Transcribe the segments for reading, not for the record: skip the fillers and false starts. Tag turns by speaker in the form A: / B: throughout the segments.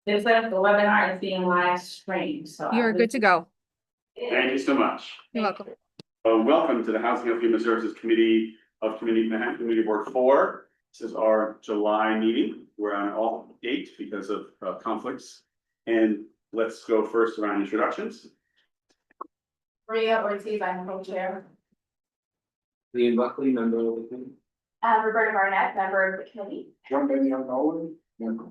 A: This the webinar is being live streamed, so.
B: You're good to go.
C: Thank you so much.
B: You're welcome.
C: Welcome to the Housing and Human Services Committee of Manhattan Community Board 4. This is our July meeting. We're on all 8 because of conflicts. And let's go first around introductions.
A: Maria Ortiz, I'm co-chair.
D: Liam Buckley, member of the committee.
A: Roberta Barnett, member of the committee.
D: John Nolan, member.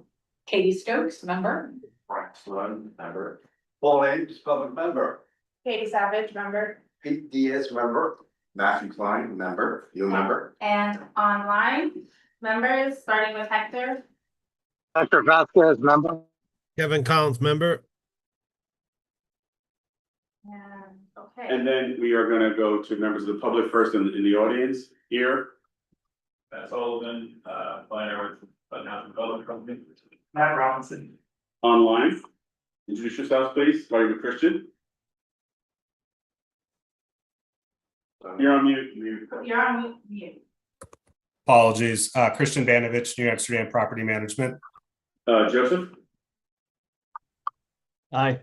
A: Katie Stokes, member.
D: Frank Sloan, member.
E: Paul Ames, public member.
A: Katie Savage, member.
E: Pete Diaz, member.
D: Matthew Klein, member, new member.
A: And online members, starting with Hector.
F: Hector Vasquez, member.
G: Kevin Collins, member.
A: Okay.
C: And then we are going to go to members of the public first in the audience here.
H: Matt Sullivan, planner with Hudson Development Company.
I: Matt Robinson.
C: Online. Introduce yourselves, please. Starting with Christian. You're on mute.
A: You're on mute.
G: Apologies. Christian Banovich, New Amsterdam Property Management.
C: Joseph.
I: Hi,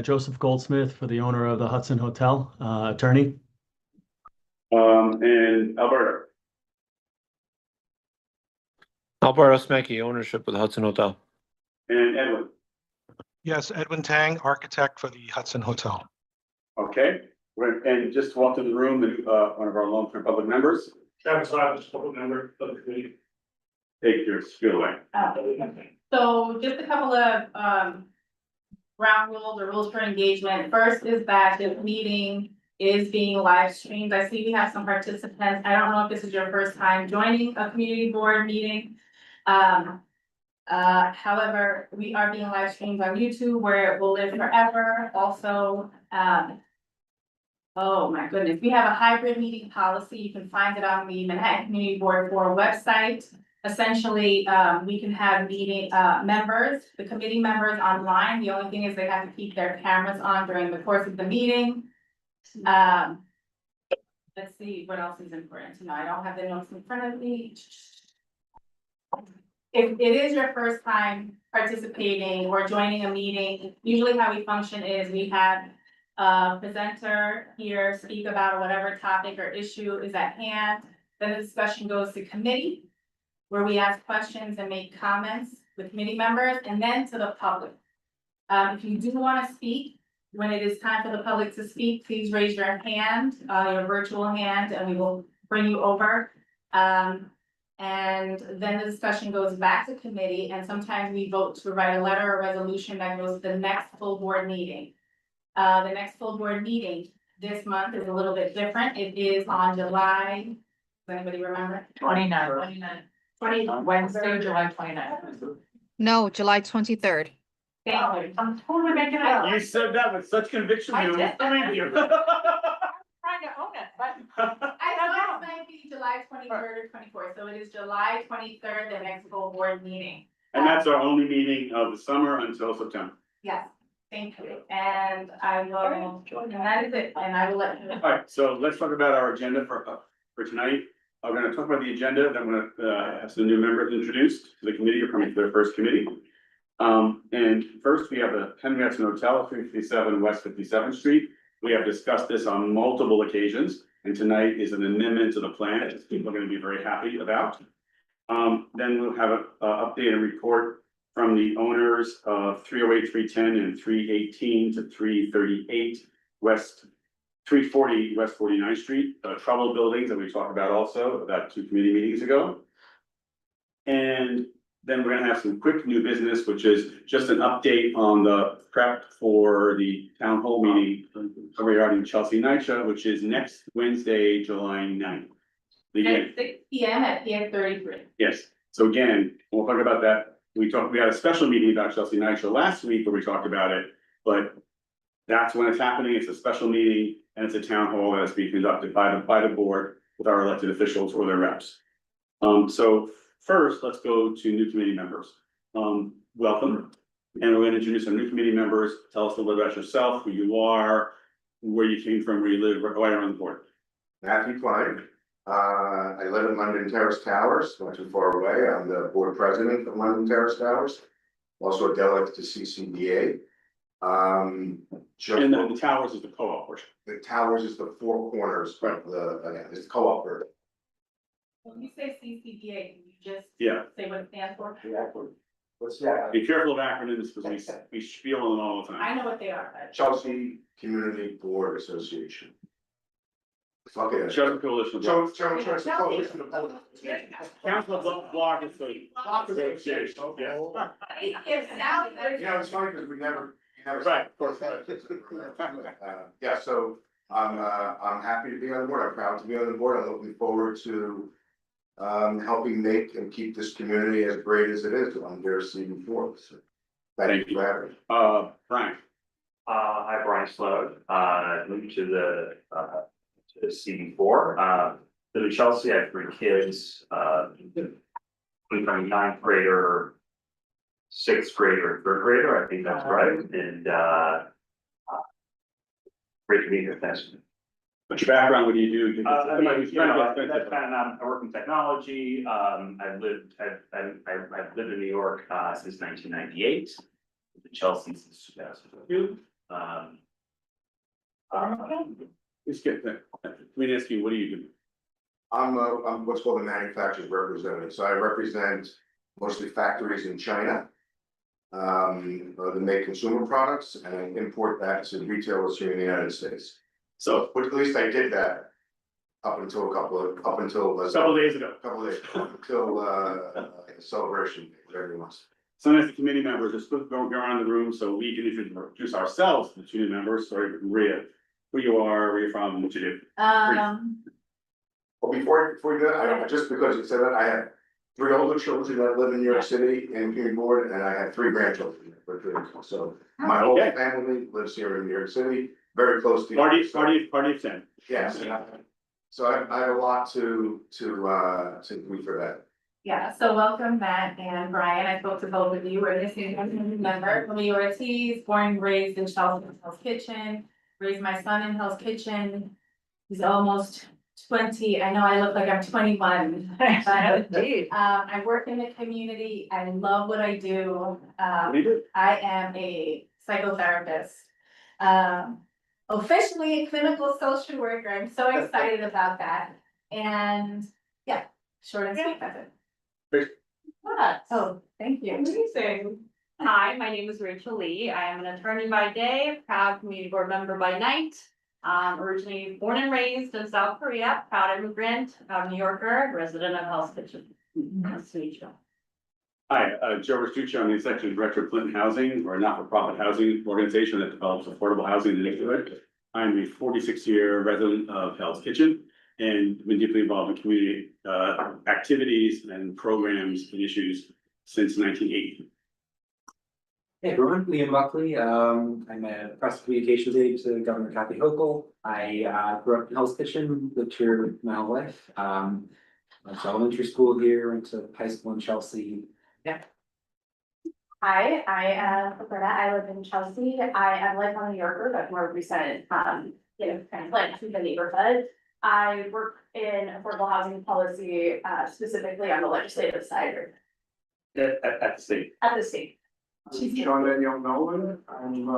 I: Joseph Goldsmith for the owner of the Hudson Hotel, attorney.
C: And Alberta.
J: Alberto Smekey, ownership of the Hudson Hotel.
C: And Edwin.
K: Yes, Edwin Tang, architect for the Hudson Hotel.
C: Okay. And just to welcome to the room, one of our long-term public members.
H: Travis Savage, public member of the committee.
C: Take your spiel away.
A: So just a couple of ground rules or rules for engagement. First is that this meeting is being live streamed. I see we have some participants. I don't know if this is your first time joining a community board meeting. However, we are being live streamed on YouTube where it will live forever. Also, oh my goodness, we have a hybrid meeting policy. You can find it on the Manhattan Community Board 4 website. Essentially, we can have meeting members, the committee members online. The only thing is they have to keep their cameras on during the course of the meeting. Let's see, what else is important to know? I don't have the notes in front of me. If it is your first time participating or joining a meeting, usually how we function is we have a presenter here speak about whatever topic or issue is at hand. Then the discussion goes to committee, where we ask questions and make comments with committee members, and then to the public. If you do want to speak, when it is time for the public to speak, please raise your hand, your virtual hand, and we will bring you over. And then the discussion goes back to committee, and sometimes we vote to write a letter or resolution that goes to the next full board meeting. The next full board meeting this month is a little bit different. It is on July, does anybody remember?
B: 29.
A: Wednesday, July 29th.
B: No, July 23rd.
A: I'm totally making it up.
C: You said that with such conviction.
A: I
C: We
A: did.
C: believe you.
A: Trying to own it, but. I thought it might be July 23rd or 24th, so it is July 23rd, the next full board meeting.
C: And that's our only meeting of the summer until September.
A: Yes, thank you, and I will, and that is it, and I will let you.
C: All right, so let's talk about our agenda for tonight. I'm gonna talk about the agenda, then I'm gonna have some new members introduced to the committee or coming to their first committee. And first we have the Henry Hudson Hotel, 357 West 57th Street. We have discussed this on multiple occasions, and tonight is an amendment to the plan that people are gonna be very happy about. Then we'll have an update and report from the owners of 308, 310, and 318 to 338 West 340 West 49th Street, trouble buildings that we talked about also, about 2 committee meetings ago. And then we're gonna have some quick new business, which is just an update on the prep for the town hall meeting regarding Chelsea NYCHA, which is next Wednesday, July 9th.
A: At 6 p.m. at PF 33.
C: Yes, so again, we'll talk about that. We had a special meeting about Chelsea NYCHA last week where we talked about it, but that's when it's happening. It's a special meeting and it's a town hall that is being conducted by the board with our elected officials or their reps. So first, let's go to new committee members. Welcome. And we're going to introduce our new committee members. Tell us a little bit about yourself, who you are, where you came from, where you live, why you're on the board.
E: Matthew Klein. I live in London Terrace Towers, not too far away. I'm the board president of London Terrace Towers. also a delegate to CCDA. Just
C: And then the towers is the co-op portion.
E: the towers is the four corners of the, it's the co-op version.
A: When you say CCDA, can you just
C: Yeah.
A: say what it stands for?
E: What's that?
C: Be careful of acronyms because we spiel on them all the
A: I
C: time.
A: know what they are, but.
E: Chelsea Community Board Association. Fuck it.
C: Shut coalition.
E: Coalition of Boards.
C: Council of Block Association. Yeah.
A: If now there's.
E: You know, it's funny because we never.
C: Right, of course.
E: Yeah, so I'm happy to be on the board. I'm proud to be on the board. I'm looking forward to helping make and keep this community as great as it is on their CB4. So thank you for having me.
C: Brian.
H: Hi, Brian Sloan, moved to the CB4, live in Chelsea. I have 3 kids, from 9th grader, 6th grader, and 3rd grader, I think that's right, and, great to be here, thanks.
C: What's your background? What do you do?
H: I work in technology, I've lived in New York, since 1998, in Chelsea since 2002.
C: Let's get that. Let me ask you, what do you do?
E: I'm what's called a manufacturer's representative. So I represent mostly factories in China. That make consumer products and I import that to retailers here in the United States. So, but at least I did that up until
C: Couple days ago.
E: Celebration, whatever you want.
C: Sometimes the committee members are supposed to go around the room so we can introduce ourselves to the community members. Sorry, Maria, who you are, where you're from, what you do.
E: Well, before you do that, just because you said that, I have 3 older children that live in New York City in community board, and I have 3 grandchildren. So my whole
C: Okay.
E: family lives here in New York City, very close to.
C: Party of 10.
E: Yes, so I have a lot to agree for that.
A: Yeah, so welcome Matt and Brian. I spoke to both of you. We're missing one member. Lily Ortiz, born and raised in Chelsea, Hell's Kitchen. Raised my son in Hell's Kitchen. He's almost 20. I know I look like I'm 21.
B: Indeed.
A: I work in the community. I love what I do.
C: What do you do?
A: I am a psychotherapist. Officially a clinical social worker. I'm so excited about that. And yeah, short and sweet, that's it.
C: Great.
A: Oh, thank you.
L: Amazing. Hi, my name is Rachel Lee. I am an attorney by day, proud community board member by night. Originally born and raised in South Korea, proud immigrant, proud New Yorker, resident of Hell's Kitchen. Nice to meet you.
C: Hi, Joe Restucci, I'm the executive director of Clinton Housing, or a not-for-profit housing organization that develops affordable housing in the neighborhood. I'm a 46-year resident of Hell's Kitchen and been deeply involved in community activities and programs and issues since 1980.
M: Hey everyone, Liam Buckley. I'm a press communications aide to Governor Kathy Hochul. I grew up in Hell's Kitchen, lived here my whole life. Went to elementary school here, went to high school in Chelsea. Yeah.
L: Hi, I am Roberta. I live in Chelsea. I am like a New Yorker, but more recent, kind of like to the neighborhood. I work in affordable housing policy, specifically on the legislative side
C: At the state.
L: at the state.
F: Sean Daniel Nolan, I'm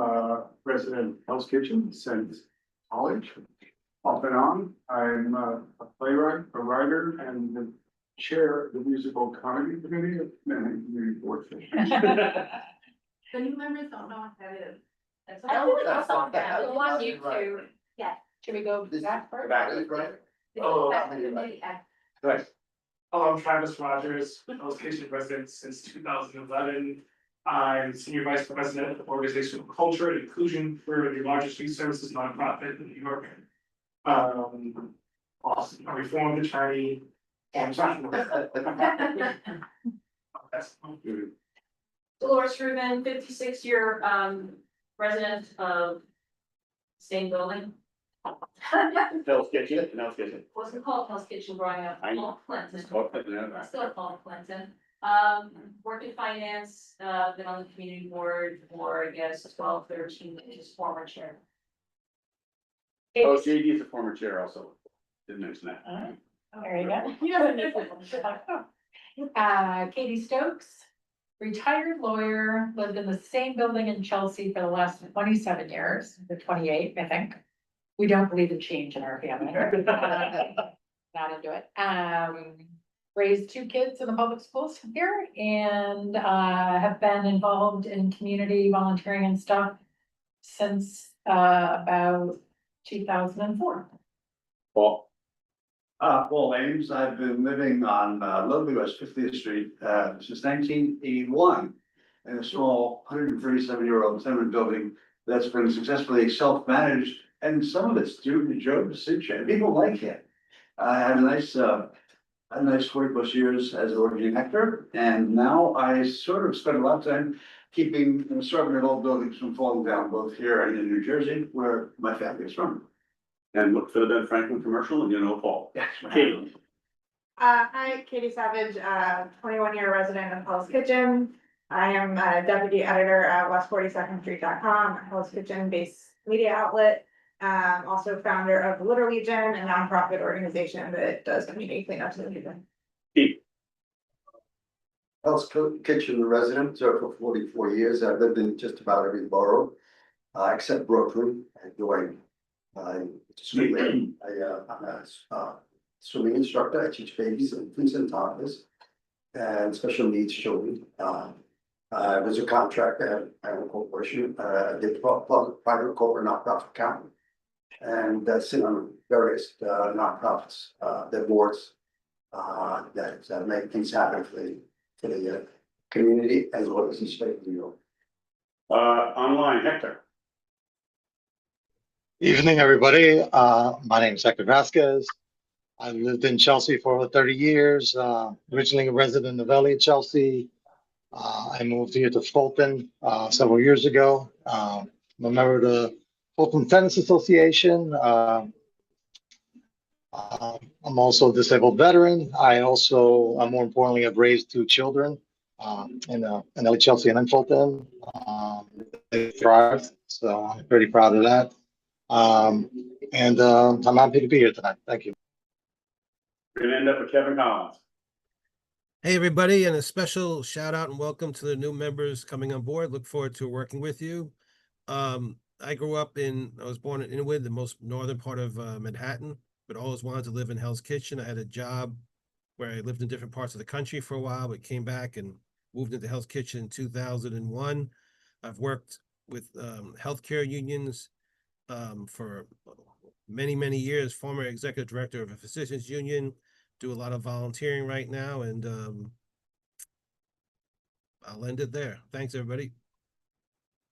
F: resident of Hell's Kitchen since college. Off and on, I'm a playwright, a writer, and the chair of the musical comedy committee of many community board sessions.
A: The new members don't know what that is.
L: I don't think that's on that. We want you to, yeah.
B: Should we go back first?
E: Right.
F: Hello, I'm Travis Rogers, Hell's Kitchen resident since 2011. I'm Senior Vice President of Organizational Culture and Inclusion for the largest youth services nonprofit in New York. Awesome, a reformed attorney.
L: Dolores Rubin, 56-year resident of same building.
C: Hell's Kitchen.
L: Wasn't called Hell's Kitchen growing up,
C: I know.
L: called Clinton.
C: Oh,
L: Still called Clinton. Work in finance, been on the community board for, I guess, 12, 13, just former chair.
C: JD is a former chair also. Didn't mention that.
B: There you go.
L: You have a new one.
B: Katie Stokes, retired lawyer, lived in the same building in Chelsea for the last 27 years, the 28, I think. We don't believe in change in our family. Not into it. Raised 2 kids in the public schools here and have been involved in community volunteering and stuff since about 2004.
C: Paul,
F: Paul Ames, I've been living on Lovely West 50th Street since 1981 in a small 137-year-old tenement building that's been successfully self-managed, and some of it's due to Joe DeCiccia. People like it. I had a nice 40+ years as a working actor, and now I sort of spend a lot of time keeping assortment old buildings from falling down, both here and in New Jersey, where my family is from.
C: and look for the Ben Franklin commercial and you know Paul.
F: Yes.
C: Kate,
N: Hi, Katie Savage, 21-year resident of Hell's Kitchen. I am deputy editor at west42ndstreet.com, Hell's Kitchen-based media outlet. Also founder of Litter Legion, a nonprofit organization that does community cleanups in the region.
C: Pete,
E: Hell's Kitchen resident, so for 44 years, I've lived in just about every borough, except Brooklyn. I'm a swimming instructor. I teach babies, infants, and toddlers, and special needs children. I was a contractor at a corporation, did private corporate nonprofit accountant, and sit on various nonprofits, their boards that make things happen for the community as well as the state of New York.
C: online, Hector.
O: Evening, everybody. My name is Hector Vasquez. I lived in Chelsea for over 30 years, originally a resident of Elliott, Chelsea. I moved here to Fulton several years ago. I'm a member of the Fulton Tennis Association. I'm also a disabled veteran. I also, more importantly, have raised 2 children in Elliott, Chelsea, and in Fulton. They thrived, so I'm pretty proud of that. I'm happy to be here tonight. Thank you.
C: We're gonna end up with Kevin Collins.
P: Hey, everybody, and a special shout out and welcome to the new members coming on board. Look forward to working with you. I was born in Inwood, the most northern part of Manhattan, but always wanted to live in Hell's Kitchen. I had a job where I lived in different parts of the country for a while, but came back and moved into Hell's Kitchen in 2001. I've worked with healthcare unions for many, many years, former executive director of a physicians union, do a lot of volunteering right now, and I'll end it there. Thanks, everybody.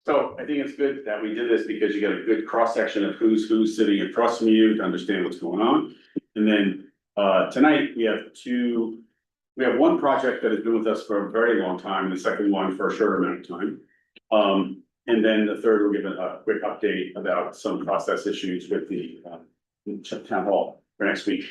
C: So I think it's good that we did this because you get a good cross-section of who's sitting across from you to understand what's going on. And then tonight we have one project that has been with us for a very long time, and the second one for a shorter amount of time. And then the third will give a quick update about some process issues with the town hall for next week.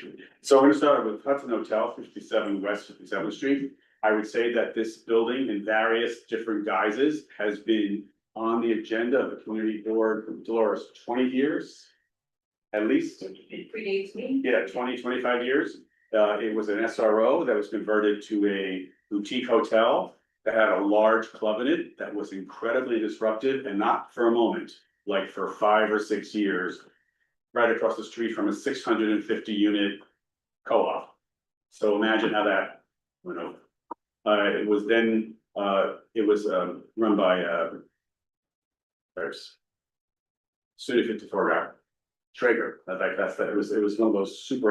C: So we're gonna start with Hudson Hotel, 57 West 57th Street. I would say that this building in various different guises has been on the agenda of the community board for Dolores 20 years, at least.
B: It predates me.
C: Yeah, 25 years. It was an SRO that was converted to a boutique hotel that had a large club in it that was incredibly disruptive, and not for a moment, like for 5 or 6 years, right across the street from a 650 unit co-op. So imagine how that went over. It was then, run by, there's Studio 54 guy, Traeger. It was one of those super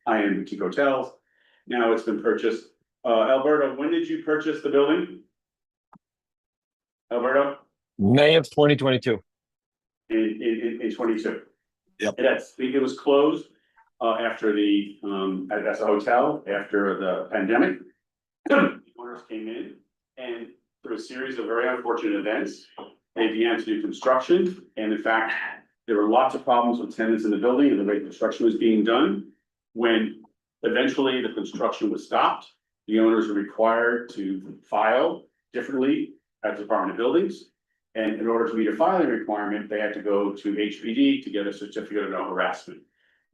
C: high-end boutique hotels. Now it's been purchased. Alberto, when did you purchase the building? Alberto?
J: May of 2022.
C: In 22.
J: Yep.
C: It was closed after as a hotel after the pandemic. The owners came in, and through a series of very unfortunate events, they began to do construction. And in fact, there were lots of problems with tenants in the building and the way construction was being done. When eventually the construction was stopped, the owners were required to file differently at the Department of Buildings. And in order to meet a filing requirement, they had to go to HPD to get a certificate of no harassment.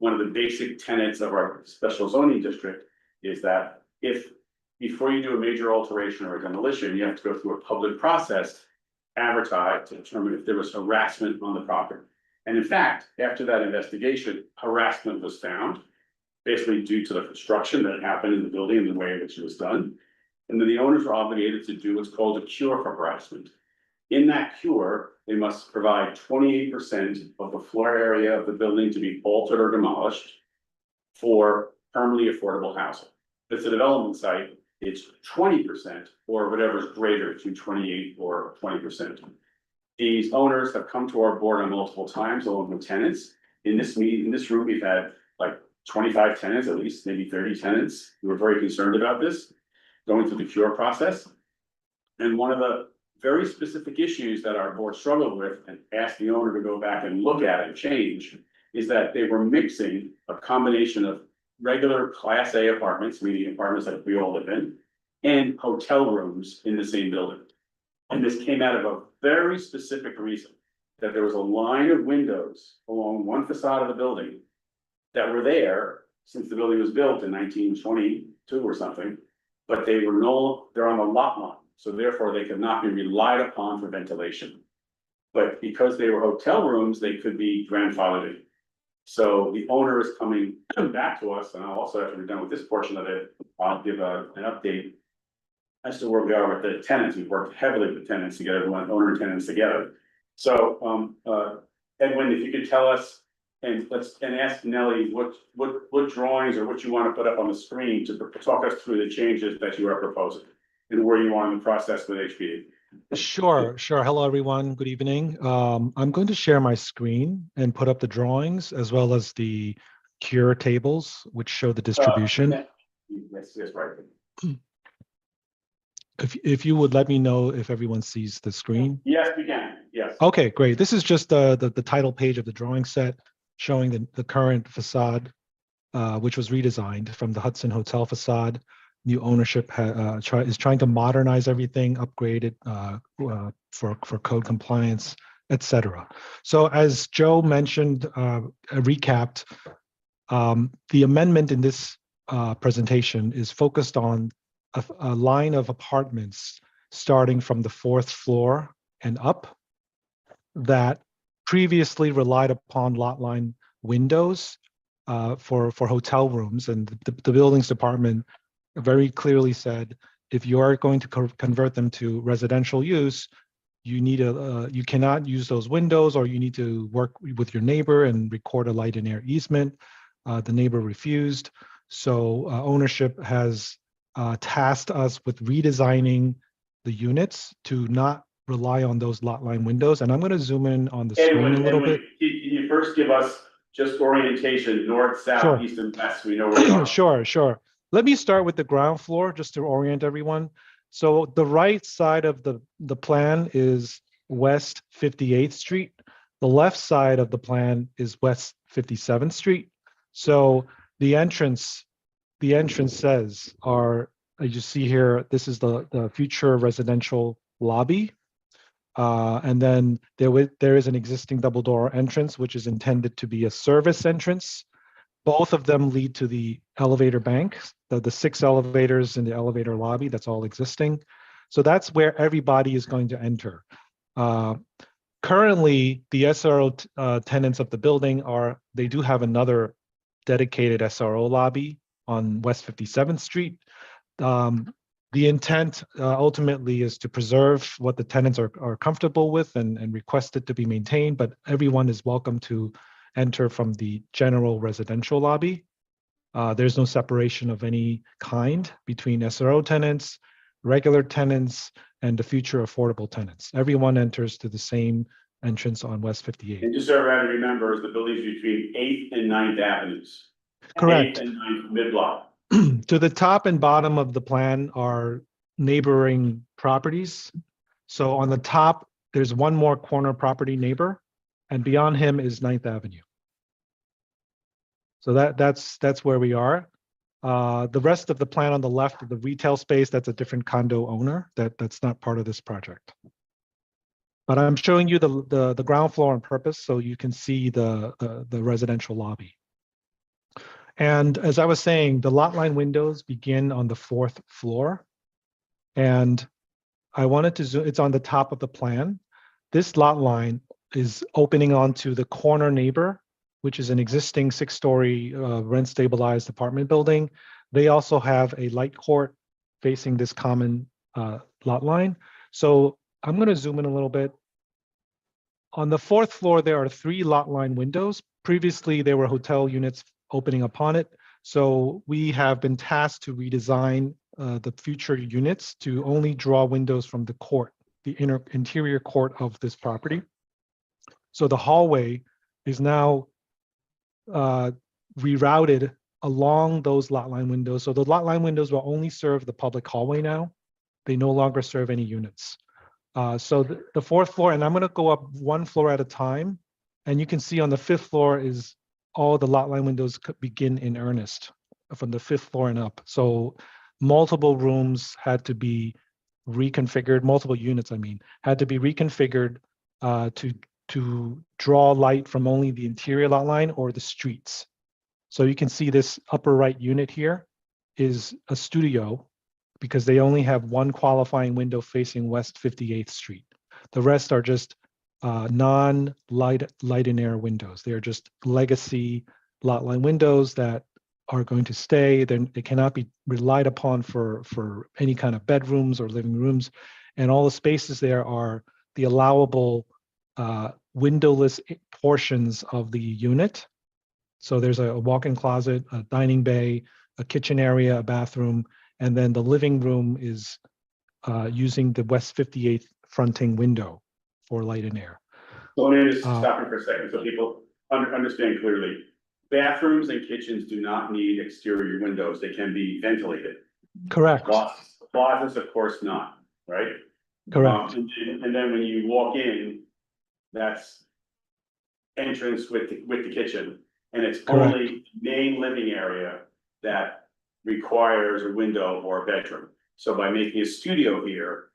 C: One of the basic tenets of our special zoning district is that if before you do a major alteration or a demolition, you have to go through a public process, advertise to determine if there was harassment on the property. And in fact, after that investigation, harassment was found, basically due to the construction that happened in the building and the way in which it was done. And then the owners are obligated to do what's called a cure for harassment. In that cure, they must provide 28% of the floor area of the building to be altered or demolished for permanently affordable housing. If it's a development site, it's 20% or whatever is greater to 28 or 20%. These owners have come to our board on multiple times along with tenants. In this room, we've had like 25 tenants, at least maybe 30 tenants who were very concerned about this, going through the cure process. And one of the very specific issues that our board struggled with and asked the owner to go back and look at and change is that they were mixing a combination of regular Class A apartments, meaning apartments that we all live in, and hotel rooms in the same building. And this came out of a very specific reason, that there was a line of windows along one facade of the building that were there since the building was built in 1922 or something, but they're on the lot line, so therefore they could not be relied upon for ventilation. But because they were hotel rooms, they could be grandfathered in. So the owner is coming back to us, and I'll also, after we're done with this portion of it, I'll give an update as to where we are with the tenants. We've worked heavily with tenants to get everyone, owner and tenants together. So, Edwin, if you could tell us, and ask Nellie what drawings or what you want to put up on the screen to talk us through the changes that you are proposing and where you are in the process with HPD.
K: Sure. Hello, everyone. Good evening. I'm going to share my screen and put up the drawings as well as the cure tables, which show the distribution.
C: Yes, right.
K: If you would let me know if everyone sees the screen.
C: Yes, we can. Yes.
K: Okay, great. This is just the title page of the drawing set showing the current facade, which was redesigned from the Hudson Hotel facade. New ownership is trying to modernize everything, upgrade it for code compliance, etc. So as Joe mentioned, recapped, the amendment in this presentation is focused on a line of apartments starting from the 4th floor and up that previously relied upon lot line windows for hotel rooms, and the buildings department very clearly said, if you are going to convert them to residential use, you cannot use those windows, or you need to work with your neighbor and record a light and air easement. The neighbor refused, so ownership has tasked us with redesigning the units to not rely on those lot line windows. And I'm going to zoom in on the screen a little bit.
C: Can you first give us just orientation, north, south,
K: Sure.
C: east, and west? We know where you are.
K: Sure. Let me start with the ground floor just to orient everyone. So the right side of the plan is West 58th Street. The left side of the plan is West 57th Street. So the entrance says as you see here, this is the future residential lobby. And then there is an existing double door entrance, which is intended to be a service entrance. Both of them lead to the elevator bank, the 6 elevators in the elevator lobby, that's all existing. So that's where everybody is going to enter. Currently, the SRO tenants of the building they do have another dedicated SRO lobby on West 57th Street. The intent ultimately is to preserve what the tenants are comfortable with and request it to be maintained, but everyone is welcome to enter from the general residential lobby. There's no separation of any kind between SRO tenants, regular tenants, and the future affordable tenants. Everyone enters to the same entrance on West 58.
C: And just so everybody remembers, the buildings between 8th and 9th Avenues.
K: Correct.
C: 8th and 9th mid-block.
K: To the top and bottom of the plan are neighboring properties. So on the top, there's one more corner property neighbor, and beyond him is 9th Avenue. So that's where we are. The rest of the plan on the left of the retail space, that's a different condo owner. That's not part of this project. But I'm showing you the ground floor on purpose so you can see the residential lobby. And as I was saying, the lot line windows begin on the 4th floor. And I wanted to zoom, it's on the top of the plan. This lot line is opening onto the corner neighbor, which is an existing 6-story rent stabilized apartment building. They also have a light court facing this common lot line. So I'm going to zoom in a little bit. On the 4th floor, there are 3 lot line windows. Previously, there were hotel units opening upon it. So we have been tasked to redesign the future units to only draw windows from the court, the interior court of this property. So the hallway is now rerouted along those lot line windows. So the lot line windows will only serve the public hallway now. They no longer serve any units. So the 4th floor, and I'm going to go up 1 floor at a time. And you can see on the 5th floor is all the lot line windows begin in earnest from the 5th floor and up. So multiple rooms had to be reconfigured, multiple units, I mean, had to be reconfigured to draw light from only the interior lot line or the streets. So you can see this upper right unit here is a studio because they only have 1 qualifying window facing West 58th Street. The rest are just non-light and air windows. They are just legacy lot line windows that are going to stay. They cannot be relied upon for any kind of bedrooms or living rooms. And all the spaces there are the allowable windowless portions of the unit. So there's a walk-in closet, a dining bay, a kitchen area, a bathroom, and then the living room is using the West 58th fronting window for light and air.
C: So let me just stop you for a second so people understand clearly. Bathrooms and kitchens do not need exterior windows. They can be ventilated.
K: Correct.
C: Closets, of course, not, right?
K: Correct.
C: And then when you walk in, that's entrance with the kitchen. And it's
K: Correct.
C: only main living area that requires a window or a bedroom. So by making a studio here,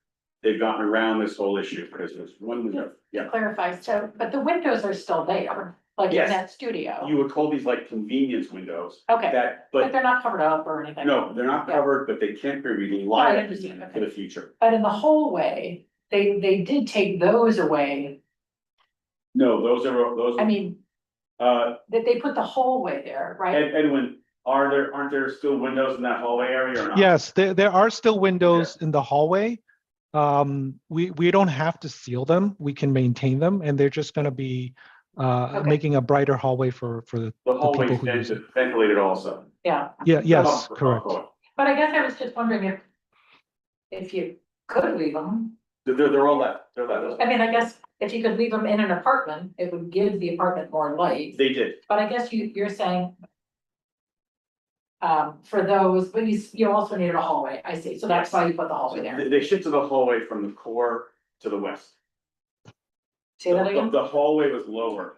C: they've gotten around this whole issue because there's 1 window. Yeah.
B: Clarify, so, but the windows are still there, like in
C: Yes.
B: that studio.
C: You would call these like convenience windows.
B: Okay,
C: That,
B: but
C: but
B: they're not covered up or anything.
C: no, they're not
B: Yeah.
C: covered, but they can't be
B: I
C: relied
B: understand,
C: on
B: okay.
C: for the future.
B: But in the hallway, they did take those away.
C: No, those are.
B: I mean, that they put the hallway there, right?
C: Edwin, aren't there still windows in that hallway area or not?
K: Yes, there are still windows in the hallway. We don't have to seal them. We can maintain them, and they're just going to be making a brighter hallway for the
C: hallway
K: people who use it.
C: ventilated also.
B: Yeah.
K: Yeah. Yes. Correct.
B: But I guess I was just wondering if you could leave them.
C: They're all left. They're left.
B: I mean, I guess if you could leave them in an apartment, it would give the apartment more light.
C: They did.
B: But I guess you're saying for those, but you also needed a hallway, I see, so that's why you put the hallway there.
C: They shifted the hallway from the core to the west.
B: Say that again?
C: The hallway was lower.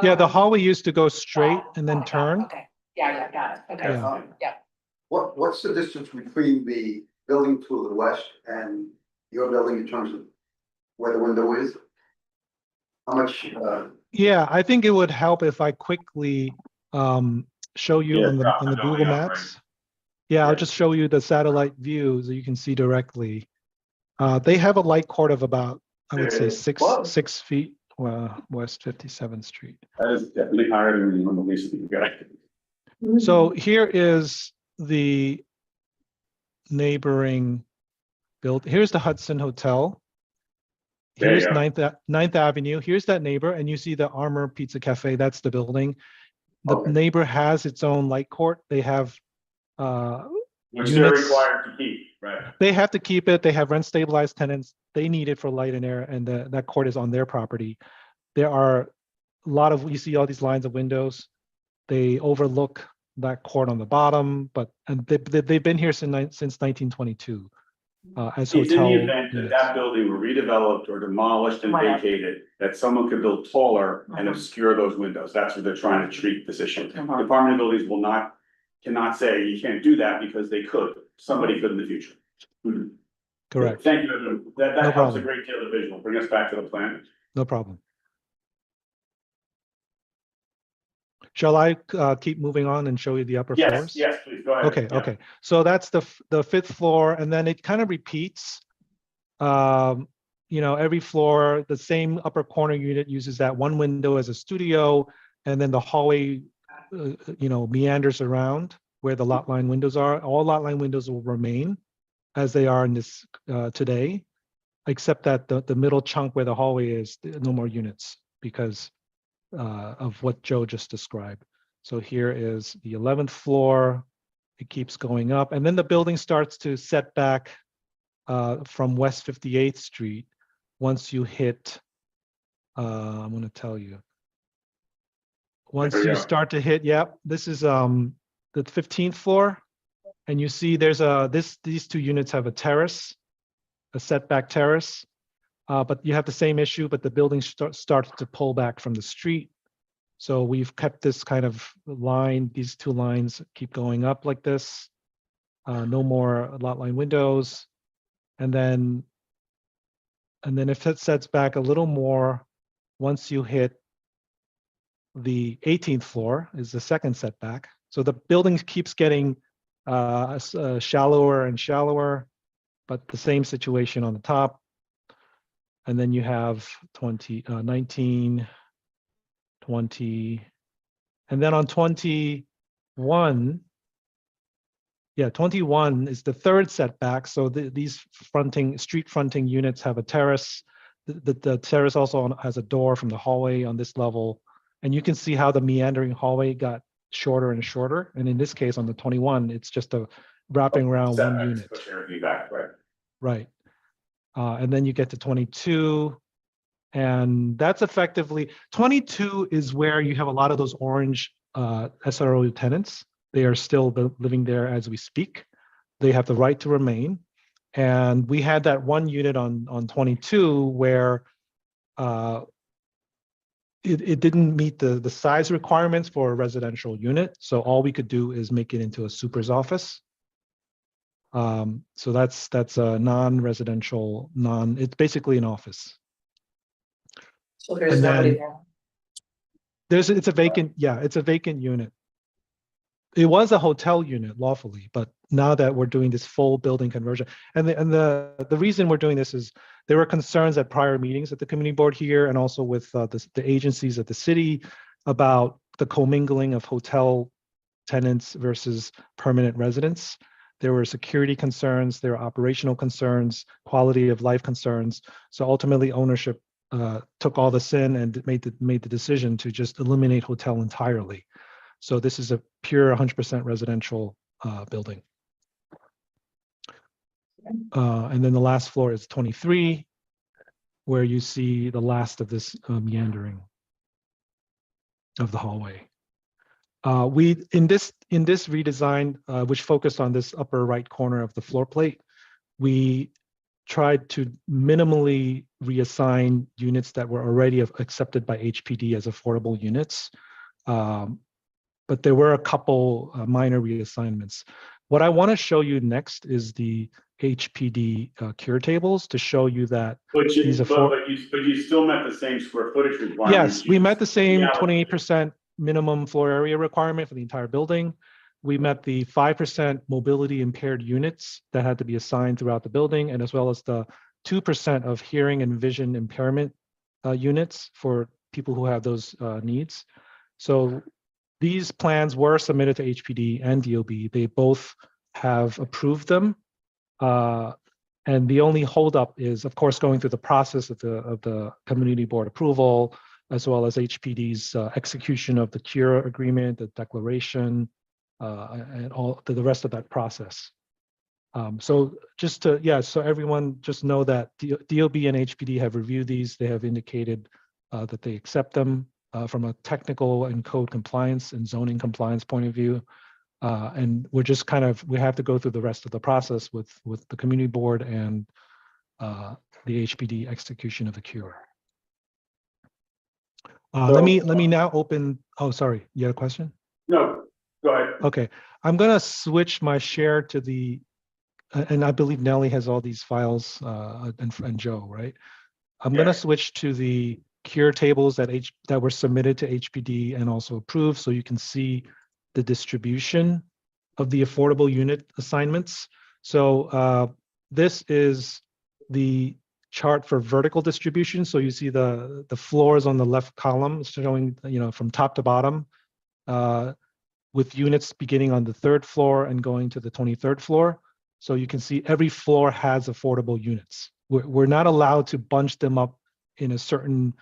K: Yeah, the hallway used to go straight and then turn.
B: Okay, yeah, got it, okay,
K: Yeah.
B: yeah.
Q: What's the distance between the building to the west and your building in terms of where the window is? How much,
K: Yeah, I think it would help if I quickly show you on the Google Maps. Yeah, I'll just show you the satellite view so you can see directly. They have a light court of about, I would say, 6 feet, West 57th Street.
C: That is definitely higher than the least you got.
K: So here is the neighboring build. Here's the Hudson Hotel. Here's 9th Avenue. Here's that neighbor, and you see the Armor Pizza Cafe. That's the building. The neighbor has its own light court. They have
C: Which they're required to keep, right?
K: They have to keep it. They have rent stabilized tenants. They need it for light and air, and that court is on their property. There are a lot of, you see all these lines of windows. They overlook that court on the bottom, and they've been here since 1922 as
C: It's in
K: hotel
C: the event that that building were redeveloped or demolished and vacated, that someone could build taller and obscure those windows. That's what they're trying to treat this issue. Department of Buildings cannot say you can't do that because they could. Somebody could in the future.
K: Correct.
C: Thank you, Edwin. That
K: No
C: helps a
K: problem.
C: great deal of visual. Bring us back to the plan.
K: No problem. Shall I keep moving on and show you the upper
C: Yes,
K: floors?
C: yes, please, go ahead.
K: Okay,
C: Yeah.
K: okay. So that's the fifth floor, and then it kind of repeats. You know, every floor, the same upper corner unit uses that one window as a studio, and then the hallway, you know, meanders around where the lot line windows are. All lot line windows will remain as they are in this today, except that the middle chunk where the hallway is, no more units because of what Joe just described. So here is the 11th floor. It keeps going up, and then the building starts to set back from West 58th Street. Once you hit, I'm going to tell you. Once
C: There we
K: you
C: go.
K: start to hit, yep, this is the 15th floor, and you see there's these two units have a terrace, a setback terrace, but you have the same issue, but the building starts to pull back from the street. So we've kept this kind of line, these two lines keep going up like this. No more lot line windows. And then if it sets back a little more, once you hit the 18th floor is the second setback. So the building keeps getting shallower and shallower, but the same situation on the top. And then you have 19, 20, and then on 21, yeah, 21 is the third setback. So these street fronting units have a terrace. The terrace also has a door from the hallway on this level. And you can see how the meandering hallway got shorter and shorter. And in this case, on the 21, it's just a wrapping around one
C: Setbacks,
K: unit.
C: push everything back, right?
K: Right. And then you get to 22. And that's effectively, 22 is where you have a lot of those orange SRO tenants. They are still living there as we speak. They have the right to remain. And we had that one unit on 22 where it didn't meet the size requirements for a residential unit. So all we could do is make it into a super's office. So that's a non-residential, it's basically an office.
B: So there's nobody there.
K: It's a vacant, yeah, it's a vacant unit. It was a hotel unit lawfully, but now that we're doing this full building conversion, and the reason we're doing this is there were concerns at prior meetings at the community board here and also with the agencies at the city about the commingling of hotel tenants versus permanent residents. There were security concerns, there were operational concerns, quality of life concerns. So ultimately ownership took all this in and made the decision to just eliminate hotel entirely. So this is a pure 100% residential building. And then the last floor is 23, where you see the last of this meandering of the hallway. We in this redesign, which focused on this upper right corner of the floor plate, we tried to minimally reassign units that were already accepted by HPD as affordable units. But there were a couple minor reassignments. What I want to show you next is the HPD cure tables to show you that
C: But you
K: these
C: still met the same square footage requirement.
K: Yes, we met the same 28% minimum floor area requirement for the entire building. We met the 5% mobility impaired units that had to be assigned throughout the building, and as well as the 2% of hearing and vision impairment units for people who have those needs. So these plans were submitted to HPD and DOB. They both have approved them. And the only holdup is, of course, going through the process of the community board approval, as well as HPD's execution of the cure agreement, the declaration, and all the rest of that process. So just to, so everyone just know that DOB and HPD have reviewed these. They have indicated that they accept them from a technical and code compliance and zoning compliance point of view. And we're just we have to go through the rest of the process with the community board and the HPD execution of the cure. Let me now open, oh, sorry, you had a question?
C: No, go ahead.
K: Okay, I'm gonna switch my share to the, and I believe Nellie has all these files and Joe, right? I'm gonna switch to the cure tables that were submitted to HPD and also approved, so you can see the distribution of the affordable unit assignments. So this is the chart for vertical distribution. So you see the floors on the left column showing, from top to bottom, with units beginning on the 3rd floor and going to the 23rd floor. So you can see every floor has affordable units. We're not allowed to bunch them up in a certain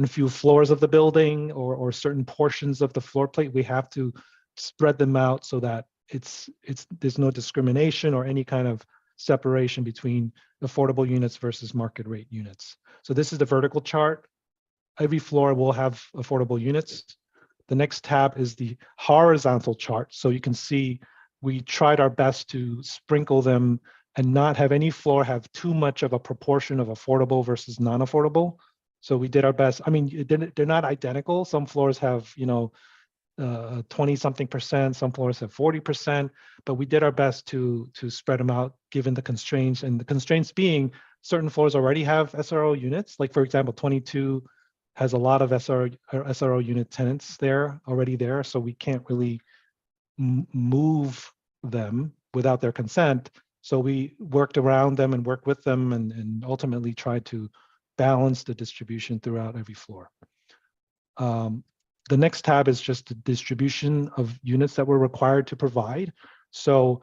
K: few floors of the building or certain portions of the floor plate. We have to spread them out so that there's no discrimination or any kind of separation between affordable units versus market rate units. So this is the vertical chart. Every floor will have affordable units. The next tab is the horizontal chart. So you can see we tried our best to sprinkle them and not have any floor have too much of a proportion of affordable versus non-affordable. So we did our best. I mean, they're not identical. Some floors have, 20-something%, some floors have 40%, but we did our best to spread them out given the constraints, and the constraints being certain floors already have SRO units. Like, for example, 22 has a lot of SRO unit tenants already there, so we can't really move them without their consent. So we worked around them and worked with them and ultimately tried to balance the distribution throughout every floor. The next tab is just the distribution of units that we're required to provide. So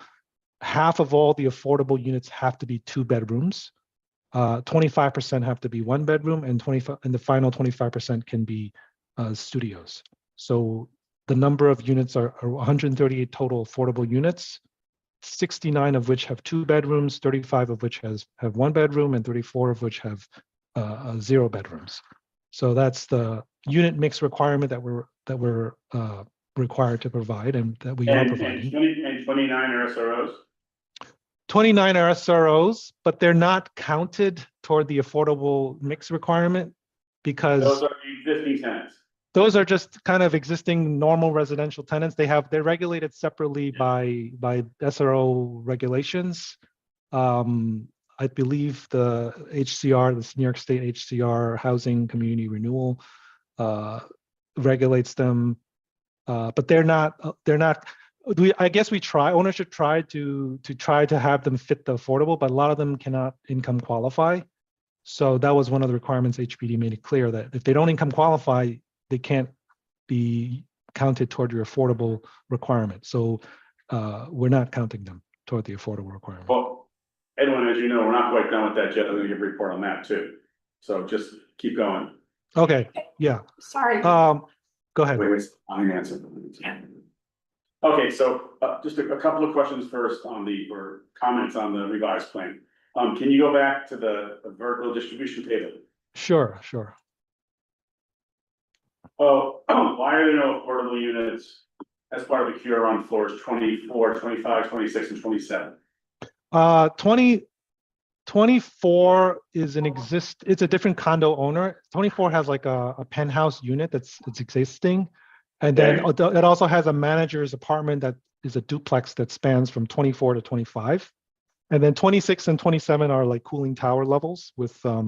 K: half of all the affordable units have to be 2 bedrooms. 25% have to be 1 bedroom, and the final 25% can be studios. So the number of units are 138 total affordable units, 69 of which have 2 bedrooms, 35 of which have 1 bedroom, and 34 of which have 0 bedrooms. So that's the unit mix requirement that we're required to provide and that we are providing.
C: And 29 are SROs?
K: 29 are SROs, but they're not counted toward the affordable mix requirement because
C: Those are existing tenants.
K: those are just kind of existing normal residential tenants. They're regulated separately by SRO regulations. I believe the HCR, the New York State HCR, Housing Community Renewal, regulates them, but they're not. I guess ownership tried to have them fit the affordable, but a lot of them cannot income qualify. So that was one of the requirements. HPD made it clear that if they don't income qualify, they can't be counted toward your affordable requirement. So we're not counting them toward the affordable requirement.
C: Well, Edwin, as you know, we're not quite done with that yet. I'm going to give a report on that too. So just keep going.
K: Okay. Yeah.
L: Sorry.
K: Go ahead.
C: Wait, I'm going to answer. Okay, so just a couple of questions first or comments on the revised plan. Can you go back to the vertical distribution table?
K: Sure.
C: Oh, why are there no affordable units as part of the cure on floors 24, 25, 26, and 27?
K: 24 is it's a different condo owner. 24 has like a penthouse unit that's existing. And then it also has a manager's apartment that is a duplex that spans from 24 to 25. And then 26 and 27 are like cooling tower levels with, what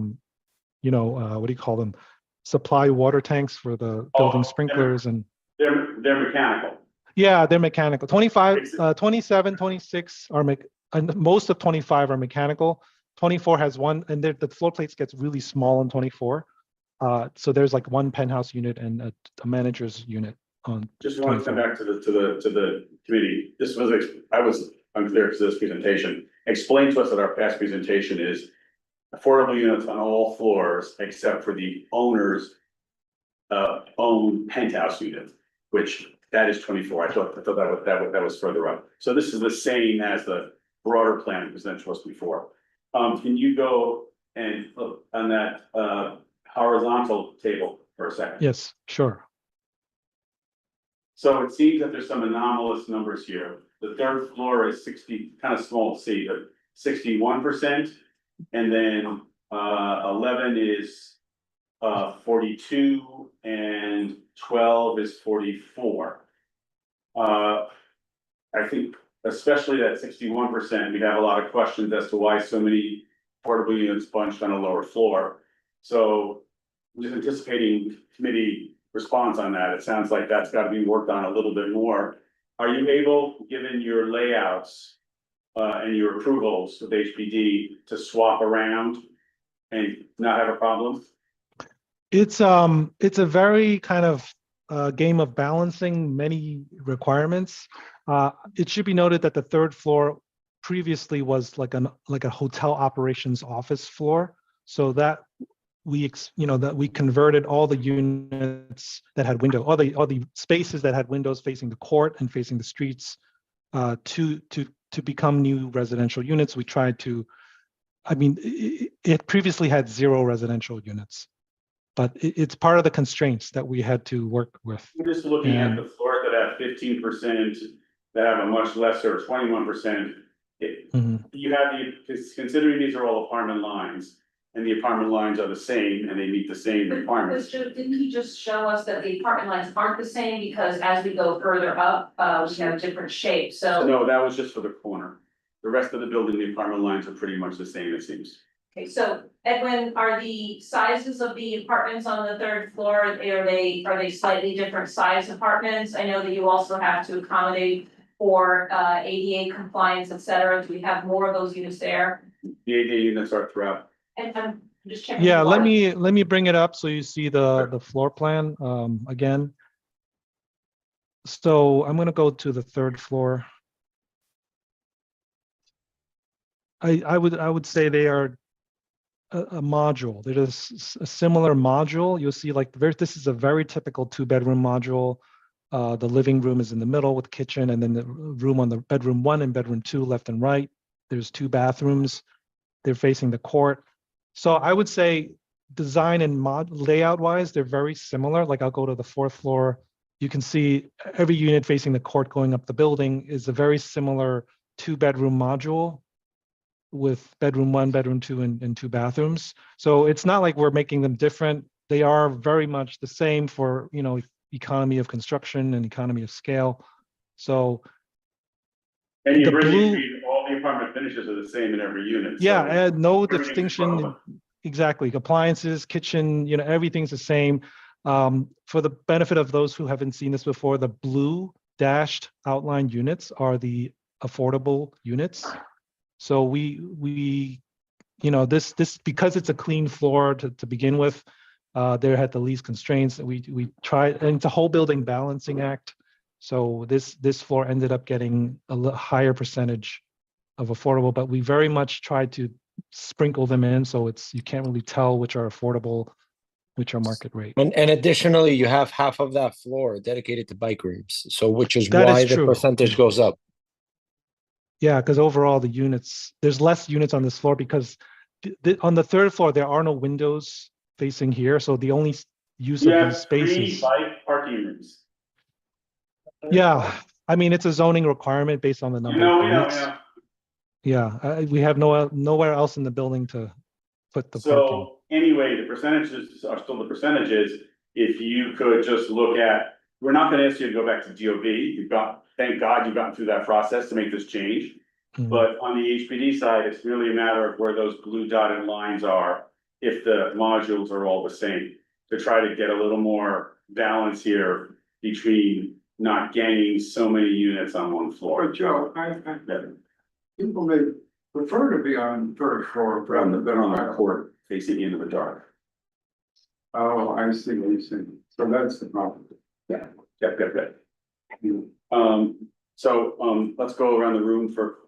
K: do you call them? Supply water tanks for the building sprinklers. And
C: they're mechanical.
K: Yeah, they're mechanical. 25, 27, 26 and most of 25 are mechanical. 24 has one, and the floor plates gets really small in 24. So there's like one penthouse unit and a manager's unit on.
C: Just want to come back to the committee. I was unclear because of this presentation. Explain to us that our past presentation is affordable units on all floors except for the owner's own penthouse unit, which that is 24. I thought that was further up. So this is the same as the broader plan presented to us before. Can you go and look on that horizontal table for a second?
K: Yes, sure.
C: So it seems that there's some anomalous numbers here. The 3rd floor is 60, kind of small to see, but 61%. And then 11 is 42 and 12 is 44. I think especially that 61%, we have a lot of questions as to why so many portable units bunched on a lower floor. So just anticipating committee response on that. It sounds like that's gotta be worked on a little bit more. Are you able, given your layouts, and your approvals with HPD to swap around and not have a problem?
K: It's a very kind of game of balancing many requirements. It should be noted that the third floor previously was like a hotel operations office floor, so that that we converted all the units that had all the spaces that had windows facing the court and facing the streets to become new residential units. We tried to, it previously had 0 residential units, but it's part of the constraints that we had to work with.
C: We're just looking at the floors that have 15%, that have a much lesser 21%. You have considering these are all apartment lines, and the apartment lines are the same, and they meet the same requirements.
B: Didn't he just show us that the apartment lines aren't the same because as we go further up, we have different shapes, so.
C: No, that was just for the corner. The rest of the building, the apartment lines are pretty much the same, it seems.
B: Okay, so Edwin, are the sizes of the apartments on the third floor, are they slightly different size apartments? I know that you also have to accommodate for ADA compliance, et cetera. Do we have more of those units there?
C: The ADA units are throughout.
B: And I'm just checking.
K: Yeah, let me bring it up so you see the floor plan again. So I'm going to go to the third floor. I would say they are a module. There is a similar module. You'll see like this is a very typical 2-bedroom module. The living room is in the middle with kitchen, and then the room on the bedroom 1 and bedroom 2 left and right. There's 2 bathrooms. They're facing the court. So I would say design and layout wise, they're very similar. Like I'll go to the 4th floor. You can see every unit facing the court going up the building is a very similar 2-bedroom module with bedroom 1, bedroom 2, and 2 bathrooms. So it's not like we're making them different. They are very much the same for, economy of construction and economy of scale. So
C: and you really all the apartment finishes are the same in every unit.
K: Yeah,
C: so
K: and no distinction. Exactly. Appliances, kitchen, everything's the same. For the benefit of those who haven't seen this before, the blue dashed outline units are the affordable units. So we this because it's a clean floor to begin with, there had the least constraints. We tried, and it's a whole building balancing act. So this floor ended up getting a higher percentage of affordable, but we very much tried to sprinkle them in, so you can't really tell which are affordable, which are market rate.
J: And additionally, you have half of that floor dedicated to bike rooms, so which is
K: That
J: why
K: is
J: the
K: true.
J: percentage goes up.
K: Yeah, because overall there's less units on this floor because on the 3rd floor, there are no windows facing here. So the only use of these spaces.
C: 3 bike parking rooms.
K: Yeah, it's a zoning requirement based on the number of units. Yeah, we have nowhere else in the building to put the parking.
C: So anyway, the percentages are still the percentages. If you could just look at, we're not gonna ask you to go back to DOB. Thank God you've gotten through that process to make this change. But on the HPD side, it's really a matter of where those blue dotted lines are, if the modules are all the same, to try to get a little more balance here between not gaining so many units on one floor.
F: But Joe, people may prefer to be on 3rd floor rather than
C: on the court facing into the dark.
F: Oh, I see what you're saying. So that's the problem.
C: Yeah. So let's go around the room for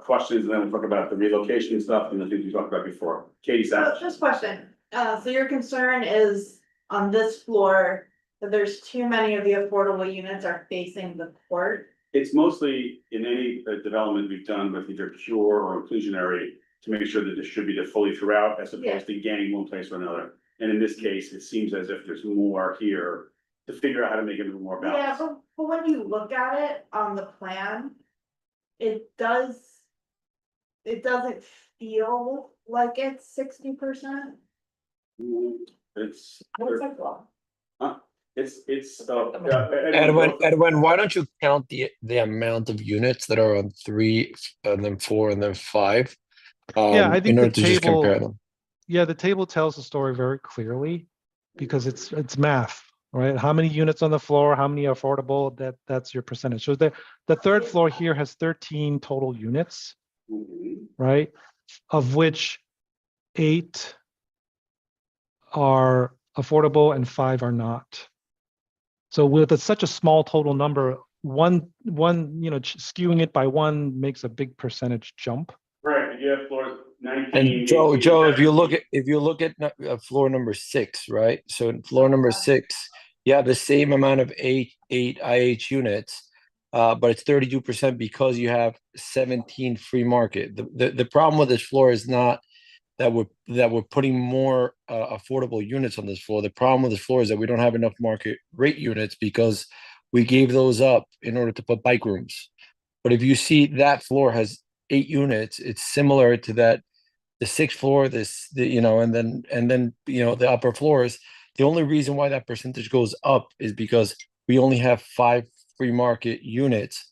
C: questions, and then we'll talk about the relocation stuff and the things we talked about before. Katie Savage.
N: Just question, so your concern is on this floor, that there's too many of the affordable units are facing the court?
C: It's mostly in any development we've done with either pure or inclusionary to make sure that distributed fully throughout as opposed to gaining one place or another. And in this case, it seems as if there's more here to figure out how to make it more balanced.
N: Yeah, but when you look at it on the plan, it doesn't feel like it's 60%.
C: It's.
N: What's that for?
J: Edwin, why don't you count the amount of units that are on 3 and then 4 and then 5?
K: Yeah, I think
J: in order
K: the
J: to just compare
K: table.
J: them.
K: Yeah, the table tells the story very clearly. because it's math, right? How many units on the floor, how many are affordable, that's your percentage. So the third floor here has 13 total units, right? Of which 8 are affordable and 5 are not. So with such a small total number, one skewing it by 1 makes a big percentage jump.
C: Right, you have floors 19.
J: And Joe,
C: 18,
J: if you look at floor number 6, right? So in floor number 6, you have the same amount of eight IH units, but it's 32% because you have 17 free market. The problem with this floor is not that we're putting more affordable units on this floor. The problem with this floor is that we don't have enough market rate units because we gave those up in order to put bike rooms. But if you see that floor has 8 units, it's similar to that, the 6th floor, and then the upper floors. The only reason why that percentage goes up is because we only have 5 free market units,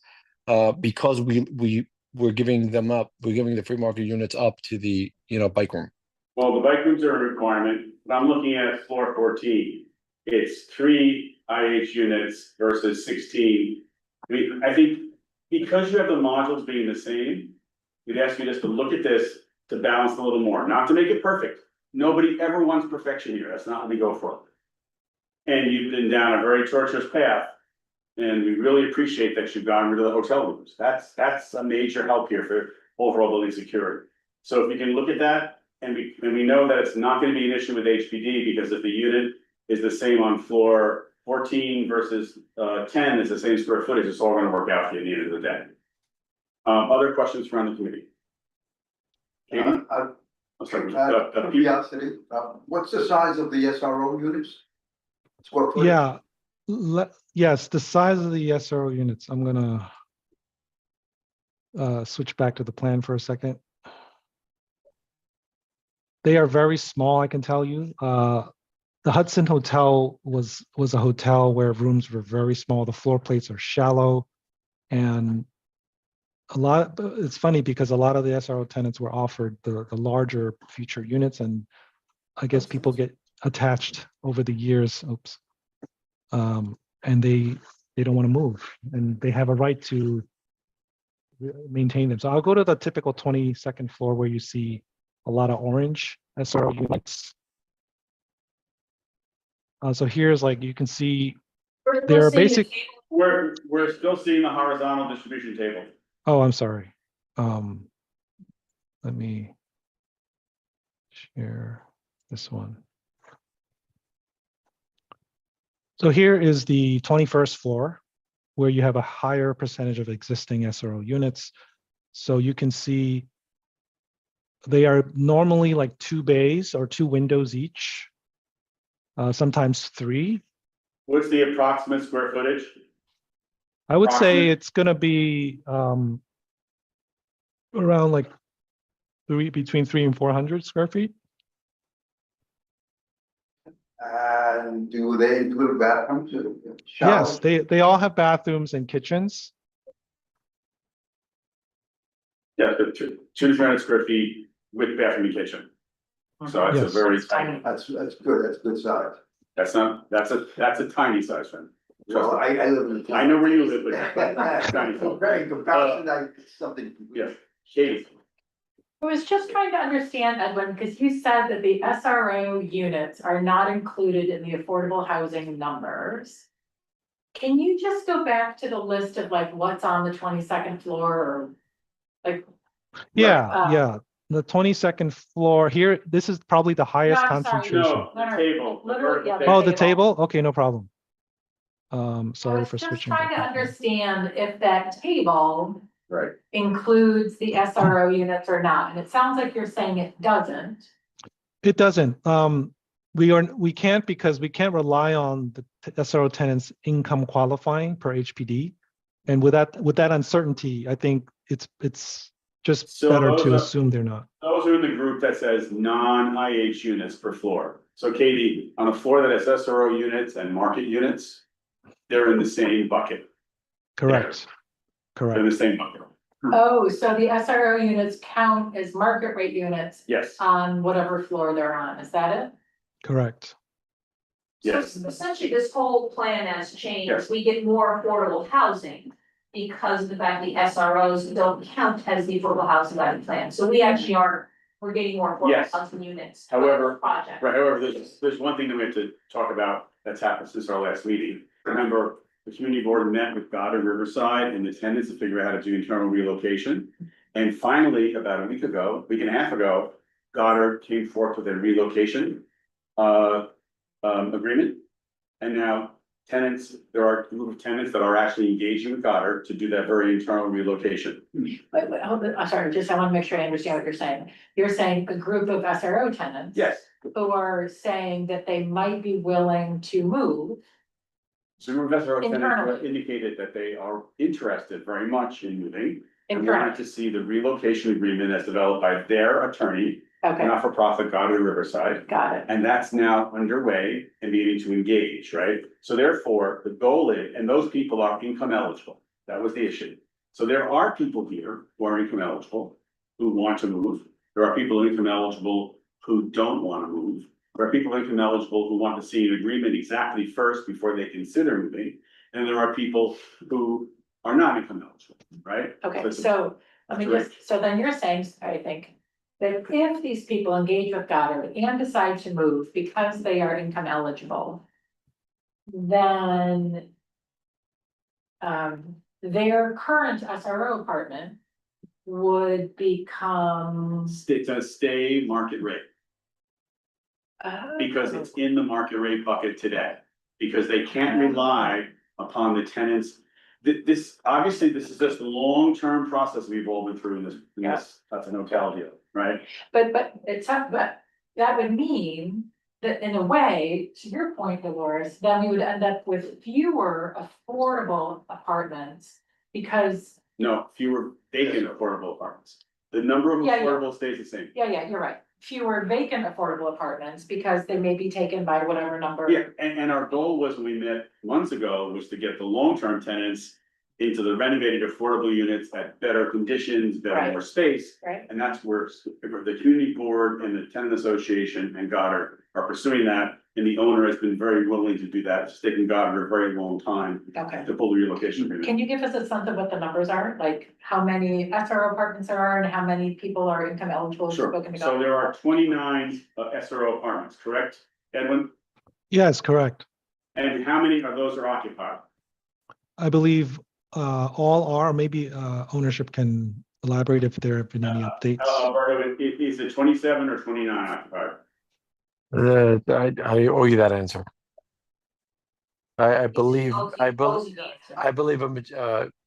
J: because we're giving them up. We're giving the free market units up to the bike room.
C: Well, the bike rooms are a requirement, but I'm looking at floor 14. It's 3 IH units versus 16. I think because you have the modules being the same, we'd ask you just to look at this to balance a little more, not to make it perfect. Nobody ever wants perfection here. That's not what we go for. And you've been down a very tortuous path. And we really appreciate that you've gone rid of the hotel rooms. That's a major help here for overall building security. So if we can look at that, and we know that it's not going to be an issue with HPD, because if the unit is the same on floor 14 versus 10, it's the same square footage, it's all going to work out for you at the end of the day. Other questions from the committee? Katie?
Q: Curiosity, what's the size of the SRO units? Square footage?
K: Yeah, yes, the size of the SRO units. I'm gonna switch back to the plan for a second. They are very small, I can tell you. The Hudson Hotel was a hotel where rooms were very small. The floor plates are shallow, and it's funny because a lot of the SRO tenants were offered the larger future units, and I guess people get attached over the years. Oops. And they don't want to move, and they have a right to maintain them. So I'll go to the typical 22nd floor where you see a lot of orange SRO units. So here's, like, you can see they're basic.
C: We're still seeing the horizontal distribution table.
K: Oh, I'm sorry. Let me share this one. So here is the 21st floor, where you have a higher percentage of existing SRO units. So you can see they are normally like 2 bays or 2 windows each, sometimes 3.
C: What's the approximate square footage?
K: I would say it's going to be around like between 300 and 400 square feet.
Q: And do they include bathrooms?
K: Yes, they all have bathrooms and kitchens.
C: Yeah, 200 to 300 square feet with bathroom and kitchen. So that's a very tiny.
Q: That's good. That's good size.
C: That's a tiny size, friend.
Q: Well, I live in the.
C: I know where you live, but tiny.
Q: Very comparison, something.
C: Yeah, Katie.
B: I was just trying to understand, Edwin, because you said that the SRO units are not included in the affordable housing numbers. Can you just go back to the list of like what's on the 22nd floor, or like?
K: Yeah. The 22nd floor here, this is probably the highest
B: I'm sorry.
K: concentration.
C: No, the table.
B: Literally, yeah,
K: Oh, the table? Okay, no problem. Sorry for
B: just
K: switching.
B: trying to understand if that table
C: right
B: includes the SRO units or not, and it sounds like you're saying it doesn't.
K: It doesn't. We can't, because we can't rely on the SRO tenants' income qualifying per HPD, and with that uncertainty, I think it's just better to assume they're not.
C: Those are in the group that says non-IH units per floor. So Katie, on a floor that has SRO units and market units, they're in the same bucket.
K: Correct.
C: They're in the same bucket.
B: Oh, so the SRO units count as market rate units?
C: Yes.
B: On whatever floor they're on, is that it?
K: Correct.
C: Yes.
B: So essentially, this whole plan has
C: Yes.
B: changed. We get more affordable housing because of the fact the SROs don't count as the affordable housing by the plan. So we actually we're getting more affordable
C: Yes.
B: housing units.
C: However,
B: Project.
C: right, however, there's one thing that we have to talk about that's happened since our last meeting. Remember, the community board met with Goddard Riverside and the tenants to figure out how to do internal relocation. And finally, about a week and a half ago, Goddard came forth with a relocation agreement. And now there are a group of tenants that are actually engaging with Goddard to do that very internal relocation.
B: Wait, hold on, I'm sorry, I want to make sure I understand what you're saying. You're saying a group of SRO tenants.
C: Yes.
B: Who are saying that they might be willing to move.
C: So Investor
B: Internally.
C: indicated that they are interested very much in moving. And
B: Internally.
C: wanted to see the relocation agreement as developed by their attorney,
B: Okay,
C: not-for-profit Goddard Riverside.
B: got it.
C: And that's now underway and beginning to engage, right? So therefore, the goal is, and those people are income eligible. That was the issue. So there are people here who are income eligible, who want to move. There are people income eligible who don't want to move. There are people income eligible who want to see an agreement exactly first before they consider moving. And there are people who are not income eligible, right?
B: Okay,
C: it's a-
B: so let me
C: that's
B: just, so then you're saying, I think. That if these people engage with Goddard and decide to move because they are income eligible. Then. Their current SRO apartment would become.
C: It's a stay market rate. Because it's in the market rate bucket today, because they can't rely upon the tenants. Obviously, this is just a long-term process we've all been through in this, that's an hotel deal, right?
B: But that would mean that in a way, to your point, Dolores, then we would end up with fewer affordable apartments. Because,
C: No, fewer vacant affordable apartments. The number of
B: Yeah, yeah.
C: affordable stays the same.
B: yeah, you're right, fewer vacant affordable apartments because they may be taken by whatever number.
C: Yeah, and our goal was, when we met months ago, was to get the long-term tenants into the renovated affordable units at better conditions, better,
B: Right.
C: more space.
B: Right.
C: And that's where the community board and the tenant association and Goddard are pursuing that. And the owner has been very willing to do that. It's taken Goddard a very long time
B: Okay.
C: to pull the relocation agreement.
B: Can you give us a sense of what the numbers are, like how many SRO apartments there are and how many people are income eligible?
C: Sure,
B: Spoken to
C: so
B: Goddard?
C: there are 29 SRO apartments, correct, Edwin?
K: Yes, correct.
C: And how many of those are occupied?
K: I believe all are, maybe ownership can elaborate if there have been any updates.
C: Alberto, is it 27 or 29 occupied?
J: I owe you that answer. I believe a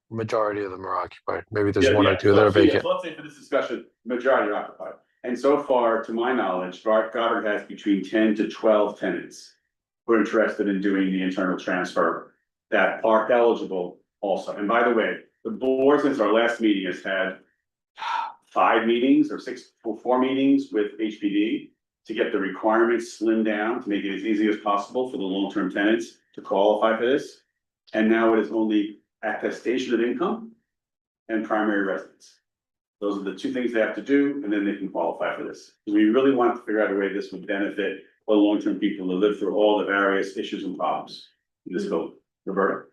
J: majority of them are occupied. Maybe there's one or two that are vacant.
C: So let's say for this discussion, majority are occupied. And so far, to my knowledge, Goddard has between 10 to 12 tenants who are interested in doing the internal transfer that are eligible also. And by the way, the board, since our last meeting, has had 5 meetings or 4 meetings with HPD to get the requirements slimmed down, to make it as easy as possible for the long-term tenants to qualify for this. And now it is only attestation of income and primary residence. Those are the 2 things they have to do, and then they can qualify for this. We really want to figure out a way this would benefit all long-term people who live through all the various issues and problems in this building. Roberta?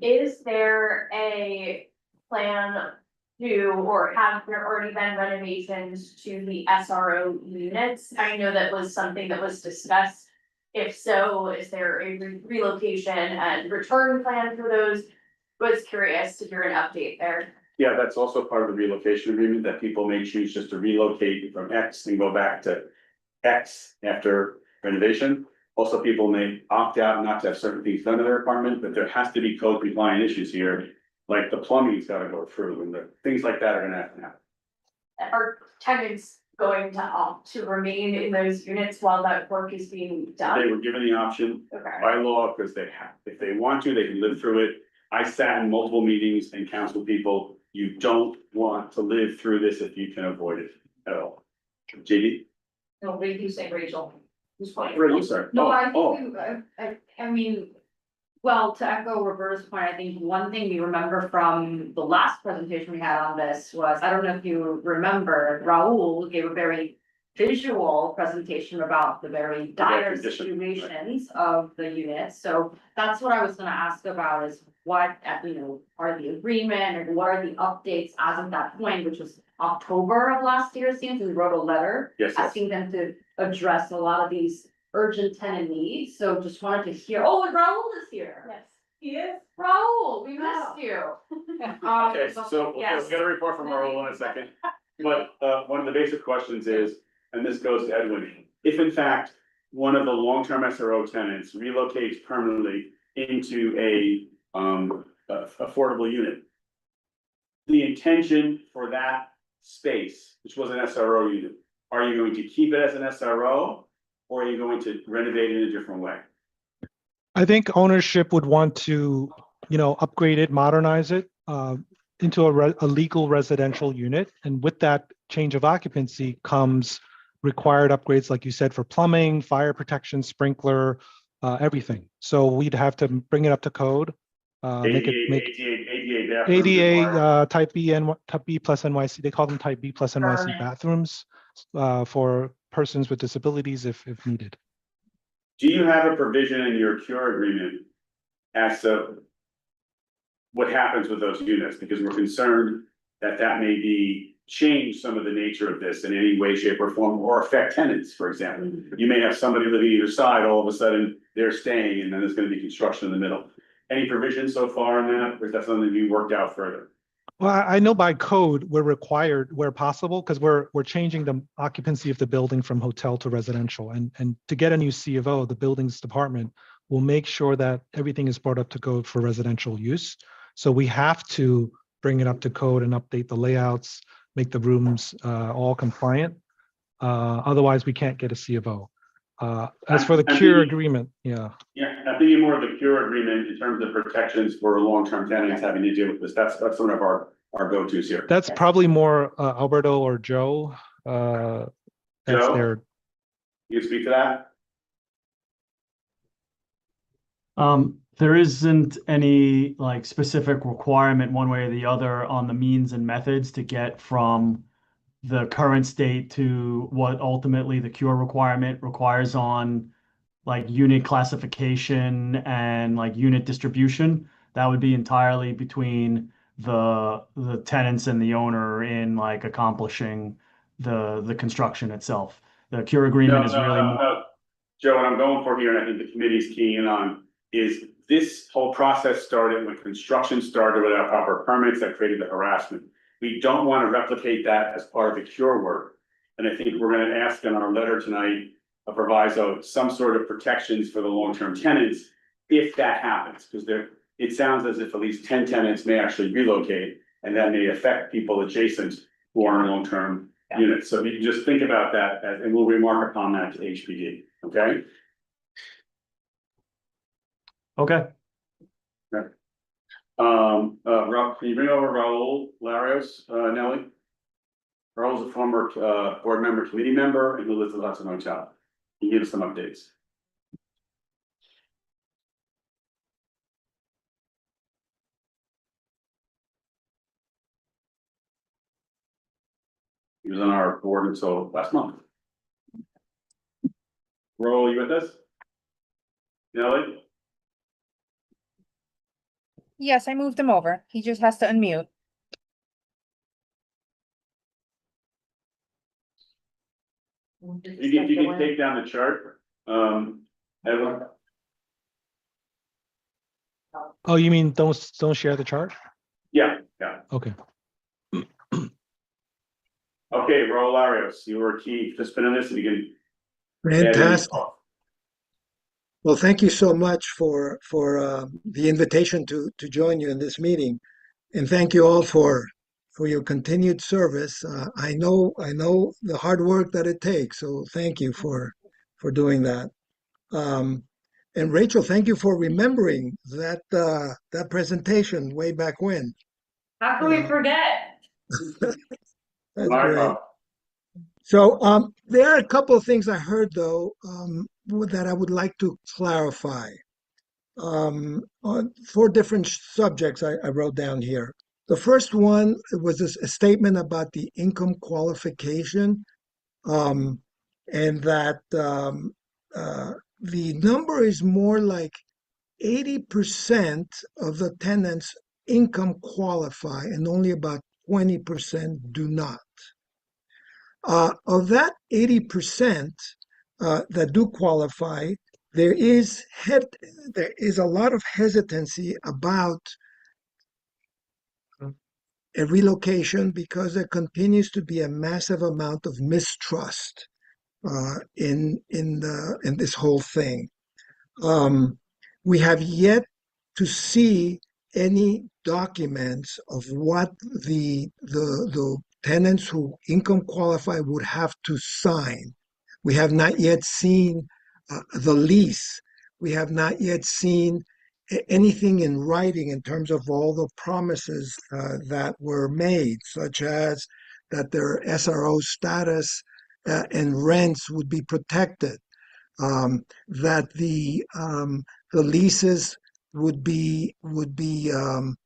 L: Is there a plan to, or have there already been renovations to the SRO units? I know that was something that was discussed. If so, is there a relocation and return plan for those? Was curious to hear an update there.
C: Yeah, that's also part of the relocation agreement, that people may choose just to relocate from X and go back to X after renovation. Also, people may opt out not to have certain things done in their apartment, but there has to be code compliant issues here. Like the plumbing's gotta go through, and the things like that are gonna have to happen.
L: Are tenants going to opt to remain in those units while that work is being
C: They
L: done?
C: were given the option
L: Okay.
C: by law, because if they want to, they can live through it. I sat in multiple meetings and counseled people, you don't want to live through this if you can avoid it at all. JD?
B: No, what did you say, Rachel? Who's point?
C: I'm sorry.
R: No, I
C: Oh,
R: think, I mean, well, to echo Roberta's point, I think one thing we remember from the last presentation we had on this was, I don't know if you remember, Raul gave a very visual presentation about the very dire
C: condition, right.
R: situations of the units. So that's what I was gonna ask about is what, are the agreement or what are the updates as of that point, which was October of last year, it seems, we wrote a letter.
C: Yes, yes.
R: Asking them to address a lot of these urgent tenant needs, so just wanted to hear, oh, and Raul is here.
A: Yes, he is.
R: Raul, we missed you.
C: Okay, so we'll get a report from Earl in a second. But one of the basic questions is, and this goes to Edwin, if in fact one of the long-term SRO tenants relocates permanently into a affordable unit, the intention for that space, which was an SRO unit, are you going to keep it as an SRO or are you going to renovate it in a different way?
K: I think ownership would want to, upgrade it, modernize it into a legal residential unit. And with that change of occupancy comes required upgrades, like you said, for plumbing, fire protection, sprinkler, everything. So we'd have to bring it up to code. Make
C: ADA
K: ADA type B and type B plus NYC. They call them type B plus NYC bathrooms for persons with disabilities if needed.
C: Do you have a provision in your cure agreement as to what happens with those units? Because we're concerned that that may be change some of the nature of this in any way, shape or form, or affect tenants, for example. You may have somebody living either side, all of a sudden they're staying and then there's gonna be construction in the middle. Any provision so far in that, or is that something you worked out further?
K: Well, I know by code, we're required where possible, because we're changing the occupancy of the building from hotel to residential. And to get a new C of O, the buildings department will make sure that everything is brought up to code for residential use. So we have to bring it up to code and update the layouts, make the rooms all compliant. Otherwise, we can't get a C of O. As for the cure agreement, yeah.
C: Yeah, I'm thinking more of the cure agreement in terms of protections for long-term tenants having to deal with this. That's one of our go-tos here.
K: That's probably more Alberto or Joe. That's
C: Joe?
K: their.
C: You speak to that?
I: There isn't any like specific requirement one way or the other on the means and methods to get from the current state to what ultimately the cure requirement requires on like unit classification and like unit distribution. That would be entirely between the tenants and the owner in like accomplishing the construction itself. The cure agreement is really more.
C: No. Joe, what I'm going for here, and I think the committee's keying in on, is this whole process started when construction started without proper permits that created the harassment. We don't want to replicate that as part of the cure work. And I think we're going to ask in our letter tonight a proviso, some sort of protections for the long-term tenants if that happens, because it sounds as if at least 10 tenants may actually relocate, and that may affect people adjacent who are in long-term units. So you can just think about that, and we'll remark upon that to HPD, okay?
I: Okay.
C: Rob, can you bring over Raul Larios, Nelly? Raul's a former board member, committee member, and he lives at the Hudson Hotel. He gave us some updates. He was on our board until last month. Raul, you with us? Nelly?
S: Yes, I moved him over. He just has to unmute.
C: You can take down the chart, Edwin.
K: Oh, you mean don't share the chart?
C: Yeah.
K: Okay.
C: Okay, Raul Larios, you were a key participant in this, and you can.
T: Fantastic. Well, thank you so much for the invitation to join you in this meeting, and thank you all for your continued service. I know the hard work that it takes, so thank you for doing that. And Rachel, thank you for remembering that presentation way back when.
R: How can we forget?
T: That's great. So there are a couple of things I heard though that I would like to clarify. On 4 different subjects I wrote down here. The first one was a statement about the income qualification. um, and that the number is more like 80% of the tenants income qualify and only about 20% do not. Of that 80% that do qualify, there is a lot of hesitancy about a relocation because there continues to be a massive amount of mistrust in this whole thing. We have yet to see any documents of what the tenants who income qualify would have to sign. We have not yet seen the lease. We have not yet seen anything in writing in terms of all the promises that were made, such as that their SRO status and rents would be protected, that the leases would be that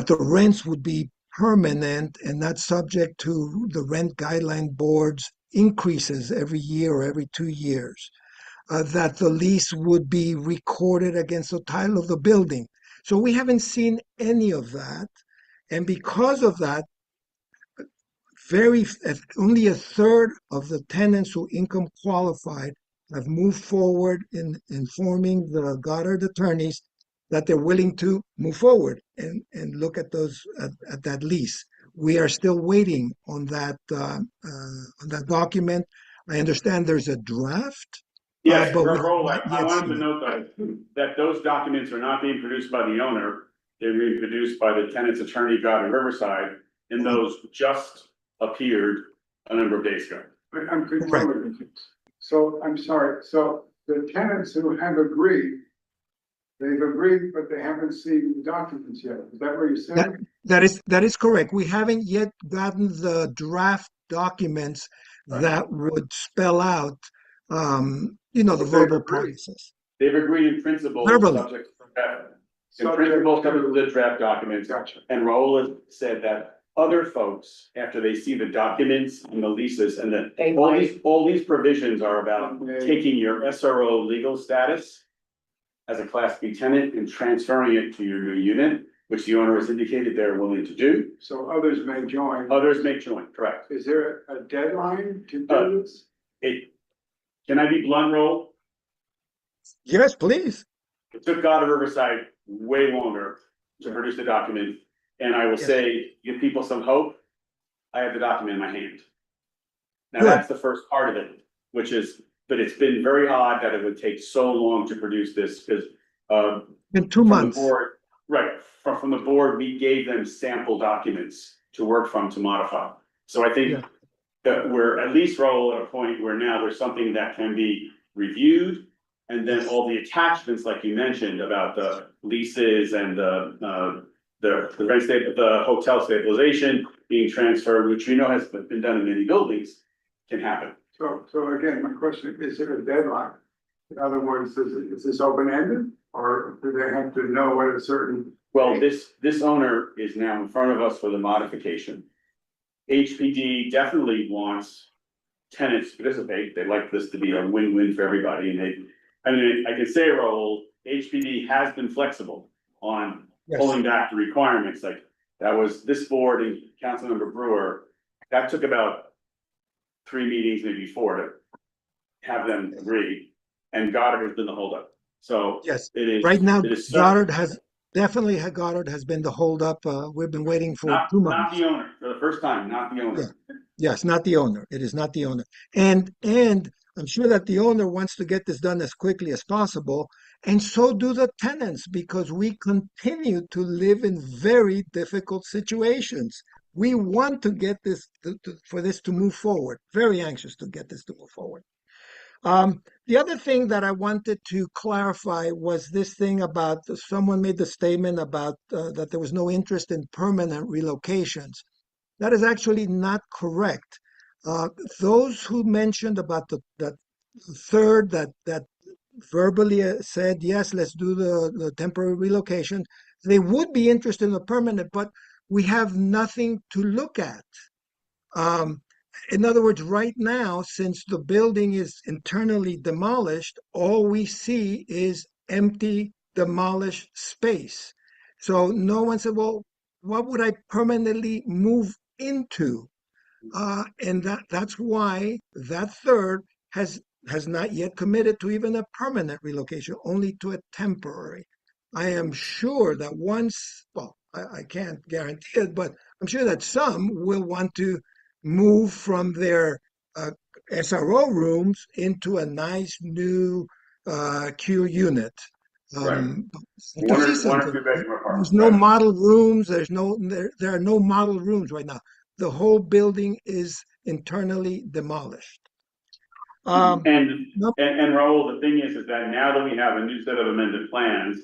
T: the rents would be permanent and not subject to the rent guideline board's increases every year or every 2 years, that the lease would be recorded against the title of the building. So we haven't seen any of that. And because of that, only a third of the tenants who income qualified have moved forward in informing the Goddard attorneys that they're willing to move forward and look at at that lease. We are still waiting on that document. I understand there's a draft.
C: Yes,
T: but we have
C: Raul,
T: not
C: I
T: yet
C: wanted
T: seen
C: to
T: it.
C: note that those documents are not being produced by the owner. They're being produced by the tenant's attorney, God in Riverside, and those just appeared a number of days ago.
F: I'm confused. So I'm sorry, so the tenants who have agreed, they've agreed, but they haven't seen the documents yet. Is that what you're saying?
T: That is correct. We haven't yet gotten the draft documents that would spell out, the verbal process.
C: They've agreed in principle,
T: Verbally.
C: subject to draft. In principle, subject to the draft documents.
F: Gotcha.
C: And Raul has said that other folks, after they see the documents and the leases and all these provisions are about taking your SRO legal status as a Class B tenant and transferring it to your new unit, which the owner has indicated they're willing to do.
F: So others may join.
C: Others may join, correct.
F: Is there a deadline to do this?
C: Can I be blunt, Raul?
T: Yes, please.
C: It took God of Riverside way longer to produce the document. And I will say, give people some hope. I have the document in my hand. Now, that's the first part of it, but it's been very odd that it would take so long to produce this because
T: in 2 months.
C: From the board, we gave them sample documents to work from to modify. So I think that we're at least Raul at a point where now there's something that can be reviewed. And then all the attachments, like you mentioned, about the leases and the hotel stabilization being transferred, which we know has been done in many buildings, can happen.
F: So again, my question, is there a deadline? In other words, is this open-ended or do they have to know what a certain?
C: Well, this owner is now in front of us for the modification. HPD definitely wants tenants to participate. They like this to be a win-win for everybody. And I can say, Raul, HPD has been flexible on pulling back the requirements. Like that was this board and Councilmember Brewer, that took about 3 meetings, maybe 4 to have them agree. And Goddard has been the holdup. So
T: yes,
C: it is
T: right now.
C: It is
T: Goddard has been the holdup. We've been waiting for 2 months.
C: Not the owner for the first time, not the owner.
T: Yes, not the owner. It is not the owner. And I'm sure that the owner wants to get this done as quickly as possible. And so do the tenants, because we continue to live in very difficult situations. We want to get this for this to move forward. Very anxious to get this to move forward. The other thing that I wanted to clarify was this thing about someone made the statement about that there was no interest in permanent relocations. That is actually not correct. Those who mentioned about that third that verbally said, yes, let's do the temporary relocation, they would be interested in the permanent, but we have nothing to look at. in other words, right now, since the building is internally demolished, all we see is empty, demolished space. So no one said, well, what would I permanently move into? And that's why that third has not yet committed to even a permanent relocation, only to a temporary. I am sure that once, well, I can't guarantee it, but I'm sure that some will want to move from their SRO rooms into a nice new Q unit.
C: Right.
T: To see
C: One or
T: something.
C: two bedroom
T: There's
C: apartment,
T: no
C: right?
T: model rooms. There are no model rooms right now. The whole building is internally demolished.
C: And,
T: No-
C: and Raul, the thing is that now that we have a new set of amended plans,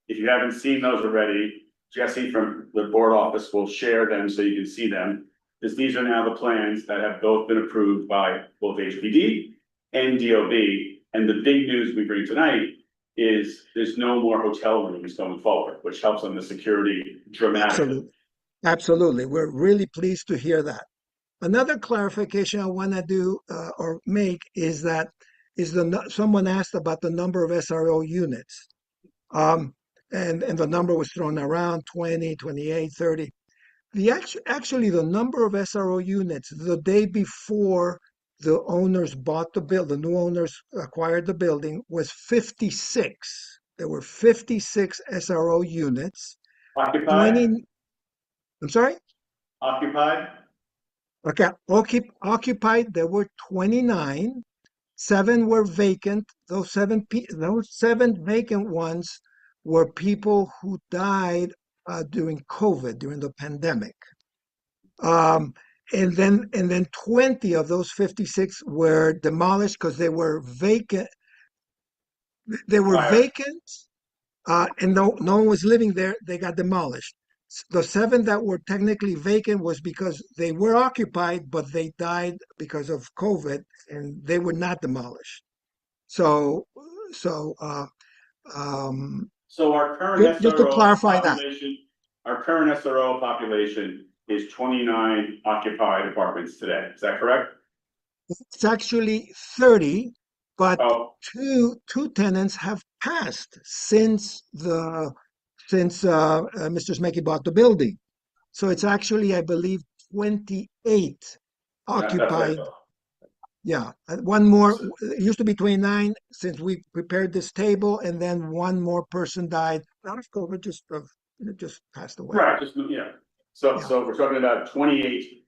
C: if you haven't seen those already, Jesse from the board office will share them so you can see them. Because these are now the plans that have both been approved by both HPD and DOB. And the big news we bring tonight is there's no more hotel rooms going forward, which helps on the security dramatically.
T: Absolutely. Absolutely. We're really pleased to hear that. Another clarification I want to do or make is that someone asked about the number of SRO units. Um, and the number was thrown around 20, 28, 30. Actually, the number of SRO units the day before the owners bought the new owners acquired the building was 56. There were 56 SRO units.
C: Occupied,
T: 20, I'm sorry?
C: occupied,
T: Okay, occupied, there were 29. 7 were vacant. Those 7 vacant ones were people who died during COVID, during the pandemic. And then 20 of those 56 were demolished because they were vacant. They were
C: fire.
T: vacant, and no one was living there. They got demolished. The 7 that were technically vacant was because they were occupied, but they died because of COVID, and they were not demolished. So, so
C: So our current
T: just to
C: SRO
T: clarify that,
C: population, our current SRO population is 29 occupied apartments today. Is that correct?
T: it's actually 30, but
C: Oh,
T: two tenants have passed since Mr. Smekey bought the building. So it's actually, I believe, 28
C: that's what I
T: occupied.
C: thought.
T: Yeah, one more. It used to be 29 since we prepared this table, and then one more person died not of COVID, just passed away.
C: Right, just, yeah. So we're talking about 28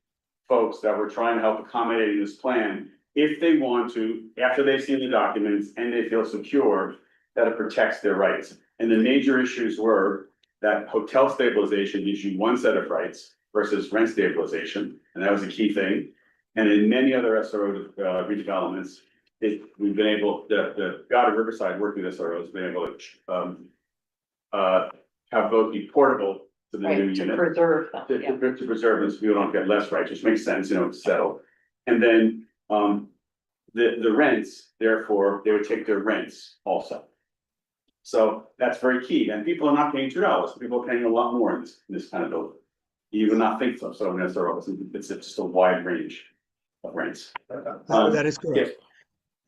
C: folks that we're trying to help accommodate in this plan. If they want to, after they've seen the documents and they feel secure, that it protects their rights. And the major issues were that hotel stabilization gives you one set of rights versus rent stabilization, and that was a key thing. And in many other SRO redevelopments, we've been able, the God of Riverside working with SROs, has been able to have both be portable to the new
B: Right, to
C: unit.
B: preserve them, yeah.
C: To preserve them, so people don't get less rights, which makes sense, to settle. And then, the rents, therefore, they would take their rents also. So that's very key, and people are not paying $2, people are paying a lot more in this kind of building. You would not think so, so in SRO, it's just a wide range of rents.
T: That is correct.
C: Yeah.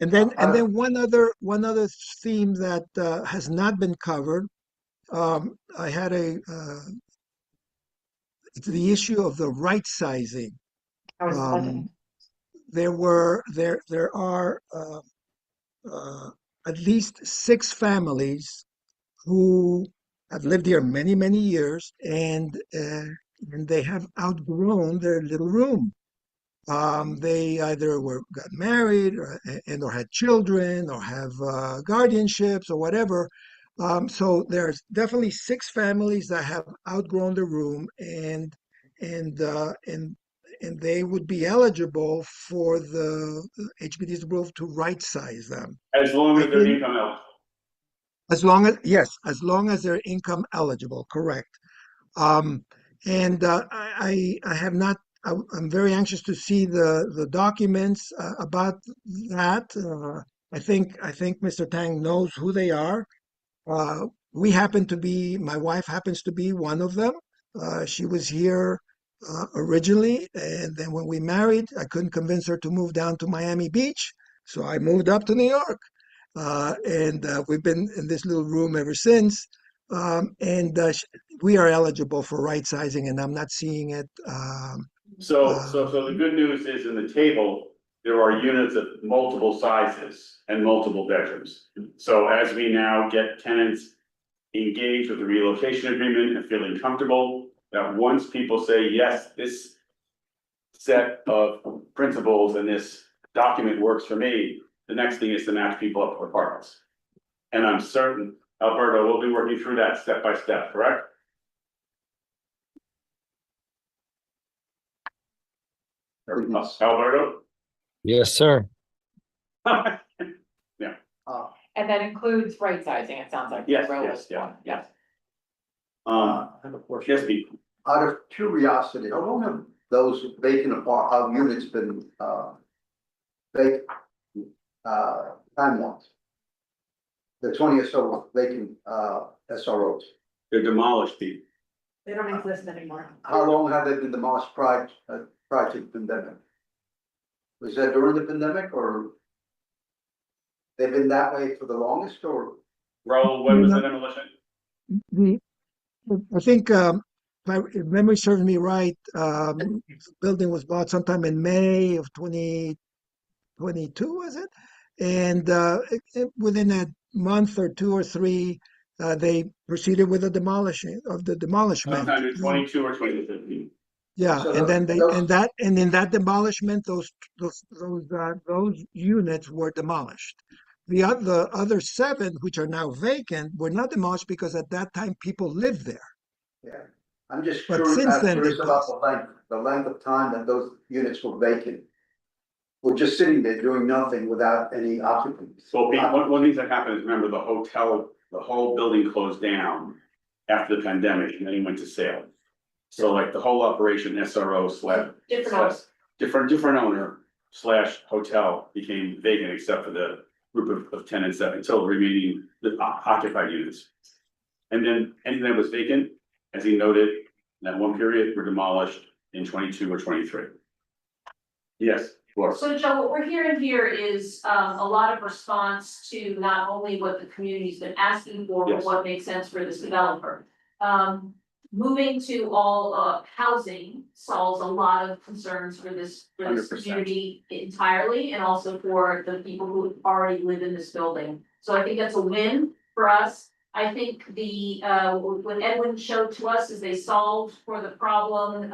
T: And then one other theme that has not been covered. I had it's the issue of the right sizing.
B: I was wondering.
T: There are at least 6 families who have lived here many, many years, and they have outgrown their little room. They either got married or had children or have guardianships or whatever. So there's definitely 6 families that have outgrown the room, and uh, and and they would be eligible for the HPD's approval to right size them.
C: As long
T: I
C: as their
T: think
C: income eligible.
T: as long as they're income eligible, correct. Um, and I have not. I'm very anxious to see the documents about that. I think Mr. Tang knows who they are. My wife happens to be one of them. She was here originally. And then when we married, I couldn't convince her to move down to Miami Beach. So I moved up to New York. And we've been in this little room ever since. We are eligible for right sizing, and I'm not seeing it.
C: So the good news is in the table, there are units of multiple sizes and multiple bedrooms. So as we now get tenants engaged with the relocation agreement and feeling comfortable, that once people say, yes, this set of principles and this document works for me, the next thing is to match people up for apartments. And I'm certain Alberto will be working through that step by step, correct? Alberto?
J: Yes, sir.
C: Yeah.
B: And that includes right sizing, it sounds like.
C: Yes,
B: Well,
C: yes, yeah.
B: Yes.
Q: I have a question.
C: Yes, Pete.
Q: Out of curiosity, how long have those vacant units been, vacant, time-wise? The 20 or so vacant, SROs,
C: They're demolished, Pete.
B: They don't exist anymore.
Q: how long have they been demolished prior to the pandemic? Was that during the pandemic, or they've been that way for the longest, or?
C: Raul, when was the demolition?
T: I think, if memory serves me right, the building was bought sometime in May of 2022, was it? And within a month or two or three, they proceeded with the demolishment.
C: Sometime in 22 or 2015.
T: Yeah,
Q: So
T: and then
Q: those-
T: in that demolishment, those units were demolished. The other 7, which are now vacant, were not demolished because at that time people lived there.
Q: Yeah, I'm just
T: But
Q: curious,
T: since then,
Q: curious
T: they
Q: about the length of time that those units were vacant. We're just sitting there doing nothing without any occupants.
C: Well, Pete, one of the things that happened is, remember, the whole building closed down after the pandemic, and then he went to sale. So like the whole operation SRO different owner / hotel became vacant, except for the group of tenants that until the remaining occupied units. And then anything that was vacant, as he noted, in that one period, were demolished in 22 or 23. Yes, Laura.
R: So Joe, what we're hearing here is a lot of response to not only what the community's been asking for, but
C: Yes.
R: what makes sense for this developer. Moving to all housing solves a lot of concerns for this
C: 100%.
R: community entirely, and also for the people who already live in this building. So I think that's a win for us. I think what Edwin showed to us is they solved for the problem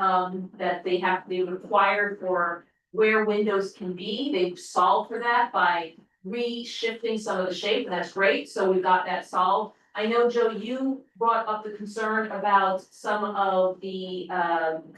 R: that they required for where windows can be. They've solved for that by reshifting some of the shape, and that's great. So we got that solved. I know, Joe, you brought up the concern about some of the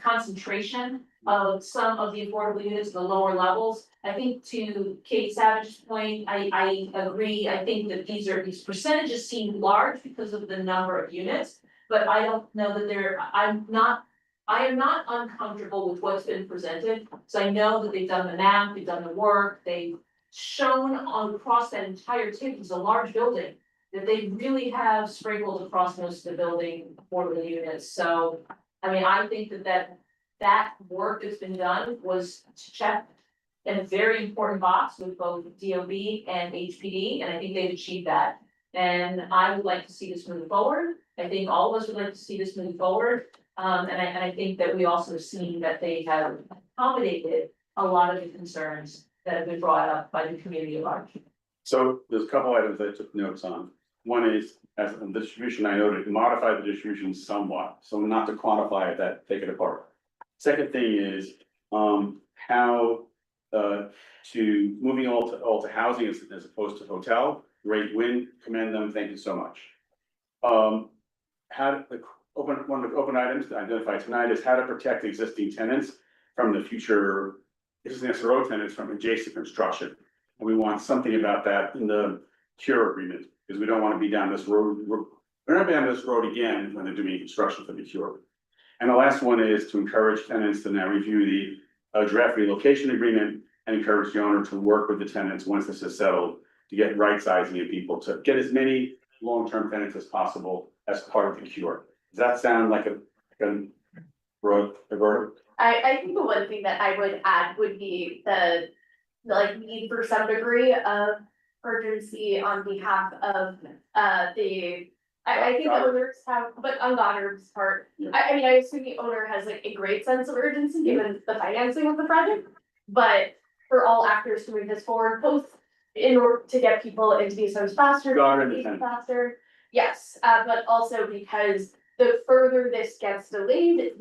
R: concentration of some of the affordable units, the lower levels. I think to Kate Savage's point, I agree. I think that these percentages seem large because of the number of units, but I don't know that I am not uncomfortable with what's been presented. So I know that they've done the math, they've done the work, they've shown across that entire table, it's a large building, that they really have sprinkled across most of the building affordable units. So, I mean, I think that work that's been done was to check in a very important box with both DOB and HPD, and I think they've achieved that. And I would like to see this move forward. I think all of us would like to see this move forward. And I think that we also have seen that they have accommodated a lot of the concerns that have been brought up by the community at large.
C: So there's a couple items I took notes on. One is, as in the distribution, I noted, modify the distribution somewhat, so not to quantify it, take it apart. Second thing is, how, to moving all to housing as opposed to hotel. Great win, commend them, thank you so much. One of the open items to identify tonight is how to protect existing tenants from the future existing SRO tenants from adjacent construction. And we want something about that in the cure agreement, because we don't want to be down this road. We're not down this road again when they're doing construction for the cure. And the last one is to encourage tenants to now review the draft relocation agreement and encourage the owner to work with the tenants once this is settled to get right sizing of people, to get as many long-term tenants as possible as part of the cure. Does that sound like a broad?
L: I think the one thing that I would add would be the like need for some degree of urgency on behalf of I think owners have, but on Goddard's part, I mean, I assume the owner has like a great sense of urgency given the financing of the project. But for all actors to move this forward, both in order to get people into these homes faster, faster. Yes, but also because the further this gets delayed,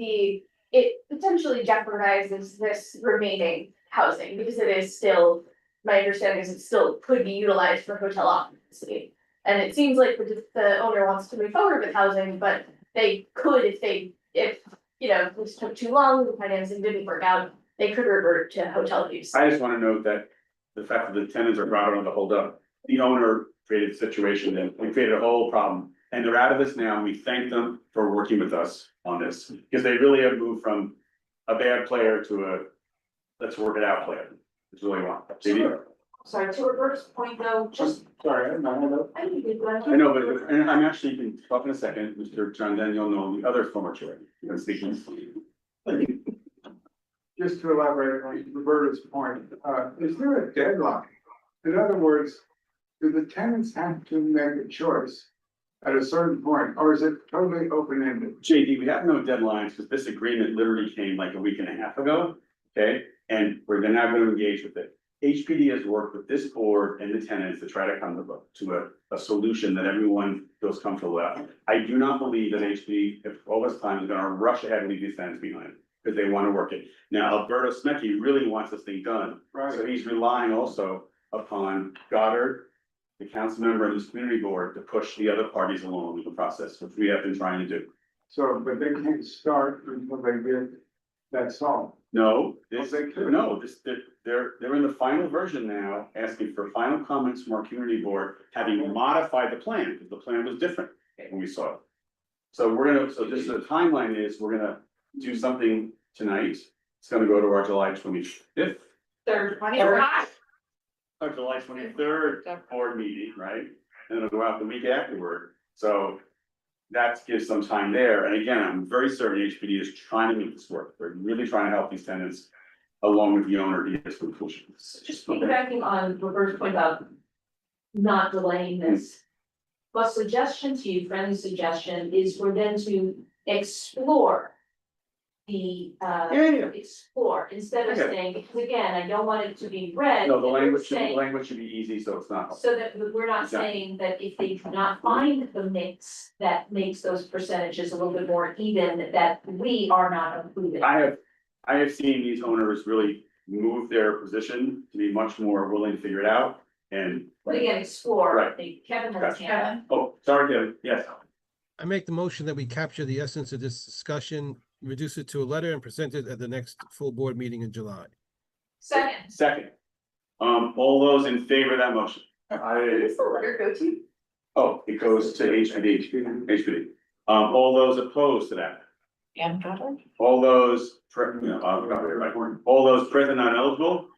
L: it potentially jeopardizes this remaining housing because it is still, my understanding is it still could be utilized for hotel occupancy. And it seems like the owner wants to move forward with housing, but they could, if this took too long, the financing didn't work out, they could revert to hotel use.
C: I just wanna note that the fact that the tenants are brought on to hold up, the owner created a situation and we created a whole problem. And they're out of this now, and we thank them for working with us on this, because they really have moved from a bad player to a let's work it out player. That's really want.
R: Sorry, to Roberta's point though, just.
F: Sorry, I'm not.
C: I know, but and I'm actually, you can talk in a second, Mr. John Daniel, know the other former chair. You can speak.
F: Just to elaborate on Roberta's point, is there a deadline? In other words, do the tenants have to make a choice at a certain point, or is it totally open-ended?
C: JD, we have no deadlines, because this agreement literally came like a week and a half ago, okay? And we're now gonna engage with it. HPD has worked with this board and the tenants to try to come to a solution that everyone feels comfortable with. I do not believe that HPD, if all this time, is gonna rush ahead and leave these tenants behind, because they wanna work it. Now, Alberto Smecki really wants this thing done, so he's relying also upon Goddard, the council member and this community board, to push the other parties along with the process, which we have been trying to do.
F: So, but they can't start until they get that solved.
C: No, they're in the final version now, asking for final comments from our community board, having modified the plan, because the plan was different when we saw it. So just the timeline is, we're gonna do something tonight. It's gonna go to our July 25th. Our July 23rd board meeting, right? And it'll go out the week afterward, so that gives some time there, and again, I'm very certain HPD is trying to make this work, we're really trying to help these tenants. Along with the owner, to get this conclusion.
R: Just piggybacking on Roberta's point about not delaying this. A suggestion to you, friendly suggestion, is for them to explore the, explore, instead of saying, because again, I don't want it to be read.
C: No, the language
R: saying-
C: should be easy, so it's not.
R: So that we're not
C: Exactly.
R: saying that if they do not find the mix that makes those percentages a little bit more even, that we are not approving.
C: I have seen these owners really move their position to be much more willing to figure it out and.
R: But again, explore,
C: Right.
R: Kevin has his hand up.
C: Oh, sorry, Kevin, yes.
P: I make the motion that we capture the essence of this discussion, reduce it to a letter and present it at the next full board meeting in July.
R: Second.
C: All those in favor of that motion?
L: Where does the letter go to?
C: Oh, it goes to HPD. All those opposed to that?
B: And Goddard?
C: All those, all those present not eligible?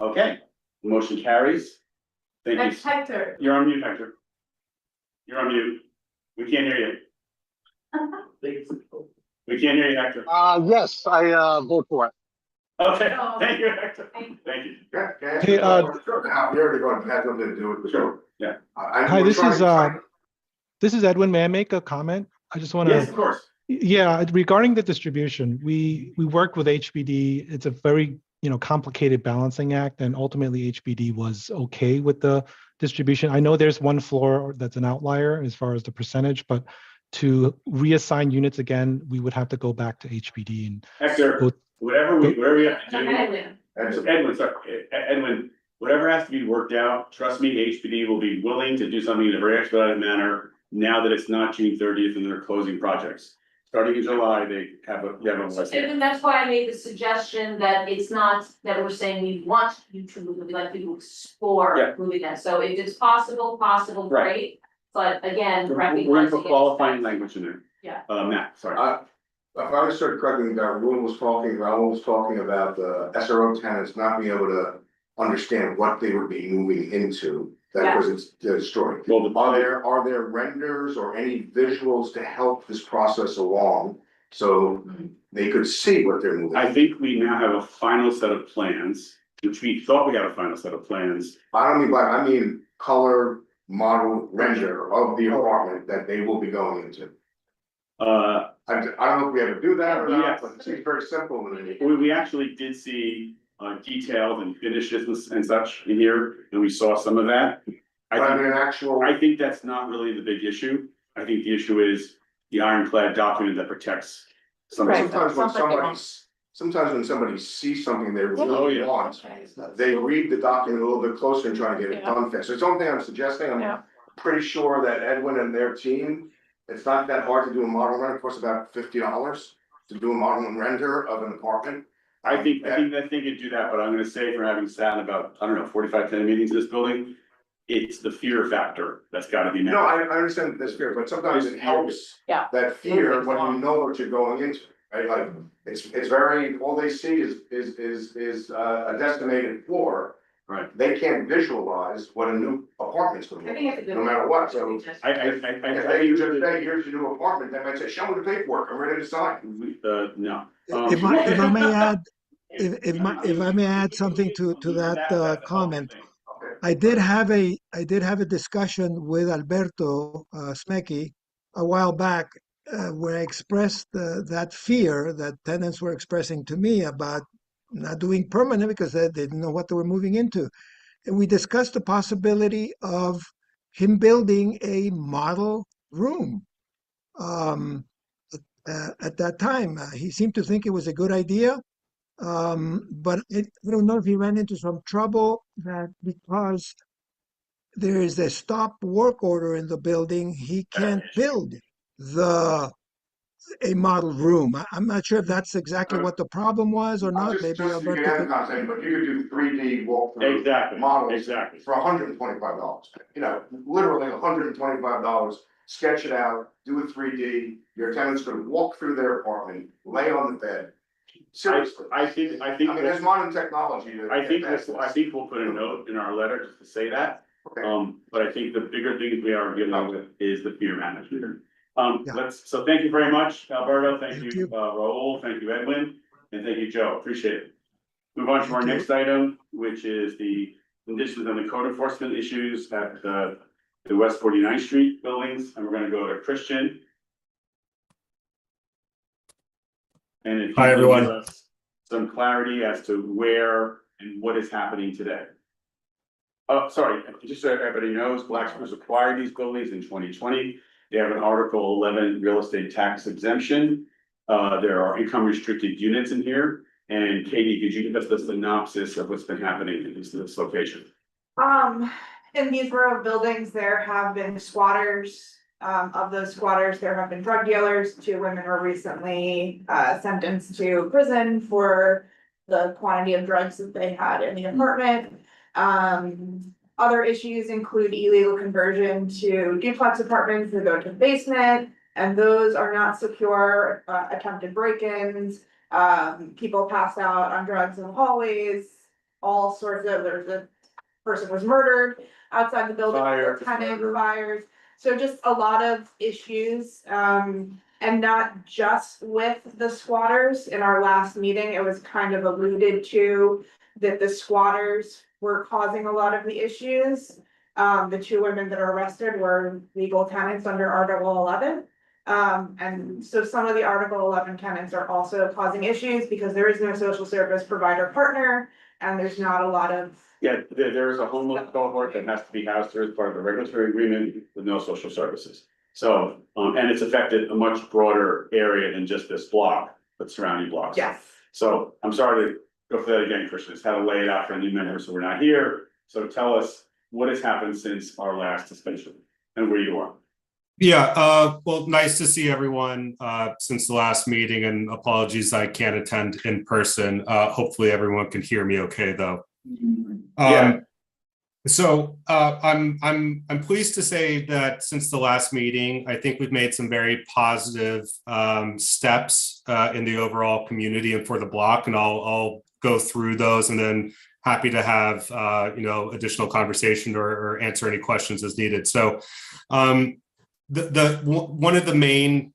C: Okay, motion carries. Thank
A: Next,
C: you.
A: Hector.
C: You're on mute, Hector. You're on mute. We can't hear you. We can't hear you, Hector.
O: Yes, I vote for it.
C: Okay, thank you, Hector. Thank you.
K: Hey,
E: You're already going to have something to do with the show.
C: Yeah.
K: Hi, this is Edwin. May I make a comment? I just want to.
C: Yes, of course.
K: Yeah, regarding the distribution, we worked with HBD. It's a very, complicated balancing act, and ultimately HBD was okay with the distribution. I know there's one floor that's an outlier as far as the percentage, but to reassign units again, we would have to go back to HBD and.
C: Hector, whatever we have to do. Edwin, whatever has to be worked out, trust me, HPD will be willing to do something in a very expedited manner. Now that it's not June 30th and they're closing projects, starting in July, they have a.
R: And that's why I made the suggestion that it's not that we're saying we want you to move, we'd like you to explore moving that, so if it's possible,
C: Right.
R: great. But again,
C: We're going
R: recognizing
C: for qualifying language in there.
R: Yeah.
C: Matt, sorry.
E: If I understood correctly, Raul was talking about the SRO tenants not being able to understand what they would be moving into. That because it's destroyed.
C: Well,
E: Are there renders or any visuals to help this process along So they could see what they're moving.
C: I think we now have a final set of plans, which we thought we had a final set of plans.
E: I don't mean black, I mean color, model, render of the apartment that they will be going into. I don't know if we ever do that or not, but it seems very simple to me.
C: We actually did see details and finishes and such in here, and we saw some of that. I think that's not really the big issue. I think the issue is the ironclad document that protects somebody.
E: Sometimes when somebody sees something they really want, they read the document a little bit closer and try to get it done fast. It's the only thing I'm suggesting. I'm pretty sure that Edwin and their team, it's not that hard to do a model render. It costs about $50 to do a model and render of an apartment.
C: I think they could do that, but I'm gonna say from having sat in about, I don't know, 45, 10 meetings in this building, it's the fear factor that's gotta be managed.
E: No, I understand this fear, but sometimes it helps that fear when you know what you're going into, right? Like, it's very, all they see is a decimated floor.
C: Right.
E: They can't visualize what a new apartment's gonna look like, no matter what, so. If they just say, here's your new apartment, they might say, show me the paperwork, I'm ready to sign.
C: No.
T: If I may add, if I may add something to that comment, I did have a discussion with Alberto Smecki a while back where I expressed that fear that tenants were expressing to me about not doing permanent because they didn't know what they were moving into. And we discussed the possibility of him building a model room. At that time, he seemed to think it was a good idea. But I don't know if he ran into some trouble that because there is a stop work order in the building, he can't build a model room. I'm not sure if that's exactly what the problem was or not. Maybe Alberto could.
E: But you could do 3D walkthrough models for $125. You know, literally $125. Sketch it out, do a 3D. Your tenant's gonna walk through their apartment, lay on the bed. Seriously.
C: I think.
E: I mean, there's modern technology.
C: I think we'll put a note in our letter just to say that.
E: Okay.
C: But I think the bigger things we are dealing with is the fear management. So thank you very much, Alberto. Thank you, Raul. Thank you, Edwin. And thank you, Joe. Appreciate it. Move on to our next item, which is the conditions on the code enforcement issues at the West 49th Street buildings. And we're gonna go to Christian. And if you
G: Hi,
C: can give
G: everyone.
C: us some clarity as to where and what is happening today. Sorry, just so everybody knows, Black Spruce acquired these buildings in 2020. They have an Article 11 real estate tax exemption. There are income restricted units in here. And Katie, could you give us the synopsis of what's been happening in this location?
N: In these borough buildings, there have been squatters. Of those squatters, there have been drug dealers. 2 women were recently sentenced to prison for the quantity of drugs that they had in the apartment. Other issues include illegal conversion to duplex apartments that go to the basement, and those are not secure, attempted break-ins, people passed out on drugs in the hallways, all sorts of, there's a person was murdered outside the building, tenant fires. So just a lot of issues, and not just with the squatters. In our last meeting, it was kind of alluded to that the squatters were causing a lot of the issues. The 2 women that are arrested were legal tenants under Article 11. And so some of the Article 11 tenants are also causing issues because there is no social service provider partner, and there's not a lot of.
C: Yeah, there's a homeless cohort that has to be housed here as part of a regulatory agreement with no social services. So, and it's affected a much broader area than just this block, but surrounding blocks.
N: Yes.
C: So I'm sorry to go for that again, Christian. It's how to lay it out for new members who are not here. So tell us what has happened since our last discussion and where you are.
G: Yeah, well, nice to see everyone since the last meeting, and apologies I can't attend in person. Hopefully everyone can hear me okay though. So I'm pleased to say that since the last meeting, I think we've made some very positive steps in the overall community and for the block, and I'll go through those, and then happy to have additional conversation or answer any questions as needed. So one of the main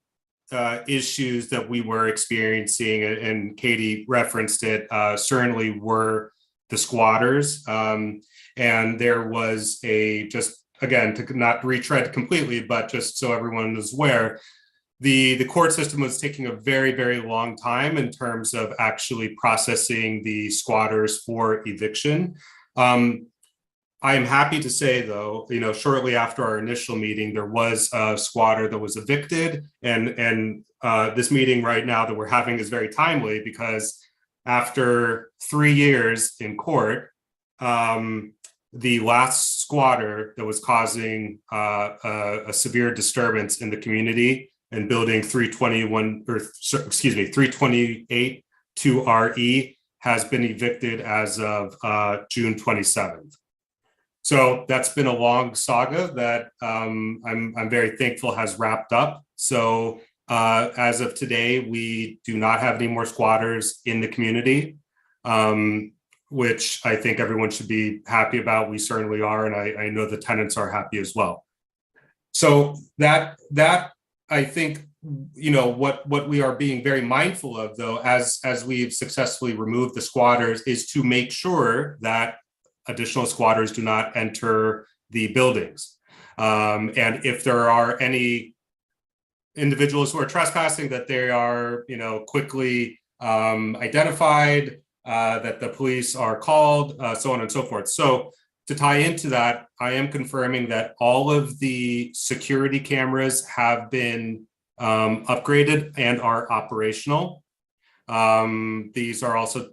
G: issues that we were experiencing, and Katie referenced it, certainly were the squatters. And there was just again, to not retread completely, but just so everyone is aware, the court system was taking a very, very long time in terms of actually processing the squatters for eviction. I am happy to say, though, shortly after our initial meeting, there was a squatter that was evicted, and this meeting right now that we're having is very timely because after 3 years in court, the last squatter that was causing a severe disturbance in the community and building 328 2RE has been evicted as of June 27th. So that's been a long saga that I'm very thankful has wrapped up. So as of today, we do not have any more squatters in the community, which I think everyone should be happy about. We certainly are, and I know the tenants are happy as well. So that I think, what we are being very mindful of, though, as we've successfully removed the squatters, is to make sure that additional squatters do not enter the buildings. And if there are any individuals who are trespassing, that they are, quickly identified, that the police are called, so on and so forth. So to tie into that, I am confirming that all of the security cameras have been upgraded and are operational. These are also,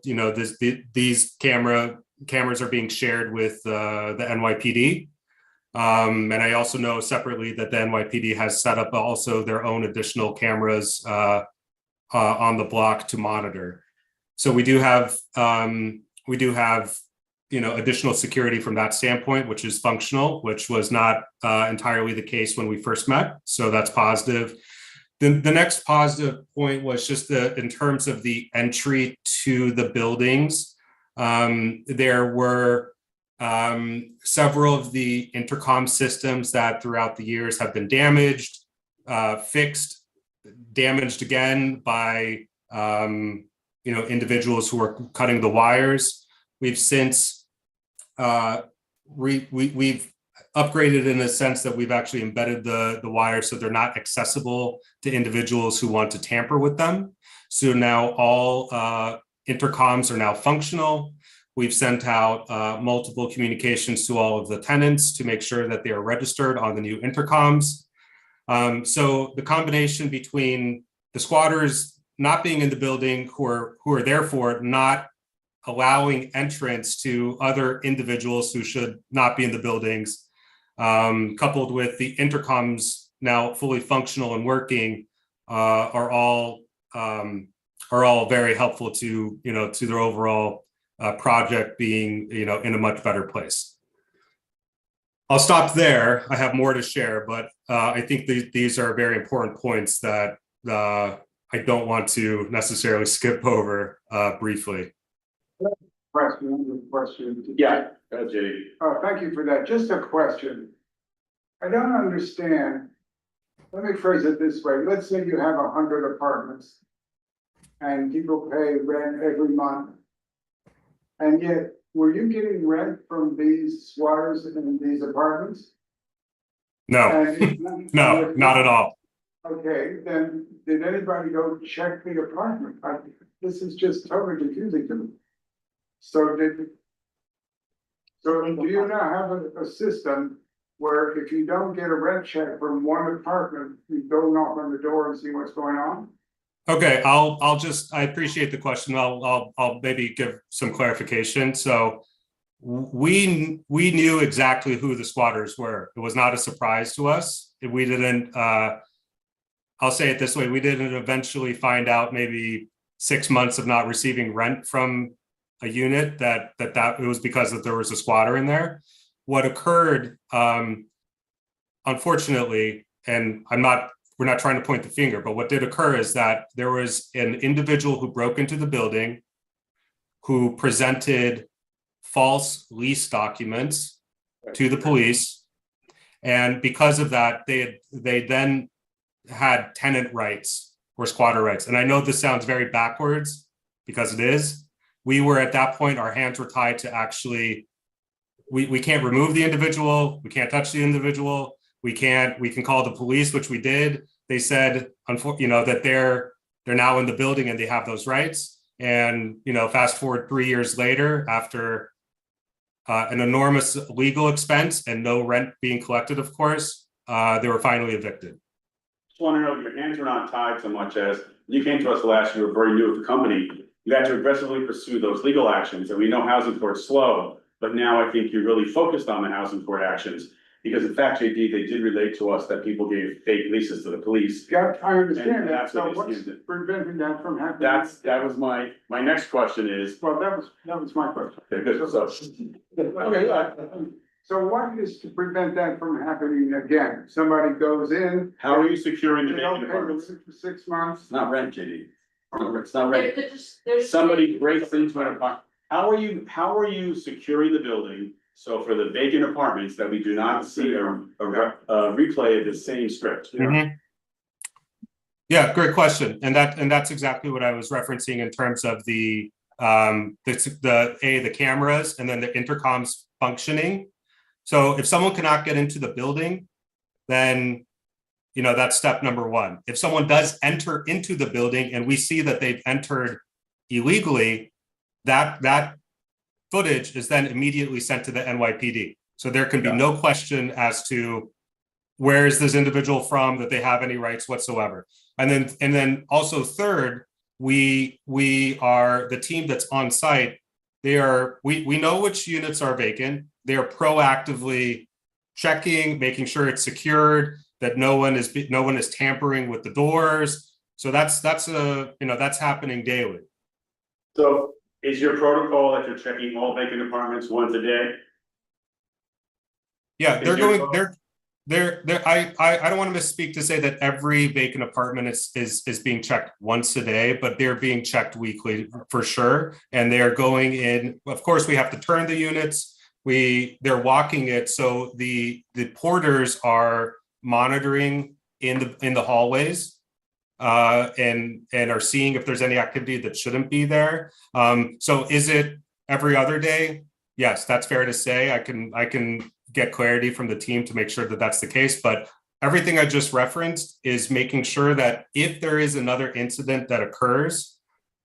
G: these cameras are being shared with the NYPD. And I also know separately that the NYPD has set up also their own additional cameras on the block to monitor. So we do have additional security from that standpoint, which is functional, which was not entirely the case when we first met. So that's positive. The next positive point was just in terms of the entry to the buildings. There were several of the intercom systems that throughout the years have been damaged, fixed, damaged again by individuals who are cutting the wires. We've since we've upgraded in a sense that we've actually embedded the wires so they're not accessible to individuals who want to tamper with them. So now all intercoms are now functional. We've sent out multiple communications to all of the tenants to make sure that they are registered on the new intercoms. So the combination between the squatters not being in the building, who are therefore not allowing entrance to other individuals who should not be in the buildings, coupled with the intercoms now fully functional and working, are all very helpful to their overall project being in a much better place. I'll stop there. I have more to share, but I think these are very important points that I don't want to necessarily skip over briefly.
F: Question.
C: Yeah, JD.
F: Thank you for that. Just a question. I don't understand. Let me phrase it this way. Let's say you have 100 apartments and people pay rent every month. And yet, were you getting rent from these squatters in these apartments?
G: No, no, not at all.
F: Okay, then did anybody go check the apartment? This is just totally confusing to me. So do you now have a system where if you don't get a rent check from one apartment, you go knock on the door and see what's going on?
G: Okay, I appreciate the question. I'll maybe give some clarification. So we knew exactly who the squatters were. It was not a surprise to us. We didn't, I'll say it this way, we didn't eventually find out maybe 6 months of not receiving rent from a unit that it was because that there was a squatter in there. What occurred, unfortunately, and we're not trying to point the finger, but what did occur is that there was an individual who broke into the building, who presented false lease documents to the police. And because of that, they then had tenant rights or squatter rights. And I know this sounds very backwards because it is. We were at that point, our hands were tied to actually, we can't remove the individual, we can't touch the individual, we can call the police, which we did. They said, that they're now in the building and they have those rights. And, fast forward 3 years later, after an enormous legal expense and no rent being collected, of course, they were finally evicted.
C: Just want to know, your hands were not tied so much as you came to us last year, very new with the company. You had to aggressively pursue those legal actions, and we know housing court's slow, but now I think you're really focused on the housing court actions. Because in fact, JD, they did relate to us that people gave fake leases to the police.
F: Yeah, I understand
C: And
F: that,
C: that's
F: so
C: what they
F: what's
C: skimmed it.
F: preventing that from happening?
C: That was my next question is.
F: Well, that was my question.
C: Okay, good.
F: So what is to prevent that from happening again? Somebody goes in.
C: How are you securing the
F: They don't
C: vacant
F: pay the
C: apartments?
F: rent for 6 months.
C: It's not rent, JD. It's not rent.
R: There's.
C: Somebody breaks into an apartment. How are you securing the building? So for the vacant apartments that we do not see a replay of the same script.
G: Mhm. Yeah, great question. And that's exactly what I was referencing in terms of the cameras and then the intercoms functioning. So if someone cannot get into the building, then that's step number one. If someone does enter into the building and we see that they've entered illegally, that footage is then immediately sent to the NYPD. So there can be no question as to where is this individual from, that they have any rights whatsoever. And then also third, we are the team that's on site. We know which units are vacant. They are proactively checking, making sure it's secured, that no one is tampering with the doors. So that's happening daily.
C: So is your protocol that you're checking all vacant apartments once a day?
G: Yeah, I don't want to misspeak to say that every vacant apartment is being checked once a day, but they're being checked weekly for sure. And they're going in, of course, we have to turn the units. They're walking it. So the porters are monitoring in the hallways. And are seeing if there's any activity that shouldn't be there. So is it every other day? Yes, that's fair to say. I can get clarity from the team to make sure that that's the case. But everything I just referenced is making sure that if there is another incident that occurs,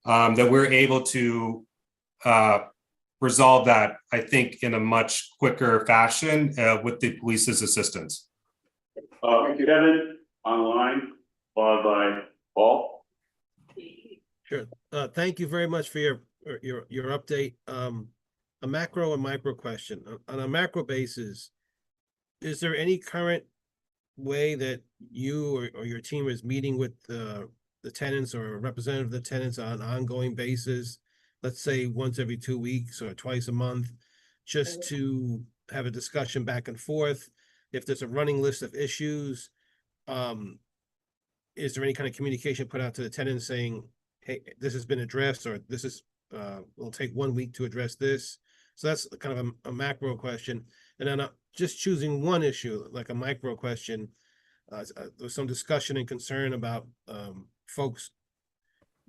G: that we're able to resolve that, I think, in a much quicker fashion with the police's assistance.
C: Kevin, online, followed by Paul.
P: Sure. Thank you very much for your update. A macro and micro question. On a macro basis, is there any current way that you or your team is meeting with the tenants or a representative of the tenants on an ongoing basis? Let's say once every 2 weeks or twice a month, just to have a discussion back and forth. If there's a running list of issues, is there any kind of communication put out to the tenants saying, hey, this has been addressed, or this is, will take 1 week to address this? So that's kind of a macro question. And then just choosing one issue, like a micro question, there was some discussion and concern about folks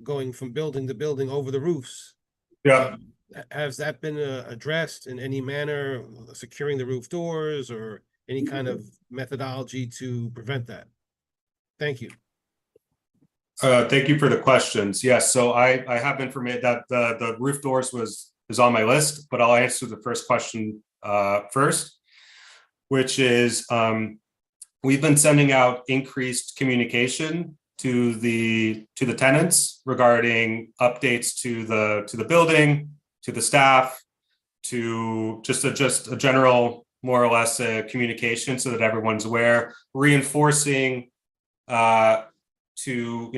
P: going from building to building over the roofs.
G: Yeah.
P: Has that been addressed in any manner, securing the roof doors or any kind of methodology to prevent that? Thank you.
G: Thank you for the questions. Yes, so I have information that the roof doors is on my list, but I'll answer the first question first, which is we've been sending out increased communication to the tenants regarding updates to the building, to the staff, to just a general, more or less, communication so that everyone's aware, reinforcing to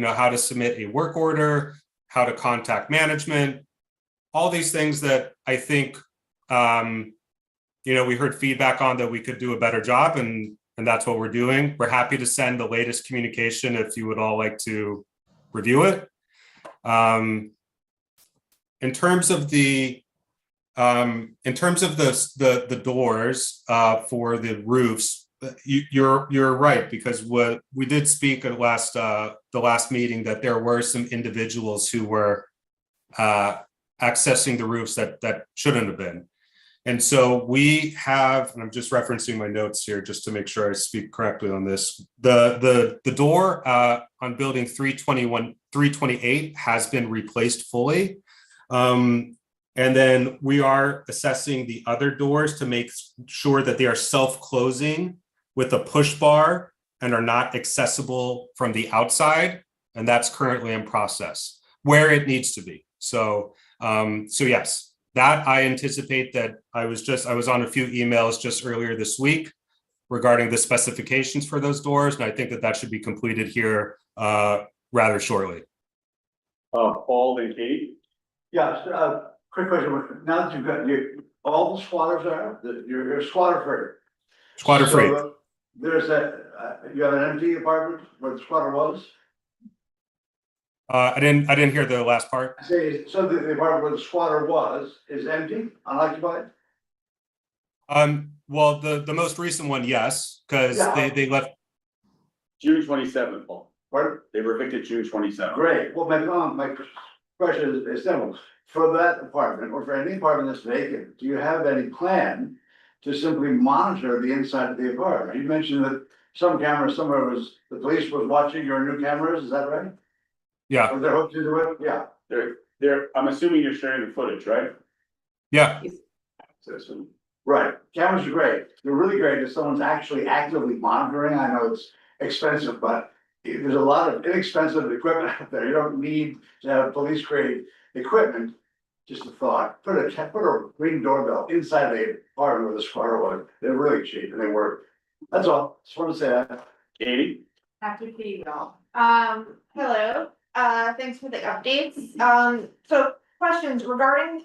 G: how to submit a work order, how to contact management, all these things that I think we heard feedback on that we could do a better job, and that's what we're doing. We're happy to send the latest communication if you would all like to review it. In terms of the doors for the roofs, you're right, because what we did speak at the last meeting, that there were some individuals who were accessing the roofs that shouldn't have been. And so we have, and I'm just referencing my notes here just to make sure I speak correctly on this. The door on building 328 has been replaced fully. And then we are assessing the other doors to make sure that they are self-closing with a push bar and are not accessible from the outside. And that's currently in process where it needs to be. So yes, that I anticipate that I was on a few emails just earlier this week regarding the specifications for those doors. And I think that should be completed here rather shortly.
C: Paul and Katie?
Q: Yes, quick question, now that you've got, all the squatters are, you're squatter free.
G: Squatter free.
Q: So there's you have an empty apartment where the squatter was?
G: I didn't hear the last part.
Q: I say, so the apartment where the squatter was is empty, unoccupied?
G: Well, the most recent one, yes, because they left
C: June 27th, Paul.
Q: Pardon?
C: They were evicted June 27th.
Q: Great, well, my question is simple, for that apartment, or for any apartment that's vacant, do you have any plan to simply monitor the inside of the apartment? You mentioned that some cameras, somewhere the police was watching your new cameras, is that right?
G: Yeah.
Q: Or they're hooked into it, yeah.
C: I'm assuming you're sharing the footage, right?
G: Yeah.
Q: Right, cameras are great, they're really great if someone's actually actively monitoring. I know it's expensive, but there's a lot of inexpensive equipment out there, you don't need to have police grade equipment. Just a thought, put a ring doorbell inside the apartment where the squatter was, they're really cheap and they work. That's all, just wanted to say that.
C: Katie?
N: After Katie, y'all. Hello, thanks for the updates. So questions regarding,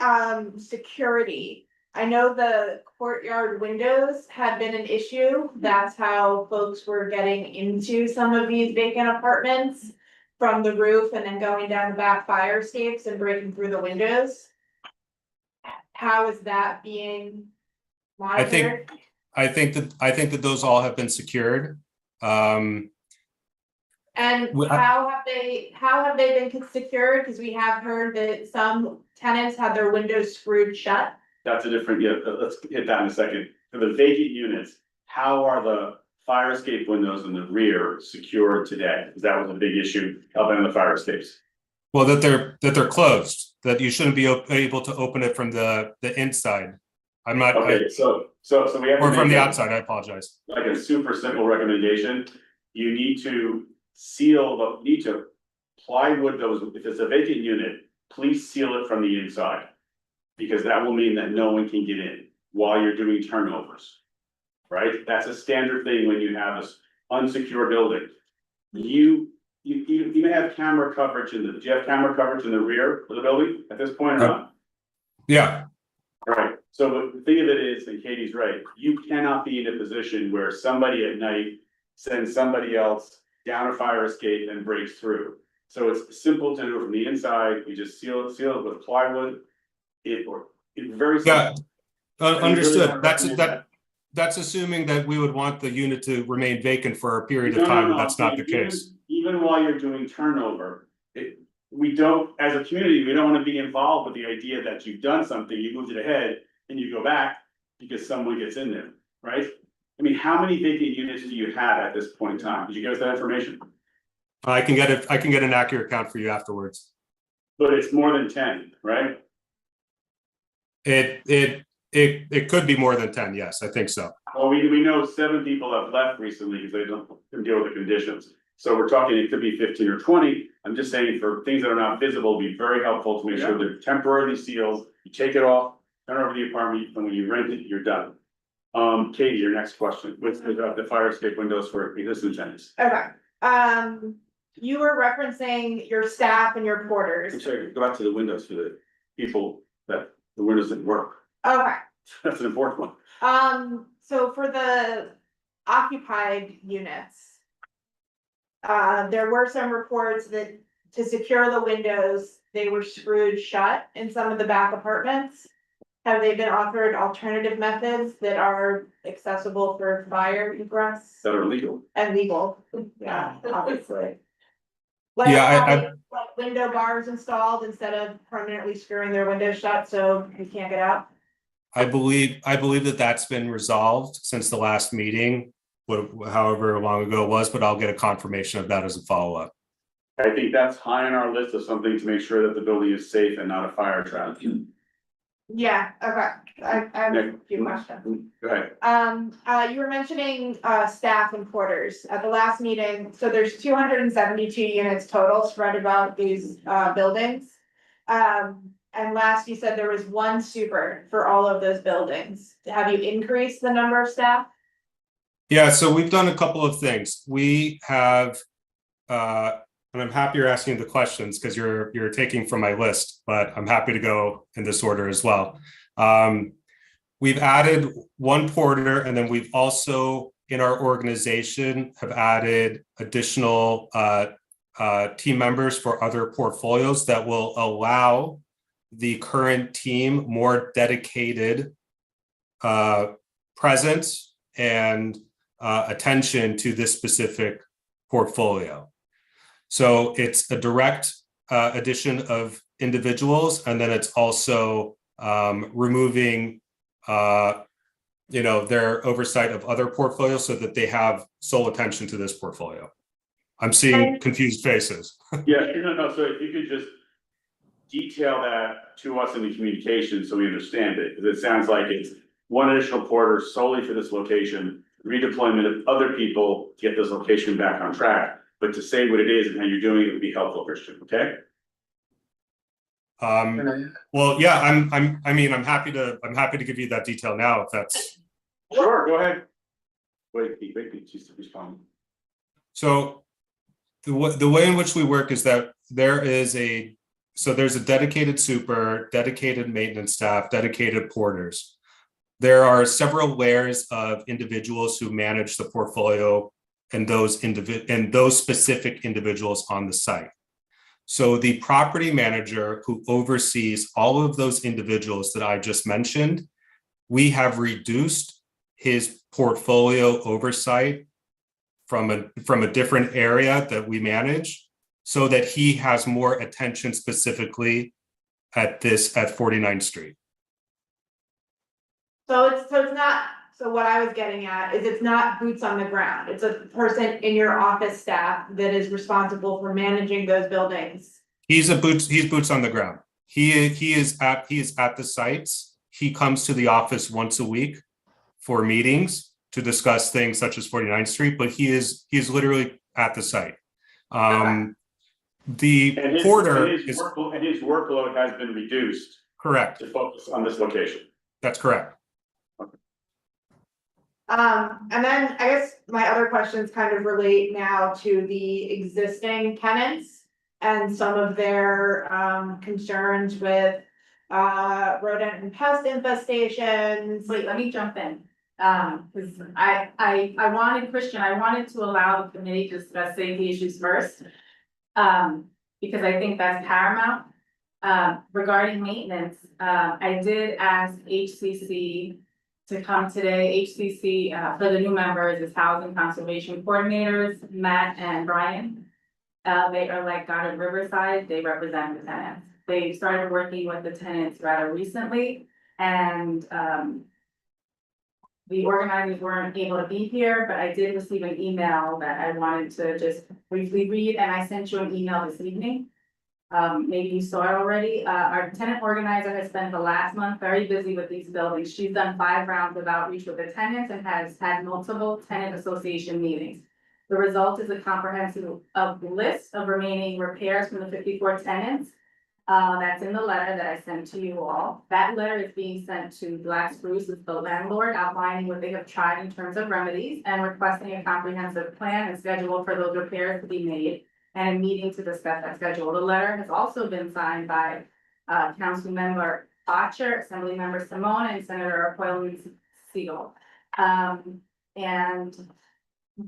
N: security. I know the courtyard windows had been an issue. That's how folks were getting into some of these vacant apartments from the roof and then going down the back fire escapes and breaking through the windows. How is that being monitored?
G: I think that those all have been secured.
N: And how have they been secured? Because we have heard that some tenants had their windows screwed shut.
C: That's a different, let's hit that in a second. For the vacant units, how are the fire escape windows in the rear secured today? Because that was a big issue up in the fire escapes.
G: Well, that they're closed, that you shouldn't be able to open it from the inside. I'm not.
C: Okay, so we have.
G: Or from the outside, I apologize.
C: Like a super simple recommendation, you need to plywood those, if it's a vacant unit, please seal it from the inside. Because that will mean that no one can get in while you're doing turnovers. Right? That's a standard thing when you have this unsecure building. You may have camera coverage do you have camera coverage in the rear of the building at this point or not?
G: Yeah.
C: Right, so the thing of it is, and Katie's right, you cannot be in a position where somebody at night sends somebody else down a fire escape and breaks through. So it's simple to do from the inside, you just seal it with plywood. It's very simple.
G: Yeah, understood. That's assuming that we would want the unit to remain vacant for a period of time. That's not the case.
C: Even while you're doing turnover, we don't, as a community, we don't want to be involved with the idea that you've done something, you moved it ahead, and you go back because someone gets in there, right? I mean, how many vacant units do you have at this point in time? Did you give us that information?
G: I can get an accurate count for you afterwards.
C: But it's more than 10, right?
G: It could be more than 10, yes, I think so.
C: Well, we know 7 people have left recently because they don't deal with the conditions. So we're talking, it could be 15 or 20. I'm just saying for things that are not visible, it'd be very helpful to make sure they're temporarily sealed. You take it off, turn over the apartment, and when you rent it, you're done. Katie, your next question, with the fire escape windows for existing tenants.
N: Okay, you were referencing your staff and your porters.
C: I'm sorry, go back to the windows for the people that the windows didn't work.
N: Okay.
C: That's an important one.
N: So for the occupied units. There were some reports that to secure the windows, they were screwed shut in some of the back apartments. Have they been offered alternative methods that are accessible for fire egress
C: That are legal.
N: and legal? Yeah, obviously. Like
G: Yeah,
N: having, like window bars installed instead of permanently screwing their windows shut so you can't get out?
G: I believe that that's been resolved since the last meeting, however long ago it was, but I'll get a confirmation of that as a follow-up.
C: I think that's high on our list of something to make sure that the building is safe and not a fire trap.
N: Yeah, okay, I have a few questions.
C: Go ahead.
N: You were mentioning, staff and quarters at the last meeting, so there's 272 units total spread about these, buildings. And last you said there was one super for all of those buildings. Have you increased the number of staff?
G: Yeah, so we've done a couple of things. We have, and I'm happy you're asking the questions because you're taking from my list, but I'm happy to go in this order as well. We've added one porter, and then we've also in our organization have added additional team members for other portfolios that will allow the current team more dedicated presence and attention to this specific portfolio. So it's a direct addition of individuals, and then it's also removing their oversight of other portfolios so that they have sole attention to this portfolio. I'm seeing confused faces.
C: Yeah, no, so if you could just detail that to us in the communication so we understand it, because it sounds like it's one additional porter solely for this location, redeployment of other people to get this location back on track. But to say what it is and how you're doing it would be helpful, Christian, okay?
G: Well, yeah, I'm happy to give you that detail now if that's.
C: Sure, go ahead. Wait, she's responding.
G: So the way in which we work is that there's a dedicated super, dedicated maintenance staff, dedicated porters. There are several layers of individuals who manage the portfolio and those specific individuals on the site. So the property manager who oversees all of those individuals that I just mentioned, we have reduced his portfolio oversight from a different area that we manage so that he has more attention specifically at 49th Street.
N: So it's not, so what I was getting at is it's not boots on the ground. It's a person in your office staff that is responsible for managing those buildings.
G: He's boots on the ground. He is at the sites. He comes to the office once a week for meetings to discuss things such as 49th Street, but he is literally at the site. The porter
C: and his workload has been reduced.
G: Correct.
C: To focus on this location.
G: That's correct.
N: And then I guess my other questions kind of relate now to the existing tenants and some of their concerns with rodent and pest infestations.
A: Wait, let me jump in. Because I wanted to allow the committee to discuss safety issues first. Because I think that's paramount. Regarding maintenance, I did ask HCC to come today. HCC, for the new members, is Housing Conservation Coordinators, Matt and Brian. They are like God of Riverside, they represent the tenants. They started working with the tenants rather recently, and the organizers weren't able to be here, but I did receive an email that I wanted to just briefly read, and I sent you an email this evening. Maybe you saw it already. Our tenant organizer has spent the last month very busy with these buildings. She's done 5 rounds of outreach with the tenants and has had multiple tenant association meetings. The result is a comprehensive list of remaining repairs from the 54 tenants. That's in the letter that I sent to you all. That letter is being sent to Black Spruce, the landlord, outlining what they have tried in terms of remedies and requesting a comprehensive plan and schedule for those repairs to be made, and a meeting to discuss that schedule. The letter has also been signed by Council Member Botcher, Assembly Member Simone, and Senator Hoyland-Siegel. And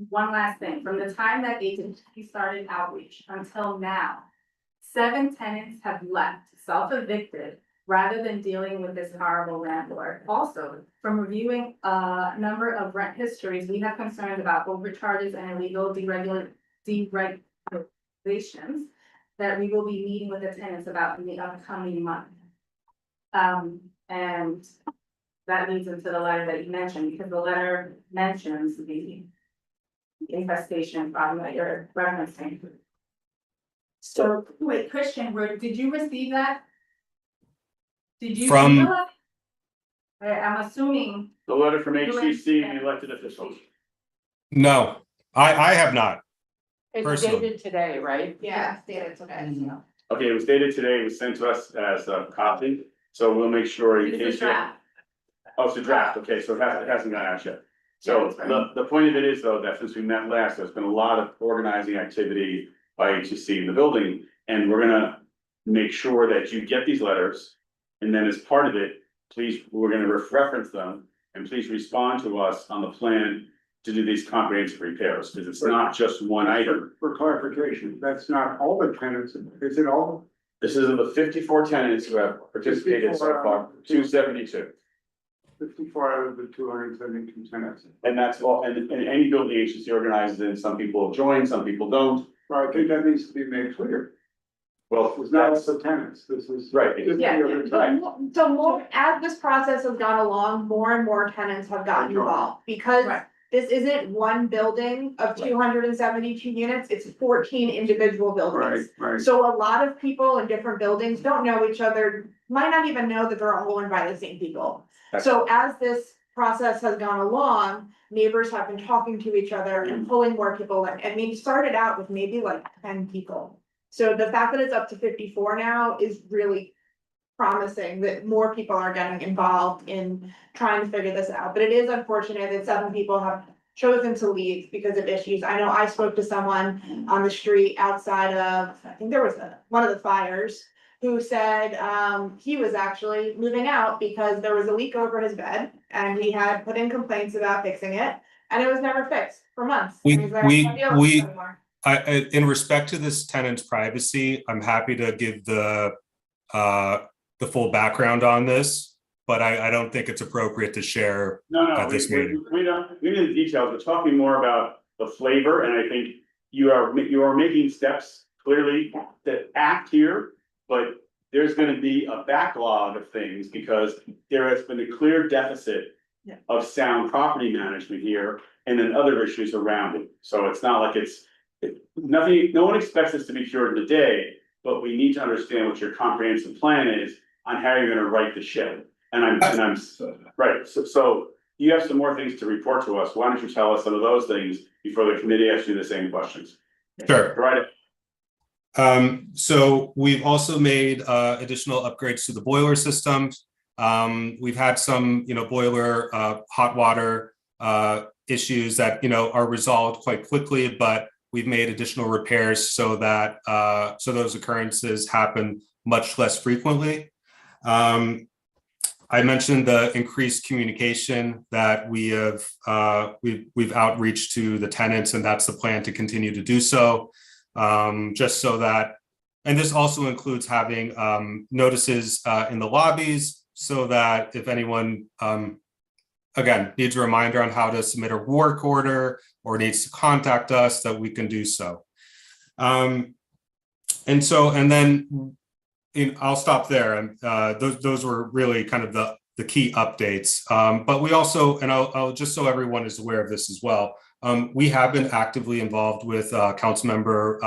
A: one last thing, from the time that agency started outreach until now, 7 tenants have left, self-evicted, rather than dealing with this horrible landlord. Also, from reviewing a number of rent histories, we have concerns about overcharges and illegal deregulations that we will be meeting with the tenants about in the upcoming month. And that leads into the letter that you mentioned, because the letter mentions the infestation problem that you're referencing. So, wait, Christian, did you receive that? Did you?
G: From-
A: see the letter? I'm assuming.
C: The letter from HCC and the elected officials.
G: No, I have not.
B: It's
G: Personally.
B: dated today, right?
N: Yeah, stated today.
C: Okay, it was dated today, it was sent to us as a copy, so we'll make sure in
A: It's a
C: case.
A: draft.
C: Oh, it's a draft, okay, so it hasn't gone out yet.
A: Yeah,
C: So
A: that's right.
C: the point of it is though, that since we met last, there's been a lot of organizing activity by HCC in the building. And we're gonna make sure that you get these letters. And then as part of it, please, we're gonna reference them and please respond to us on the plan to do these comprehensive repairs, because it's not just one item.
F: For clarification, that's not all the tenants, is it all?
C: This is of the 54 tenants who have participated so far, 272.
F: 54 out of the 272 tenants.
C: And that's all, and any building agency organizes in, some people join, some people don't.
F: Well, I think that needs to be made clear.
C: Well,
F: It's not
C: that's
F: the tenants, this is.
C: right.
N: Yeah,
C: Right.
N: so more, as this process has gone along, more and more tenants have gotten involved, because
A: Right.
N: this isn't one building of 272 units, it's 14 individual buildings.
F: Right.
N: So a lot of people in different buildings don't know each other, might not even know that they're all owned by the same people. So as this process has gone along, neighbors have been talking to each other and pulling more people in, and we started out with maybe like 10 people. So the fact that it's up to 54 now is really promising that more people are getting involved in trying to figure this out. But it is unfortunate that 7 people have chosen to leave because of issues. I know I spoke to someone on the street outside of, I think there was one of the fires, who said he was actually moving out because there was a leak over his bed and he had put in complaints about fixing it and it was never fixed for months. And he's like, "I can't deal with this anymore."
G: In respect to this tenant's privacy, I'm happy to give the full background on this, but I don't think it's appropriate to share
C: No,
G: at this meeting.
C: we don't, we need the details, we're talking more about the flavor, and I think you are making steps clearly that act here, but there's gonna be a backlog of things, because there has been a clear deficit of sound property management here, and then other issues around it, so it's not like nothing, no one expects this to be cured in a day, but we need to understand what your comprehensive plan is on how you're gonna right the ship. And I'm right, so you have some more things to report to us. Why don't you tell us some of those things before the committee asks you the same questions?
G: Sure.
C: Right.
G: So we've also made additional upgrades to the boiler system. We've had some, boiler hot water issues that, are resolved quite quickly, but we've made additional repairs so that so those occurrences happen much less frequently. I mentioned the increased communication that we have, we've outreached to the tenants, and that's the plan to continue to do so. Just so that, and this also includes having notices in the lobbies, so that if anyone, again, needs a reminder on how to submit a work order or needs to contact us, that we can do so. And then I'll stop there. And those were really kind of the key updates. But we also, and I'll just so everyone is aware of this as well, we have been actively involved with Councilmember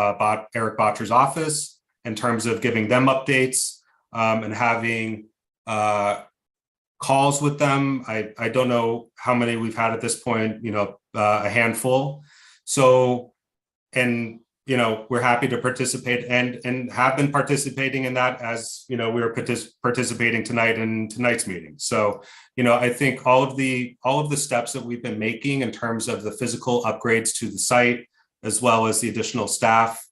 G: Eric Botcher's office in terms of giving them updates and having calls with them. I don't know how many we've had at this point, a handful. So, and we're happy to participate and have been participating in that, as we were participating tonight in tonight's meeting. So, I think all of the steps that we've been making in terms of the physical upgrades to the site, as well as the additional staff.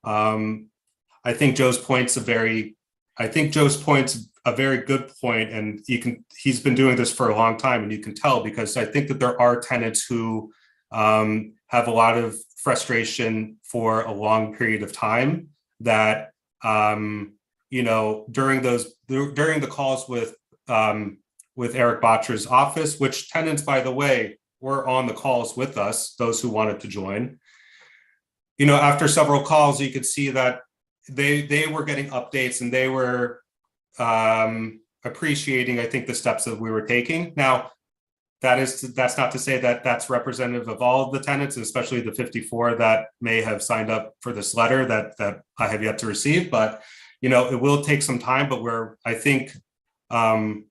G: I think Joe's point's a very good point, and he's been doing this for a long time, and you can tell, because I think that there are tenants who have a lot of frustration for a long period of time, that during during the calls with Eric Botcher's office, which tenants, by the way, were on the calls with us, those who wanted to join. You know, after several calls, you could see that they were getting updates and they were appreciating, I think, the steps that we were taking. Now, that's not to say that that's representative of all of the tenants, especially the 54 that may have signed up for this letter that I have yet to receive. But you know, it will take some time. But I think I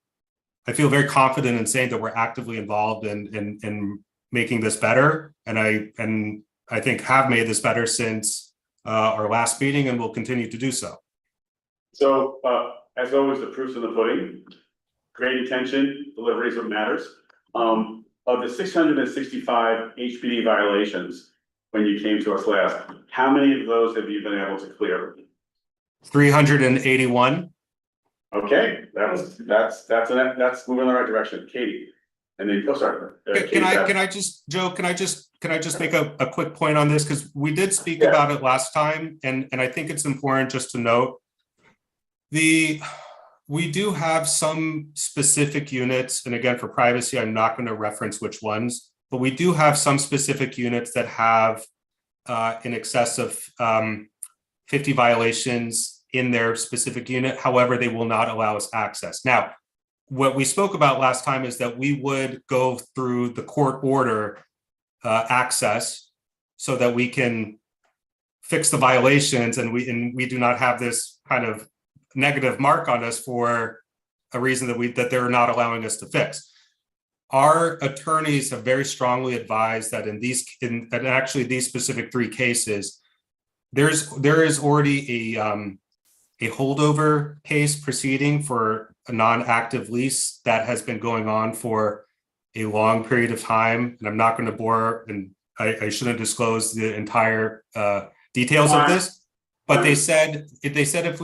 G: feel very confident in saying that we're actively involved in making this better, and I think have made this better since our last meeting, and will continue to do so.
C: So, as always, the proof's in the pudding. Great intention, delivery is what matters. Of the 665 HPD violations, when you came to us last, how many of those have you been able to clear?
G: 381.
C: Okay, that's moving in the right direction. Katie, and then, oh, sorry.
G: Can I just make a quick point on this? Because we did speak about it last time, and I think it's important just to note we do have some specific units, and again, for privacy, I'm not going to reference which ones, but we do have some specific units that have in excess of 50 violations in their specific unit. However, they will not allow us access. Now, what we spoke about last time is that we would go through the court order access so that we can fix the violations, and we do not have this kind of negative mark on us for a reason that they're not allowing us to fix. Our attorneys have very strongly advised that in actually these specific 3 cases, there is already a holdover case proceeding for a non-active lease that has been going on for a long period of time, and I'm not going to bore, and I shouldn't disclose the entire details of this. But they said if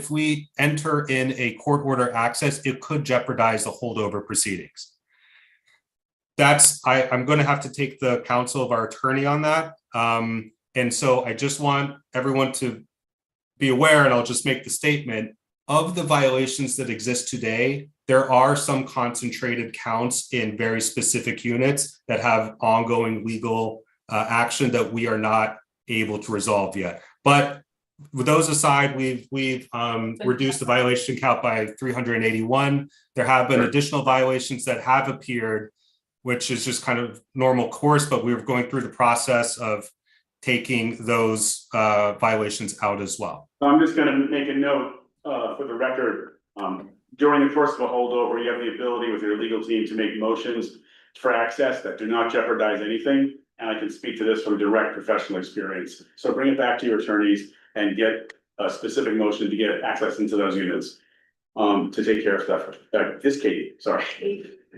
G: we enter in a court order access, it could jeopardize the holdover proceedings. I'm going to have to take the counsel of our attorney on that. And so I just want everyone to be aware, and I'll just make the statement, of the violations that exist today, there are some concentrated counts in very specific units that have ongoing legal action that we are not able to resolve yet. But with those aside, we've reduced the violation count by 381. There have been additional violations that have appeared, which is just kind of normal course, but we're going through the process of taking those violations out as well.
C: So I'm just going to make a note for the record. During the course of a holdover, you have the ability with your legal team to make motions for access that do not jeopardize anything. And I can speak to this from direct professional experience. So bring it back to your attorneys and get a specific motion to get access into those units to take care of stuff. Katie, sorry.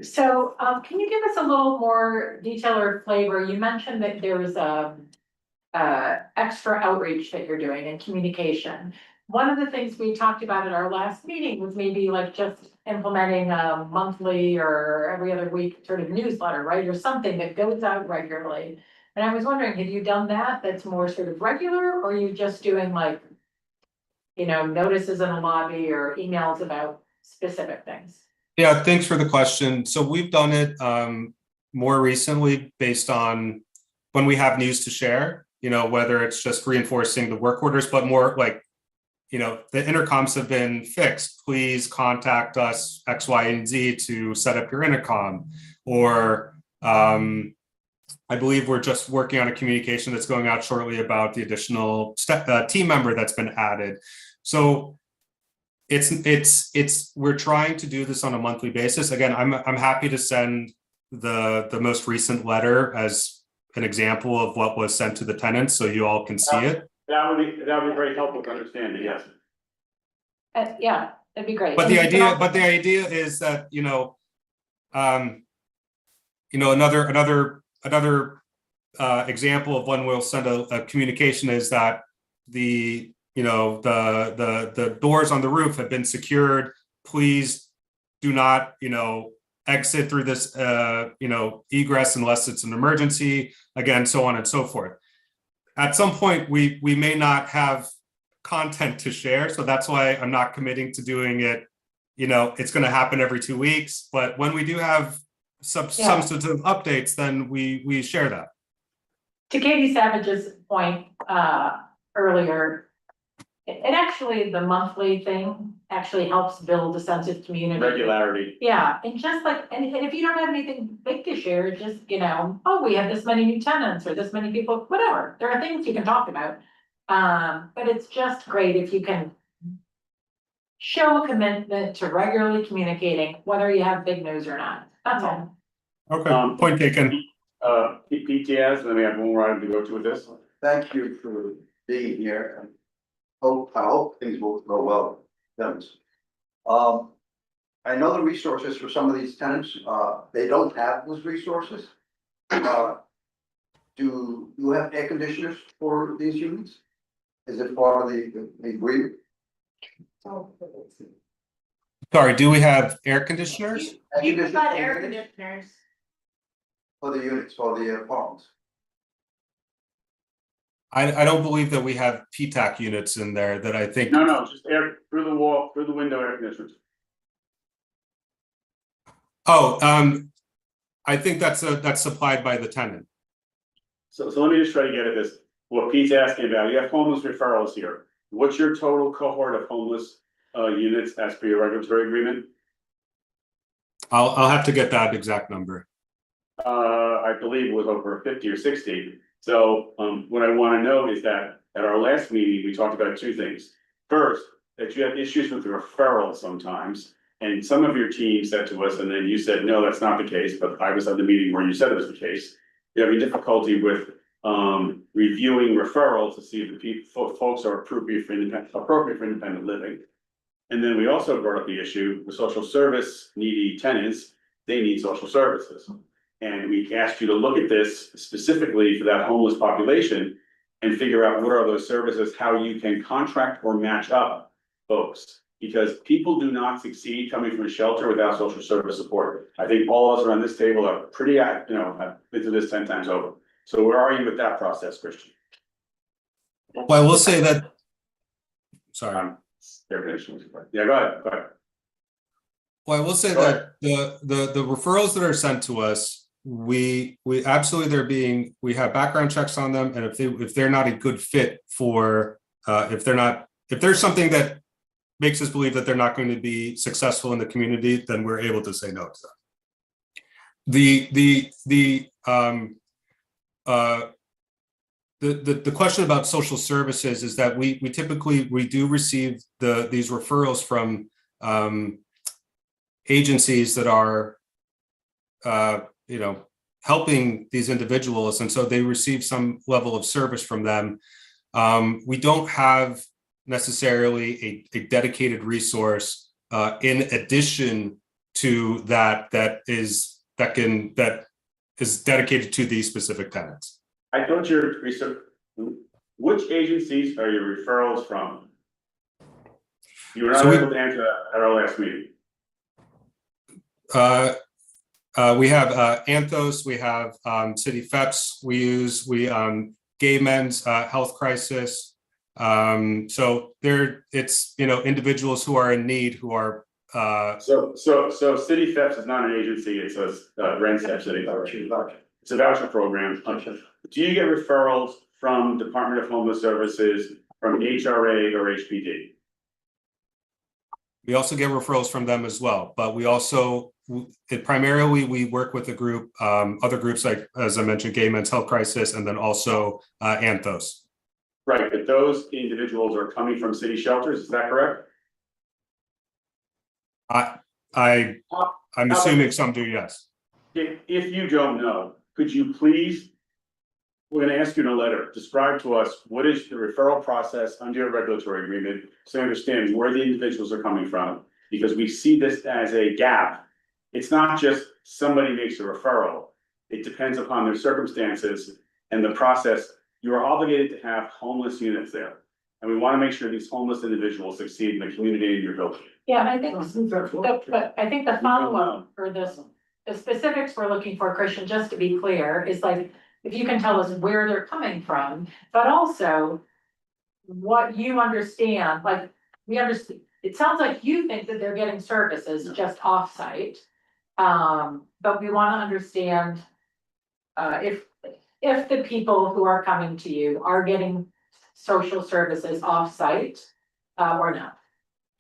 B: So, can you give us a little more detail or flavor? You mentioned that there was extra outreach that you're doing and communication. One of the things we talked about at our last meeting was maybe like just implementing a monthly or every other week sort of newsletter, right? Or something that goes out regularly. And I was wondering, have you done that? That's more sort of regular, or are you just doing like, notices in the lobby or emails about specific things?
G: Yeah, thanks for the question. So we've done it more recently based on when we have news to share, whether it's just reinforcing the work orders, but more like, the intercoms have been fixed. Please contact us X, Y, and Z to set up your intercom. Or I believe we're just working on a communication that's going out shortly about the additional team member that's been added. So we're trying to do this on a monthly basis. Again, I'm happy to send the most recent letter as an example of what was sent to the tenants, so you all can see it.
C: That would be very helpful to understand it, yes.
B: Yeah, that'd be great.
G: But the idea is that, another example of when we'll send a communication is that the doors on the roof have been secured. Please do not, exit through this, egress unless it's an emergency, again, so on and so forth. At some point, we may not have content to share. So that's why I'm not committing to doing it. You know, it's going to happen every 2 weeks, but when we do have substantive updates, then we share that.
B: To Katie Savage's point, earlier, it actually, the monthly thing actually helps build a sense of community.
C: Regularity.
B: Yeah, and just like, and if you don't have anything big to share, just, you know, oh, we have this many new tenants or this many people, whatever, there are things you can talk about. But it's just great if you can show a commitment to regularly communicating, whether you have big news or not, that's all.
G: Okay, point taken.
C: PTS, and then we have one more item to go to with this.
Q: Thank you for being here. I hope things will go well. Thanks. I know the resources for some of these tenants, they don't have those resources. Do you have air conditioners for these units? Is it part of the agreement?
G: Sorry, do we have air conditioners?
N: You provide air conditioners.
Q: For the units, for the apartments?
G: I don't believe that we have PTAC units in there that I think.
C: No, just air through the wall, through the window air conditioners.
G: Oh, I think that's supplied by the tenant.
C: So let me just try to get at this, what Pete's asking about, you have homeless referrals here. What's your total cohort of homeless units as per your regulatory agreement?
G: I'll have to get that exact number.
C: I believe it was over 50 or 60. So what I want to know is that at our last meeting, we talked about two things. First, that you have issues with the referrals sometimes. And some of your team said to us, and then you said, no, that's not the case, but I was at the meeting where you said it was the case. You're having difficulty with reviewing referrals to see if the folks are appropriate for independent living. And then we also brought up the issue, the social service needy tenants, they need social services. And we asked you to look at this specifically for that homeless population and figure out what are those services, how you can contract or match up folks. Because people do not succeed coming from a shelter without social service support. I think all of us around this table are pretty, I've been through this 10 times over. So where are you with that process, Christian?
G: Well, I will say that, sorry.
C: Yeah, go ahead.
G: Well, I will say that the referrals that are sent to us, we absolutely we have background checks on them, and if they're not a good fit for if there's something that makes us believe that they're not going to be successful in the community, then we're able to say no to them. The question about social services is that we typically do receive these referrals from agencies that are helping these individuals, and so they receive some level of service from them. We don't have necessarily a dedicated resource in addition to that is dedicated to these specific tenants.
C: I thought your research, which agencies are your referrals from? You were not able to answer that at our last meeting.
G: We have Anthos, we have City FEPS, we Gay Men's Health Crisis. So it's individuals who are in need who are
C: So City FEPS is not an agency, it's a Randstad City. It's a voucher program. Do you get referrals from Department of Homeless Services, from HRA or HPD?
G: We also get referrals from them as well, but we also primarily we work with a group, other groups like, as I mentioned, Gay Men's Health Crisis, and then also Anthos.
C: Right, but those individuals are coming from city shelters, is that correct?
G: I'm assuming some do, yes.
C: If you don't know, could you please, we're gonna ask you in a letter, describe to us what is the referral process under your regulatory agreement, so we understand where the individuals are coming from, because we see this as a gap. It's not just somebody makes a referral. It depends upon their circumstances and the process. You are obligated to have homeless units there. And we want to make sure these homeless individuals succeed in the community in your building.
B: Yeah, and I think the follow-up for this, the specifics we're looking for, Christian, just to be clear, is like, if you can tell us where they're coming from, but also what you understand, like, we understand, it sounds like you think that they're getting services just off-site. But we wanna understand, if the people who are coming to you are getting social services off-site, or not.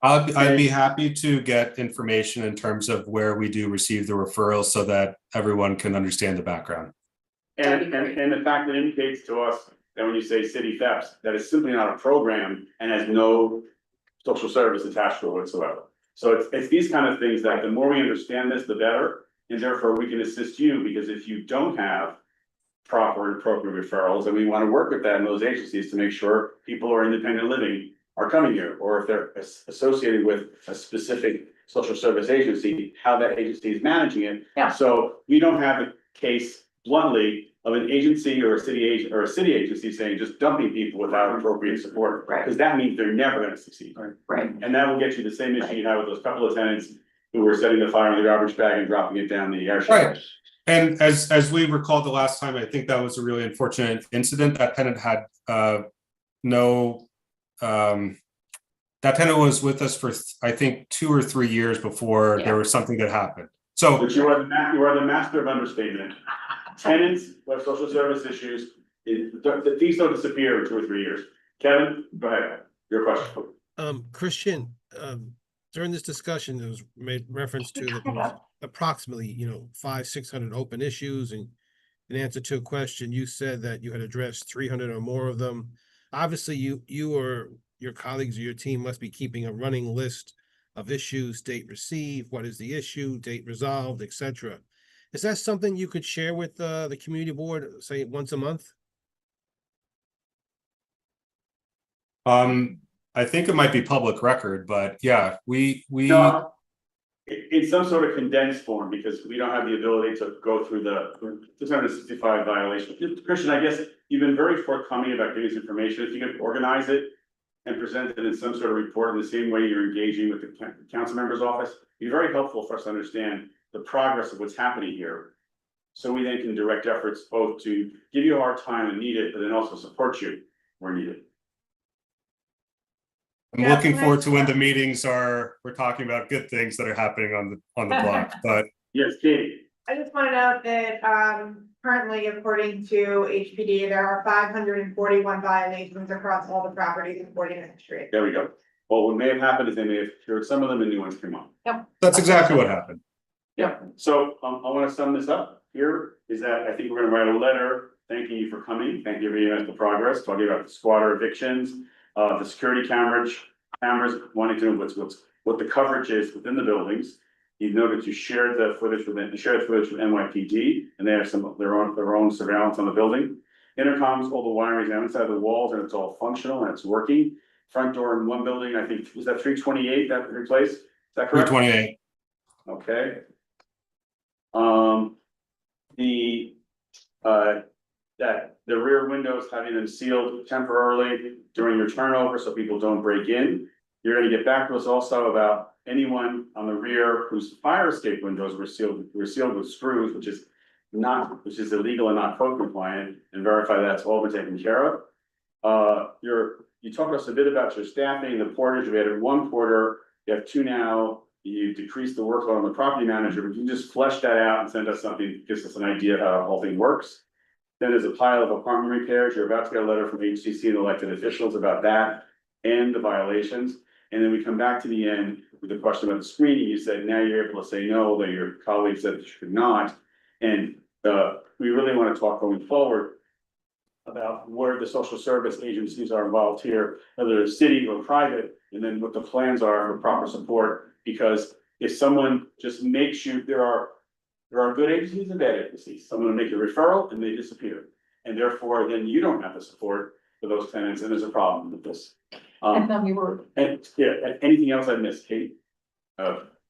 G: I'd be happy to get information in terms of where we do receive the referrals so that everyone can understand the background.
C: And the fact that indicates to us that when you say city thefts, that it's simply not a program and has no social service attached to it whatsoever. So it's these kind of things that the more we understand this, the better. And therefore we can assist you, because if you don't have proper and appropriate referrals, and we want to work with that in those agencies to make sure people who are independent living are coming here, or if they're associated with a specific social service agency, how that agency is managing it.
B: Yeah.
C: So we don't have a case bluntly of an agency or a city agent or a city agency saying just dumping people without appropriate support.
B: Right.
C: Because that means they're never gonna succeed.
B: Right.
C: And that will get you the same issue you had with those couple of tenants who were setting the fire in the garbage bag and dropping it down the air shower.
G: Right. And as we recalled the last time, I think that was a really unfortunate incident. That tenant had that tenant was with us for I think 2 or 3 years before there was something that happened. So
C: But you are the master of understatement. Tenants who have social service issues, these don't disappear in 2 or 3 years. Kevin, go ahead, your question.
P: Christian, during this discussion, there was made reference to that there was approximately, 500-600 open issues, and in answer to a question, you said that you had addressed 300 or more of them. Obviously, you or your colleagues or your team must be keeping a running list of issues, date received, what is the issue, date resolved, etc. Is that something you could share with the community board, say once a month?
G: I think it might be public record, but yeah, we
C: No, in some sort of condensed form, because we don't have the ability to go through the 665 violations. Christian, I guess you've been very forthcoming about giving us information. If you could organize it and present it in some sort of report in the same way you're engaging with the council member's office, it'd be very helpful for us to understand the progress of what's happening here. So we then can direct efforts both to give you a hard time when needed, but then also support you where needed.
G: I'm looking forward to when the meetings we're talking about good things that are happening on the block, but.
C: Yes, Katie.
N: I just want to note that, currently, according to HPD, there are 541 violations across all the properties in 49th Street.
C: There we go. Well, what may have happened is they may have cured some of them and new ones came on.
B: Yep.
G: That's exactly what happened.
C: Yeah, so I want to sum this up here, is that I think we're gonna write a letter thanking you for coming, thank you for giving us the progress, talking about the squatter evictions, the security cameras, wanting to know what the coverage is within the buildings. You noted you shared the footage with NYPD, and they have some of their own surveillance on the building. Intercoms, all the wiring is inside the walls, and it's all functional and it's working. Front door in one building, I think, was that 328 that replaced? Is that correct?
G: 328.
C: Okay. That the rear windows, having them sealed temporarily during your turnover so people don't break in. You're gonna get back to us also about anyone on the rear whose fire escape windows were sealed with screws, which is illegal and not code compliant, and verify that's all been taken care of. You talked to us a bit about your staffing, the porters. We had 1 porter, you have 2 now. You decreased the workload on the property manager, but you can just flesh that out and send us something that gives us an idea of how the whole thing works. Then there's a pile of apartment repairs. You're about to get a letter from HCC and elected officials about that and the violations. And then we come back to the end with the question about the screening. You said now you're able to say no, although your colleague said that you could not. And we really want to talk going forward about where the social service agencies are involved here, whether it's city or private, and then what the plans are for proper support. Because if someone just makes you, there are good agencies and bad agencies. Someone will make a referral and they disappear. And therefore, then you don't have the support for those tenants, and there's a problem with this.
B: And then we were,
C: And yeah, anything else I missed, Kate?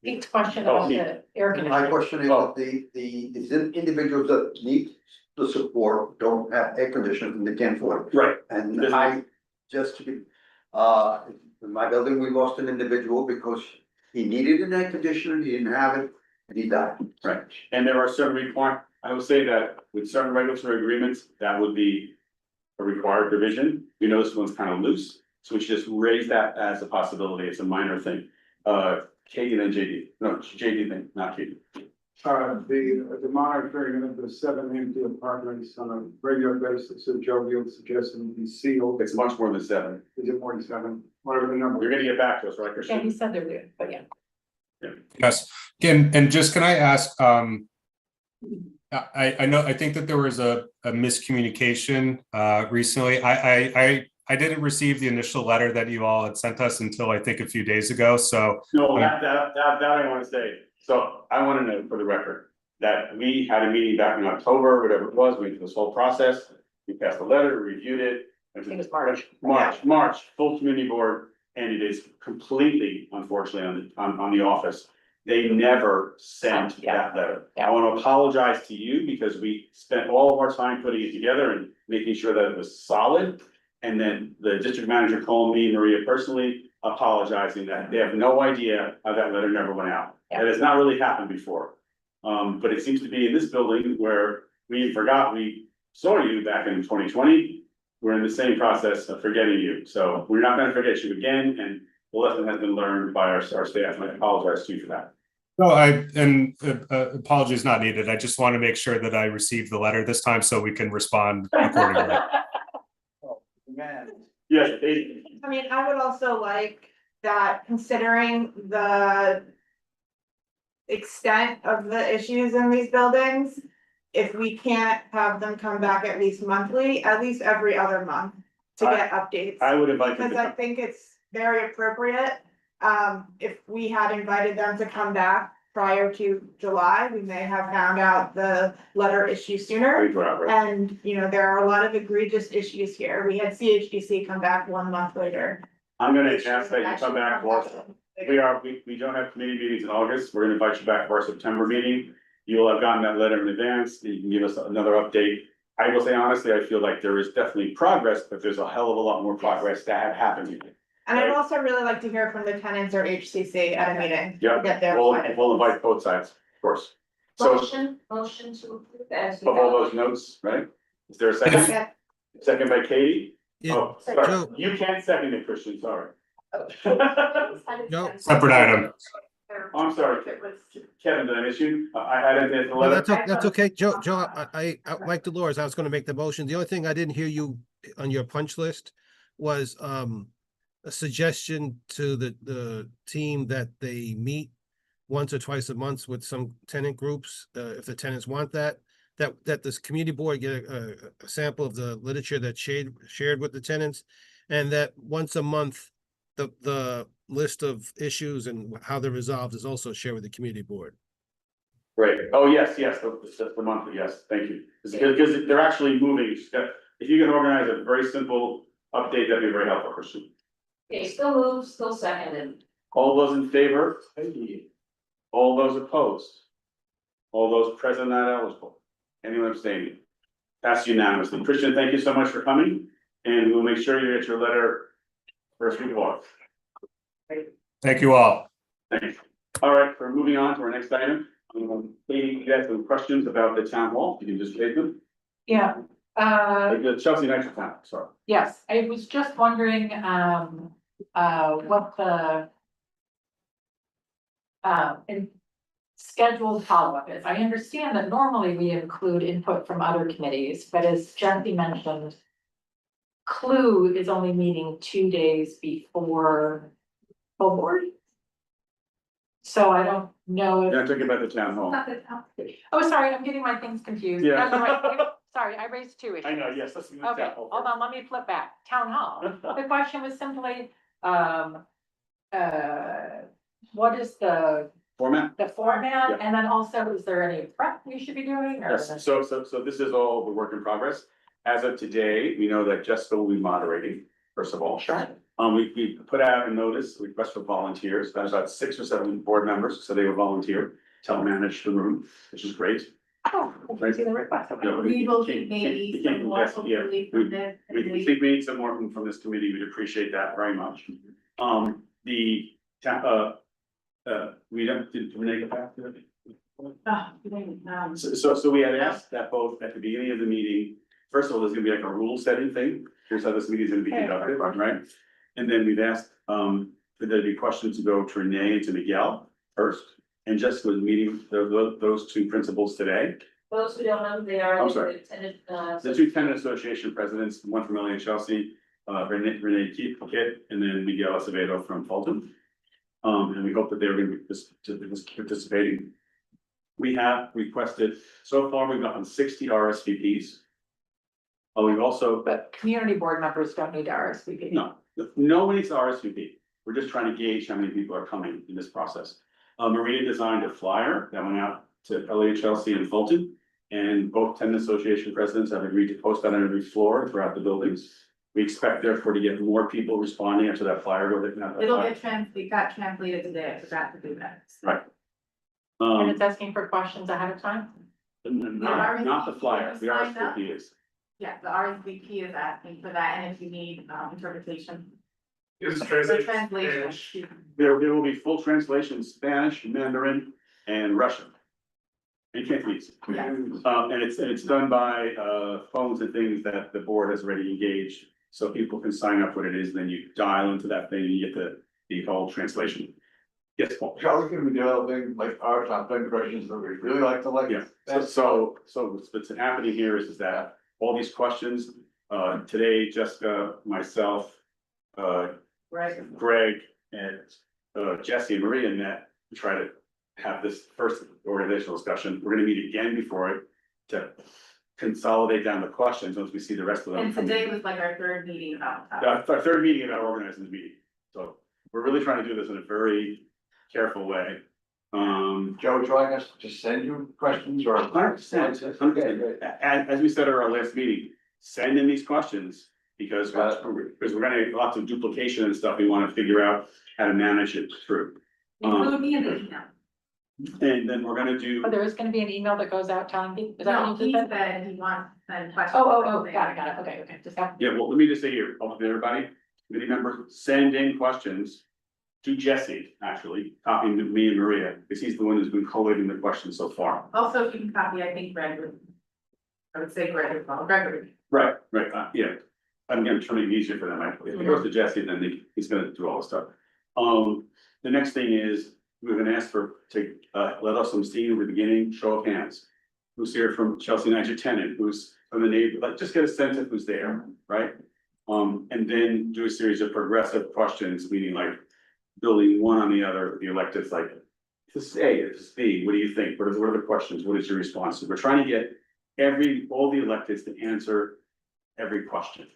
B: Pete's question about the air conditioning.
U: My question is that the individuals that need the support don't have air conditioning and they can't afford it.
C: Right.
U: And just to be, in my building, we lost an individual because he needed an air conditioner, he didn't have it, and he died.
C: Right, and there are certain requirements. I would say that with certain regulatory agreements, that would be a required provision. We know this one's kind of loose, So we should just raise that as a possibility. It's a minor thing. Katie, then JD. No, JD, then not Katie.
F: The monitoring of the 7 empty apartments on a regular basis, so Joe Hill suggested be sealed.
C: It's much more than 7.
F: Is it more than 7? Whatever the number.
C: You're gonna get back to us, right,
B: Yeah,
C: Christian?
B: he said they're good, but yeah.
G: Yes, again, and just can I ask, I know, I think that there was a miscommunication recently. I didn't receive the initial letter that you all had sent us until I think a few days ago, so.
C: No, that I want to say. So I want to know for the record that we had a meeting back in October, whatever it was, we went through this whole process. We passed the letter, reviewed it.
B: I think it's March.
C: March, full community board, and it is completely, unfortunately, on the office. They never sent that letter. I want to apologize to you because we spent all of our time putting it together and making sure that it was solid. And then the district manager called me, Maria, personally apologizing that they have no idea how that letter never went out. That has not really happened before. But it seems to be in this building where we forgot we saw you back in 2020. We're in the same process of forgetting you. So we're not going to forget you again. And the lesson has been learned by our staff. And I apologize to you for that.
G: No, apologies not needed. I just want to make sure that I received the letter this time so we can respond accordingly.
Q: Man.
C: Yes,
N: I mean, I would also like that considering the extent of the issues in these buildings, if we can't have them come back at least monthly, at least every other month to get updates.
C: I would invite them
N: Because
C: to
N: I think it's very appropriate. If we had invited them to come back prior to July, we may have found out the letter issue sooner. And, you know, there are a lot of egregious issues here. We had CHDC come back 1 month later.
C: I'm gonna ask that you come back for us. We don't have committee meetings in August. We're gonna invite you back for our September meeting. You will have gotten that letter in advance. You can give us another update. I will say honestly, I feel like there is definitely progress, but there's a hell of a lot more progress that have happened.
N: And I'd also really like to hear from the tenants or HCC at a meeting.
C: Yeah,
N: Get their
C: we'll
N: side.
C: invite both sides, of course. So
R: Motion to approve as.
C: of all those notes, right? Is there a second?
N: Okay.
C: Second by Katie?
P: Yeah,
C: Oh, sorry.
P: Joe.
C: You can't second it, Christian, sorry.
P: No.
G: Separate item.
C: Oh, I'm sorry, Kevin, did I miss you? I had it in the
P: No,
C: letter.
P: that's okay, Joe, I like Dolores, I was gonna make the motion. The only thing I didn't hear you on your punch list was, a suggestion to the team that they meet once or twice a month with some tenant groups, if the tenants want that this community board get a sample of the literature that's shared with the tenants, and that once a month, the list of issues and how they're resolved is also shared with the community board.
C: Great. Oh, yes, the monthly, yes, thank you. Because they're actually moving. If you can organize a very simple update, that'd be very helpful, Christian.
R: Okay, still moved, still seconded.
C: All those in favor? All those opposed? All those present not eligible? Anyone abstaining? Passed unanimously. Christian, thank you so much for coming, and we'll make sure you get your letter first week of August.
G: Thank you all.
C: Thanks. All right, we're moving on to our next item. Katie, you had some questions about the town hall. Can you just take them?
B: Yeah,
C: Like the Chelsea Nitro Town, sorry.
B: yes, I was just wondering, what the in scheduled follow-up is. I understand that normally we include input from other committees, but as Jesse mentioned, CLUE is only meeting 2 days before full board. So I don't know if.
C: Yeah, I'm talking about the town hall.
B: Oh, sorry, I'm getting my things confused.
C: Yeah.
B: That's right. Sorry, I raised 2 issues.
C: I know, yes, let's do the
B: Okay,
C: town hall.
B: hold on, let me flip back. Town hall. The question was simply, what is the
C: Format?
B: format?
C: Yeah.
B: And then also, is there any prep we should be doing? Or-
C: Yes, so this is all the work in progress. As of today, we know that Jessica will be moderating, first of all.
B: Sure.
C: We put out a notice, request for volunteers. There's about 6 or 7 board members, so they will volunteer to manage the room, which is great.
B: Oh, I can see the request. Okay.
C: Yeah,
A: We will
C: can't-
A: maybe
C: can't- can't
A: some more
C: invest- yeah,
A: hopefully
C: we-
A: from this.
C: We think we need some more from this committee. We'd appreciate that very much. We don't, did Renee get back to it? So we had asked that both at the beginning of the meeting, first of all, there's gonna be like a rule setting thing. Here's how this meeting is gonna be conducted, right? And then we've asked, for there to be questions to go to Renee and to Miguel first. And Jessica was meeting those two principals today.
R: Those who don't know, they are.
C: I'm sorry.
R: The
C: The two tenant association presidents, one from LA and Chelsea, Renee Kit, and then Miguel Acevedo from Fulton. And we hope that they're gonna be participating. We have requested, so far, we've gotten 60 RSVPs. We've also,
B: But community board members don't need to RSVP.
C: no one needs to RSVP. We're just trying to gauge how many people are coming in this process. Maria designed a flyer that went out to LA, Chelsea and Fulton. And both tenant association presidents have agreed to post that on every floor throughout the buildings. We expect therefore to get more people responding after that flyer.
A: It got translated today, I forgot to do that.
C: Right.
B: And it's asking for questions ahead of time?
C: Not the flyer, the
A: Signed up?
C: RSVP is.
A: Yeah, the RSVP is asking for that, and if you need, interpretation.
F: Is
A: The
F: translation.
C: There will be full translations, Spanish, Mandarin, and Russian. And Cantonese.
A: Yeah.
C: And it's done by, phones and things that the board has already engaged. So people can sign up what it is, then you dial into that thing and you get the whole translation. Yes, Paul.
Q: Charlie can be developing like our top 10 questions that we really like to like.
C: Yeah, so what's happening here is that all these questions, today, Jessica, myself, Greg and Jesse and Maria met to try to have this first organizational discussion. We're gonna meet again before it to consolidate down the questions once we see the rest of them.
A: And today was like our third meeting about.
C: Our third meeting about organizing the meeting. So we're really trying to do this in a very careful way.
Q: Joe, would you like us to send you questions or?
C: 100%. As we said at our last meeting, send in these questions because we're gonna have lots of duplication and stuff. We wanna figure out how to manage it through.
A: Include me in the email.
C: And then we're gonna do.
B: Oh, there is gonna be an email that goes out telling people, is that
A: No,
B: what you
A: he
B: said?
A: said he wants a question.
B: Oh, got it, okay, just have.
C: Yeah, well, let me just say here, everybody, committee members, send in questions to Jesse, actually, copying me and Maria, because he's the one who's been collating the questions so far.
A: Also, if you can copy, I think Greg would. I would say Greg as well, Gregory.
C: Right, yeah. I'm gonna try to make it easier for them, actually. If it goes to Jesse, then he's gonna do all the stuff. The next thing is, we're gonna ask to let us, see in the beginning, show of hands. Who's here from Chelsea Niger tenant, who's from the neighbor, like, just get a sense of who's there, right? And then do a series of progressive questions, meaning like building one on the other, the electeds, like, this is A, this is B, what do you think? What are the questions? What is your response? So we're trying to get all the electeds to answer every question.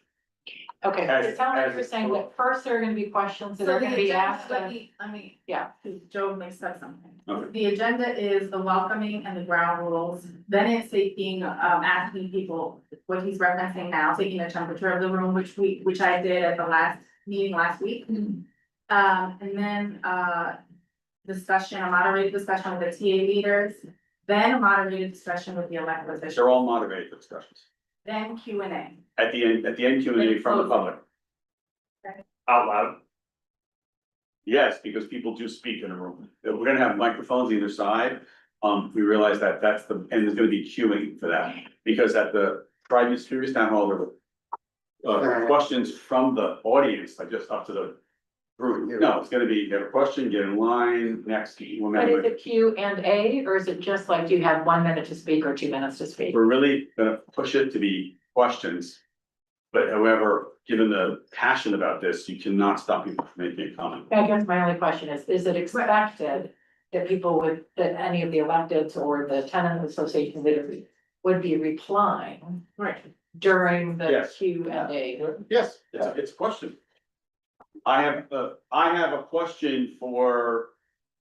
B: Okay,
C: As-
B: it sounds like
C: as-
B: you're saying that first there are gonna be questions that
A: So
B: are
A: the
B: gonna be
A: agenda,
B: asked.
A: let me,
B: Yeah.
A: Joe may say something.
C: Okay.
A: The agenda is the welcoming and the ground rules, then it's taking, asking people what he's referencing now, taking the temperature of the room, which I did at the last meeting last week. And then, discussion, a moderated discussion with the TA leaders, then a moderated discussion with the elected officials,
C: They're all moderated discussions.
A: then Q&A.
C: At the end, Q&A from the public.
H: Out loud.
C: Yes, because people do speak in a room. We're gonna have microphones either side. We realize that and there's gonna be queuing for that, because at the previous town hall, there were questions from the audience, like just up to the group. No, it's gonna be, you have a question, get in line, next.
B: But is it Q and A, or is it just like you have 1 minute to speak or 2 minutes to speak?
C: We're really gonna push it to be questions. But however, given the passion about this, you cannot stop people from making a comment.
B: I guess my only question is it expected that that any of the electeds or the tenant association leaders would be replying during the
C: Yes.
B: Q and A?
C: Yes, it's a question. I have a question for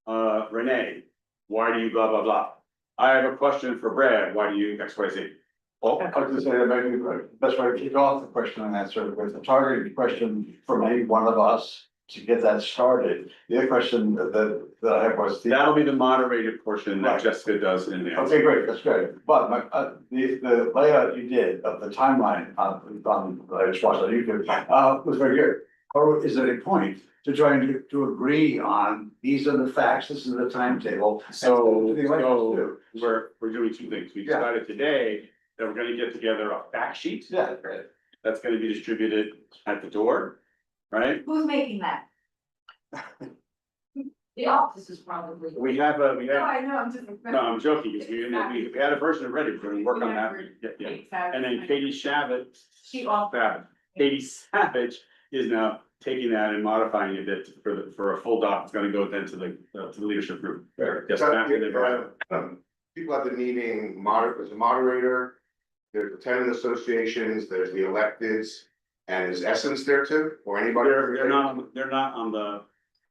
C: Renee. Why do you blah, blah, blah? I have a question for Brad. Why do you X, Y, Z?
Q: Well, I was gonna say that maybe the best way to kick off the question and answer with a targeted question from any one of us to get that started. The other question that I have was.
C: That'll be the moderated portion that
Q: Right.
C: Jessica does in the.
Q: Okay, great, that's great. But the layout you did of the timeline I just watched on YouTube, was very good. Or is it a point to trying to agree on, these are the facts, this is the timetable?
C: So
Q: The elections do.
C: we're doing two things. We
Q: Yeah.
C: decided today that we're gonna get together a fact sheet.
Q: Yeah, great.
C: That's gonna be distributed at the door. right?
A: Who's making that?
R: The office is probably.
C: We have,
A: No, I know, I'm just.
C: no, I'm joking, because we had a version ready, we're gonna work on that. Yeah. And then Katie Shavit.
A: She also.
C: Katie Savage is now taking that and modifying it that for a full doc, it's gonna go then to the leadership group. Yes, back in the-
E: People at the meeting, there's a moderator, there's the tenant associations, there's the electeds, and is Essence there too, or anybody?
C: They're not on the,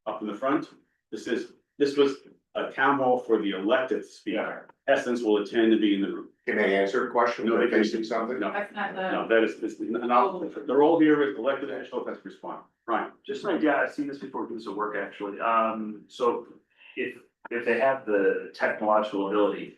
C: up in the front. This was a town hall for the elected speaker. Essence will attend and be in the room.
E: Can they answer questions,
C: No,
E: or
C: they can
E: say something?
C: No,
A: That's not the.
C: no, that is, this is not, the role here is elected official, that's respond. Ryan.
H: Just an idea, I've seen this before, doing some work actually, so if they have the technological ability.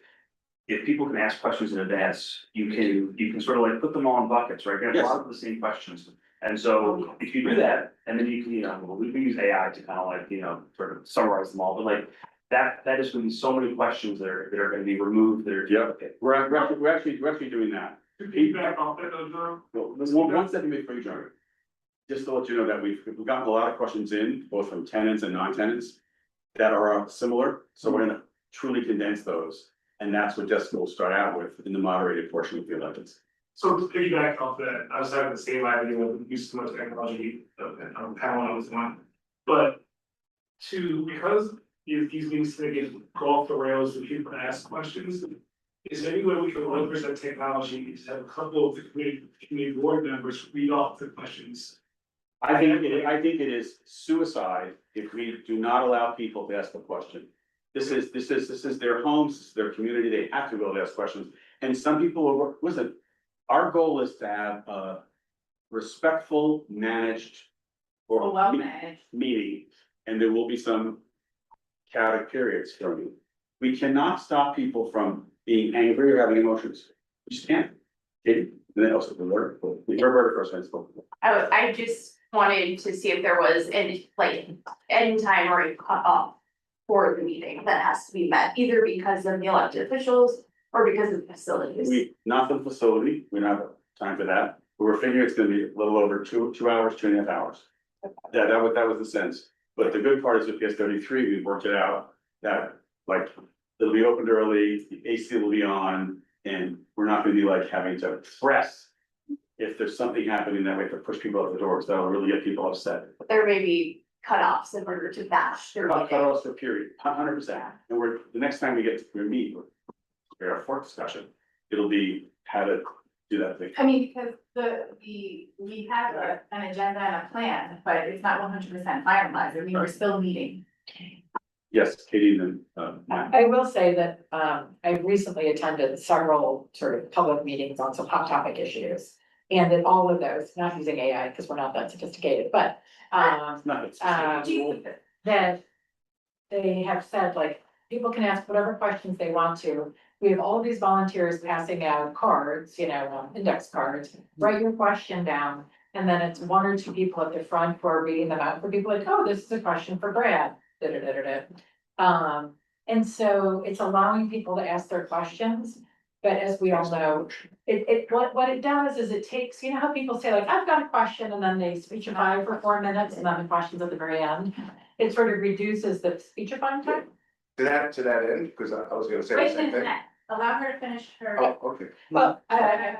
H: If people can ask questions in advance, you can sort of like put them all in buckets, right? You have a lot of the same questions. And so if you do that, and then you can, we can use AI to kind of like, sort of summarize them all, but like. That is gonna be so many questions that are gonna be removed, that are.
C: Yep. We're actually doing that.
F: Feedback off that, though.
C: Well, there's one second before you join. Just to let you know that we've gotten a lot of questions in, both from tenants and non-tenants. That are similar, so we're gonna truly condense those. And that's what Jessica will start out with in the moderated portion of the elections.
F: So to piggyback off that, I was having the same idea with use so much technology, panel I was on. But because these meetings tend to go off the rails and people ask questions. Is there any way we can leverage that technology to have a couple of the committee board members read off the questions?
C: I think it is suicide if we do not allow people to ask the question. This is their homes, this is their community, they have to be able to ask questions. And some people are, listen, our goal is to have a respectful, managed or
A: Well managed.
C: meeting, and there will be some chaotic periods from you. We cannot stop people from being angry or having emotions. We just can't. Katie, and then also Roberta first, I spoke.
L: I just wanted to see if there was any end time or a cutoff for the meeting that has to be met, either because of the elected officials or because of the facilities.
C: Not the facility, we don't have time for that, but we're figuring it's gonna be a little over two hours, 2.5 hours. That was the sense, but the good part is with PS 33, we worked it out, that like, it'll be opened early, the AC will be on, and we're not gonna be like having to press. If there's something happening that we have to push people out the doors, that'll really get people upset.
L: There may be cutoffs in order to batch their meeting.
C: Cutoffs for period, 100%, and the next time we meet, we're our fourth discussion, it'll be how to do that thing.
A: I mean, because we have an agenda and a plan, but it's not 100% finalized, I mean, we're still meeting.
C: Yes, Katie, and then, Matt.
B: I will say that, I recently attended several sort of public meetings on some hot topic issues. And in all of those, not using AI, because we're not that sophisticated, but, that they have said, like, people can ask whatever questions they want to. We have all of these volunteers passing out cards, index cards, write your question down. And then it's one or two people at the front who are reading them out for people like, oh, this is a question for Brad. And so it's allowing people to ask their questions. But as we all know, what it does is it takes, how people say like, I've got a question, and then they speechify for 4 minutes, and then the question's at the very end. It sort of reduces the speechifying time.
E: To that end, because I was gonna say the
A: Wait a
E: same thing.
A: minute, allow her to finish her.
E: Oh, okay.
B: Well,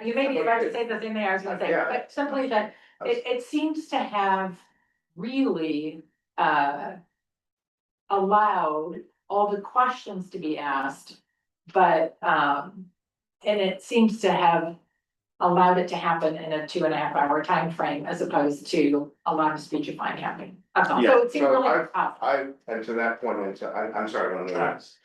B: you may be about to say the same thing I was gonna say,
E: Yeah.
B: but simply that it seems to have really allowed all the questions to be asked, but and it seems to have allowed it to happen in a 2.5 hour time frame as opposed to a lot of speechifying happening. So it seemed
E: So
B: really tough.
E: and to that point, I'm sorry, I don't know, Travis.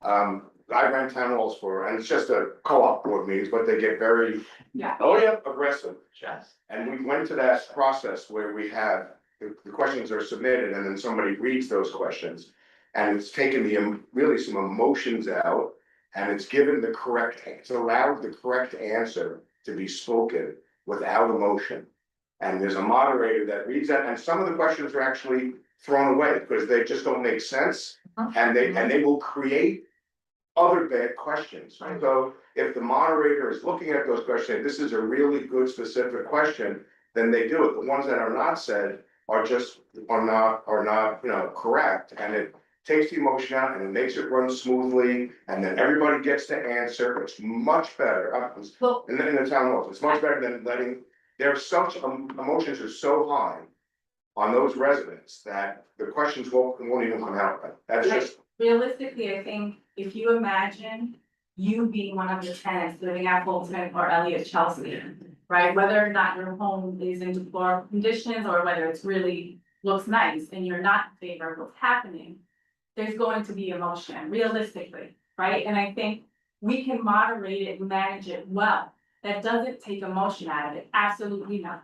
E: I ran town halls and it's just a co-op board meetings, but they get very.
A: Yeah.
E: Oh, yeah, aggressive. Yes. And we went to that process where we have, the questions are submitted and then somebody reads those questions. And it's taken really some emotions out, and it's allowed the correct answer to be spoken without emotion. And there's a moderator that reads that, and some of the questions are actually thrown away because they just don't make sense. And they will create other bad questions. So if the moderator is looking at those questions, this is a really good specific question, then they do it. The ones that are not said are not, you know, correct, and it takes the emotion out and it makes it run smoothly, and then everybody gets to answer. It's much better. In the town hall, it's much better than letting, there's such, emotions are so high on those residents that the questions won't even come out. That's just,
A: Realistically, I think if you imagine you being one of the tenants living at Fulton or Elliott Chelsea, right? Whether or not your home is in deplorable conditions or whether it's really looks nice and you're not in favor of what's happening, there's going to be emotion, realistically, right? And I think we can moderate it and manage it well. That doesn't take emotion out of it, absolutely not.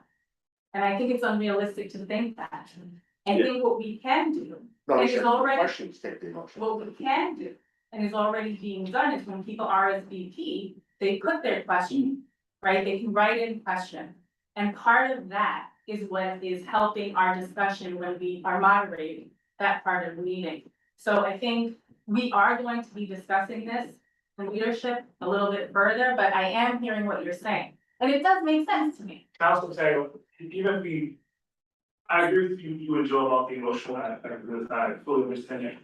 A: And I think it's unrealistic to think that. I think what we can do, and is already,
E: questions take the emotion.
A: what we can do, and is already being done, is when people RSVP, they put their question, right? They can write in question. And part of that is what is helping our discussion when we are moderating that part of the meeting. So I think we are going to be discussing this in leadership a little bit further, but I am hearing what you're saying. And it does make sense to me.
F: Council Taylor, even if we, I agree with you, you enjoy about the emotional aspect of this, I fully understand that.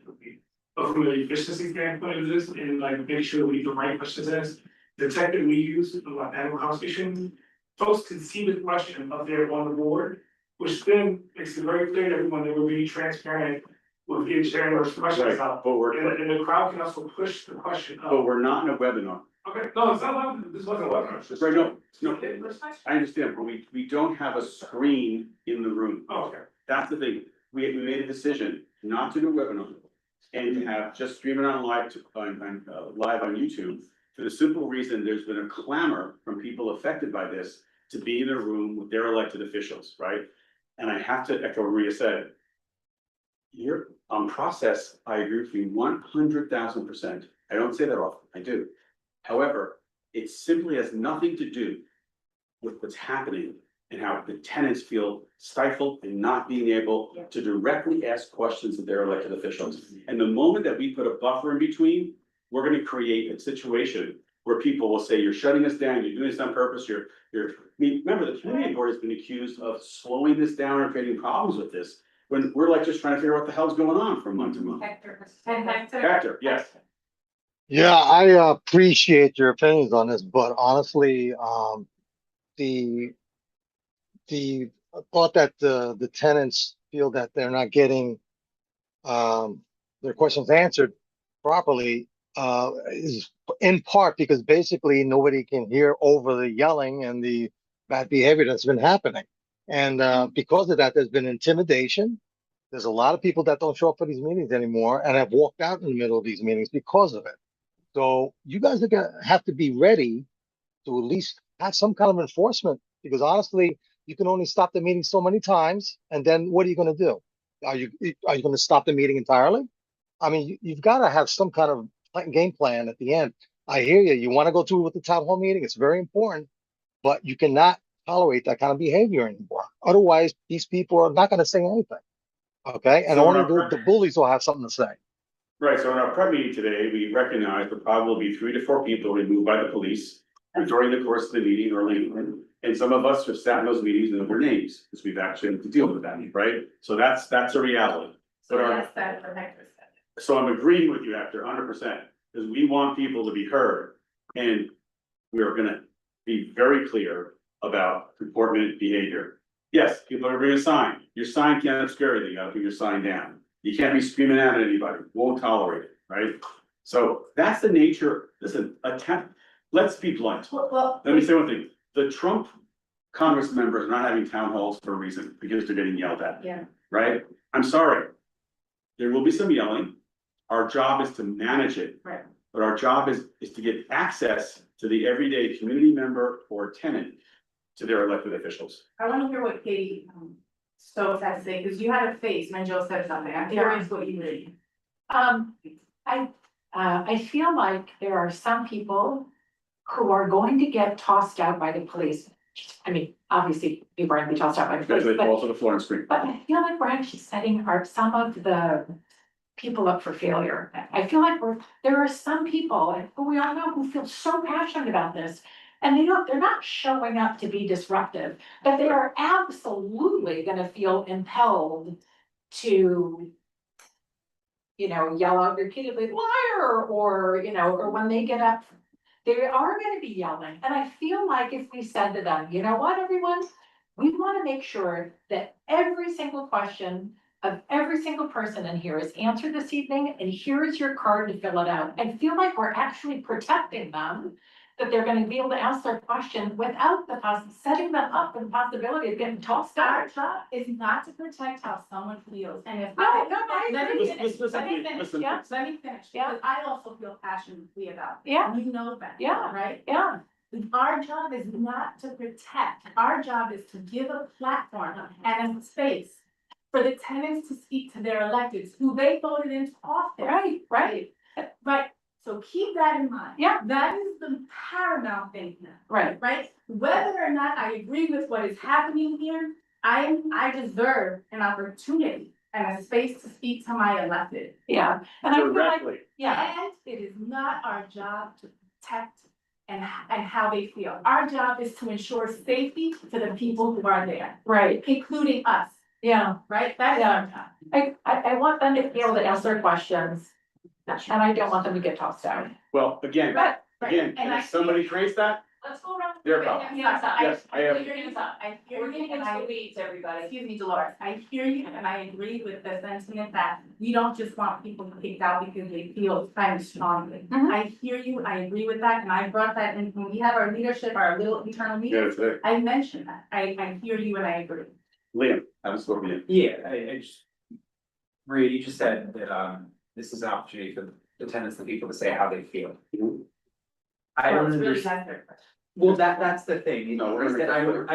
F: But from the efficiency standpoint of this, and like make sure we get the right questions asked, the tech that we use, like animal house fishing, folks can see the question up there on the board, which then makes it very clear to everyone that we're being transparent with getting sharing those questions
C: Right,
F: out.
C: but
F: And the crowd can also push the question up.
C: but we're not in a webinar.
F: Okay, no, it's not, this wasn't a webinar.
C: Right, no, I understand, but we don't have a screen in the room.
F: Okay.
C: That's the thing. We made a decision not to do a webinar and to have just stream it on live live on YouTube. For the simple reason, there's been a clamor from people affected by this to be in a room with their elected officials, right? And I have to echo what Maria said. Here on process, I agree with you 100,000%. I don't say that often, I do. However, it simply has nothing to do with what's happening and how the tenants feel stifled and not being able to directly ask questions of their elected officials. And the moment that we put a buffer in between, we're gonna create a situation where people will say, you're shutting us down, you're doing this on purpose, I mean, remember, the community board has been accused of slowing this down and creating problems with this, when we're like just trying to figure out what the hell's going on from month to month. Hector, yes.
O: Yeah, I appreciate your opinions on this, but honestly, the thought that the tenants feel that they're not getting their questions answered properly is in part because basically nobody can hear over the yelling and the bad behavior that's been happening. And because of that, there's been intimidation. There's a lot of people that don't show up for these meetings anymore and have walked out in the middle of these meetings because of it. So you guys are gonna have to be ready to at least have some kind of enforcement, because honestly, you can only stop the meeting so many times, and then what are you gonna do? Are you gonna stop the meeting entirely? I mean, you've got to have some kind of game plan at the end. I hear you. You want to go through with the town hall meeting. It's very important, but you cannot tolerate that kind of behavior anymore. Otherwise, these people are not going to say anything. Okay, and
C: So
O: only the bullies will have something to say.
C: Right, so in our prep meeting today, we recognize there probably will be 3 to 4 people removed by the police during the course of the meeting or later. And some of us have sat in those meetings and know their names, because we've actually had to deal with that, right? So that's a reality.
A: So
C: But
A: yes, that's what Hector said.
C: so I'm agreeing with you, Hector, 100%, because we want people to be heard. And we are gonna be very clear about comportment behavior. Yes, people are bringing a sign. Your sign can't obscure anything. You gotta put your sign down. You can't be screaming out at anybody. Won't tolerate it, right? So that's the nature. Listen, let's be blunt.
A: Well,
C: Let me say one thing. The Trump Congress members are not having town halls for a reason, because they're getting yelled at.
A: yeah.
C: Right? I'm sorry. There will be some yelling. Our job is to manage it.
A: Right.
C: But our job is to get access to the everyday community member or tenant to their elected officials.
A: I want to hear what Katie Stokes has to say, because you had a face when Joe said something. I'm curious what you read.
B: I feel like there are some people who are going to get tossed out by the police. I mean, obviously, people are going to be tossed out by the police,
C: Especially if they fall to the floor and scream.
B: but I feel like we're actually setting some of the people up for failure. I feel like there are some people who we all know who feel so passionate about this, And they're not showing up to be disruptive, but they are absolutely gonna feel impelled to, yell out repeatedly, liar, or, or when they get up, they are gonna be yelling. And I feel like if we said to them, you know what, everyone? We wanna make sure that every single question of every single person in here is answered this evening, and here is your card to fill it out. I feel like we're actually protecting them, that they're gonna be able to ask their question without setting them up for the possibility of getting tossed
A: Our
B: out.
A: job is not to protect how someone feels, and if
B: No,
A: I,
B: no, I
A: let
B: agree.
A: me finish, let me finish,
C: Listen.
A: yeah, let me finish,
B: Yeah.
A: because I also feel passionately about it.
B: Yeah.
A: You know that.
B: Yeah.
A: Right?
B: Yeah,
A: Our job is not to protect, our job is to give a platform and a space for the tenants to speak to their electeds, who they voted into office.
B: right.
A: Right, so keep that in mind.
B: Yeah.
A: That is the paramount thing here.
B: Right.
A: Right? Whether or not I agree with what is happening here, I deserve an opportunity and a space to speak to my elected.
B: Yeah, and I feel like,
C: Directly.
B: yeah,
A: And it is not our job to protect and how they feel. Our job is to ensure safety to the people who are there,
B: right,
A: including us,
B: yeah.
A: right? That is our job.
B: I want them to be able to answer questions, and I don't want them to get tossed out.
C: Well, again,
B: But,
C: again,
A: And I
C: if somebody creates that,
B: let's go around.
C: their problem.
A: Yes,
C: Yes, I have.
A: I hear
B: We're
A: you,
B: getting
A: and
B: into
A: I,
B: the weeds, everybody.
A: excuse me, Dolores, I hear you, and I agree with the sentiment that we don't just want people kicked out because they feel kind of strongly.
B: Mhm.
A: I hear you, I agree with that, and I brought that in, when we have our leadership, our little internal
C: Yeah,
A: meetings,
C: it's
A: I mentioned that, I hear you and I agree.
C: Liam, I haven't spoken yet.
M: Yeah, I just. Maria, you just said that, this is an opportunity for the tenants and people to say how they feel. I
A: Well,
M: don't
A: it's really
M: understand.
A: not their question.
M: Well, that's the thing,
C: No, we're
M: is that
C: gonna-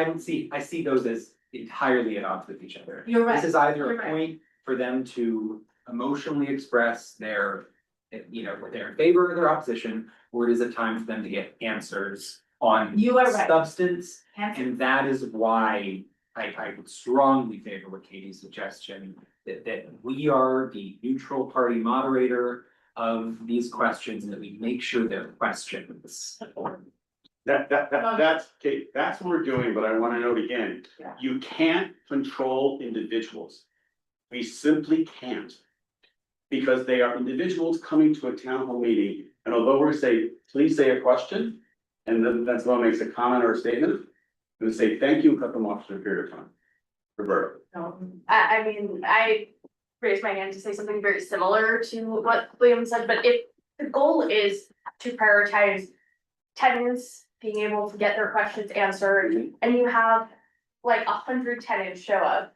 M: I see those as entirely at odds with each other.
A: You're right.
M: This is either
A: You're
M: a
A: right.
M: point for them to emotionally express their, whether they're in favor or their opposition, or it is a time for them to get answers on
A: You are right.
M: substance.
A: Answer.
M: And that is why I would strongly favor with Katie's suggestion, that we are the neutral party moderator of these questions, and that we make sure they're questions.
C: That's, Kate, that's what we're doing, but I wanna note again,
A: Yeah.
C: you can't control individuals. We simply can't. Because they are individuals coming to a town hall meeting, and although we're say, please say a question, and then that's someone makes a comment or a statement, and say thank you, and cut them off for a period of time. Roberta.
L: I mean, I raised my hand to say something very similar to what Liam said, but if the goal is to prioritize tenants being able to get their questions answered, and you have like 100 tenants show up,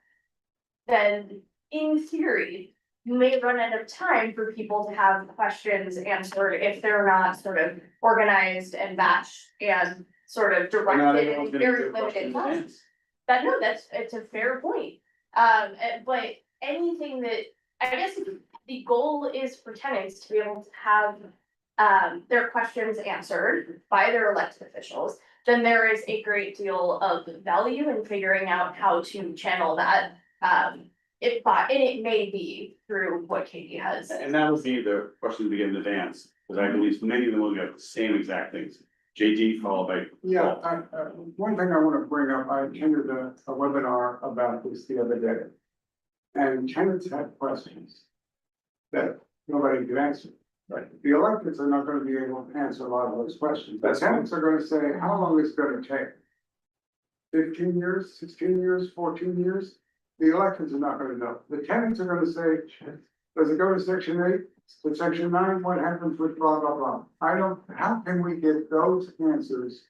L: then in theory, you may run out of time for people to have questions answered if they're not sort of organized and batched and sort of
C: We're not
L: directed
C: everyone's
L: in
C: gonna
L: very
C: get
L: limited
C: questions
L: time.
C: answered.
L: It's a fair point. But anything that, I guess the goal is for tenants to be able to have their questions answered by their elected officials, then there is a great deal of value in figuring out how to channel that. And it may be through what Katie has.
C: And that will be the question we get in advance, because I believe many of them will have the same exact things. JD followed by.
F: Yeah, one thing I wanna bring up, I attended a webinar about this the other day. And tenants had questions that nobody could answer.
C: Right.
F: The electeds are not gonna be able to answer a lot of those questions. The tenants are gonna say, how long is it gonna take? 15 years, 16 years, 14 years? The electeds are not gonna know. The tenants are gonna say, does it go to section 8? To section 9, what happens with blah, blah, blah? How can we get those answers?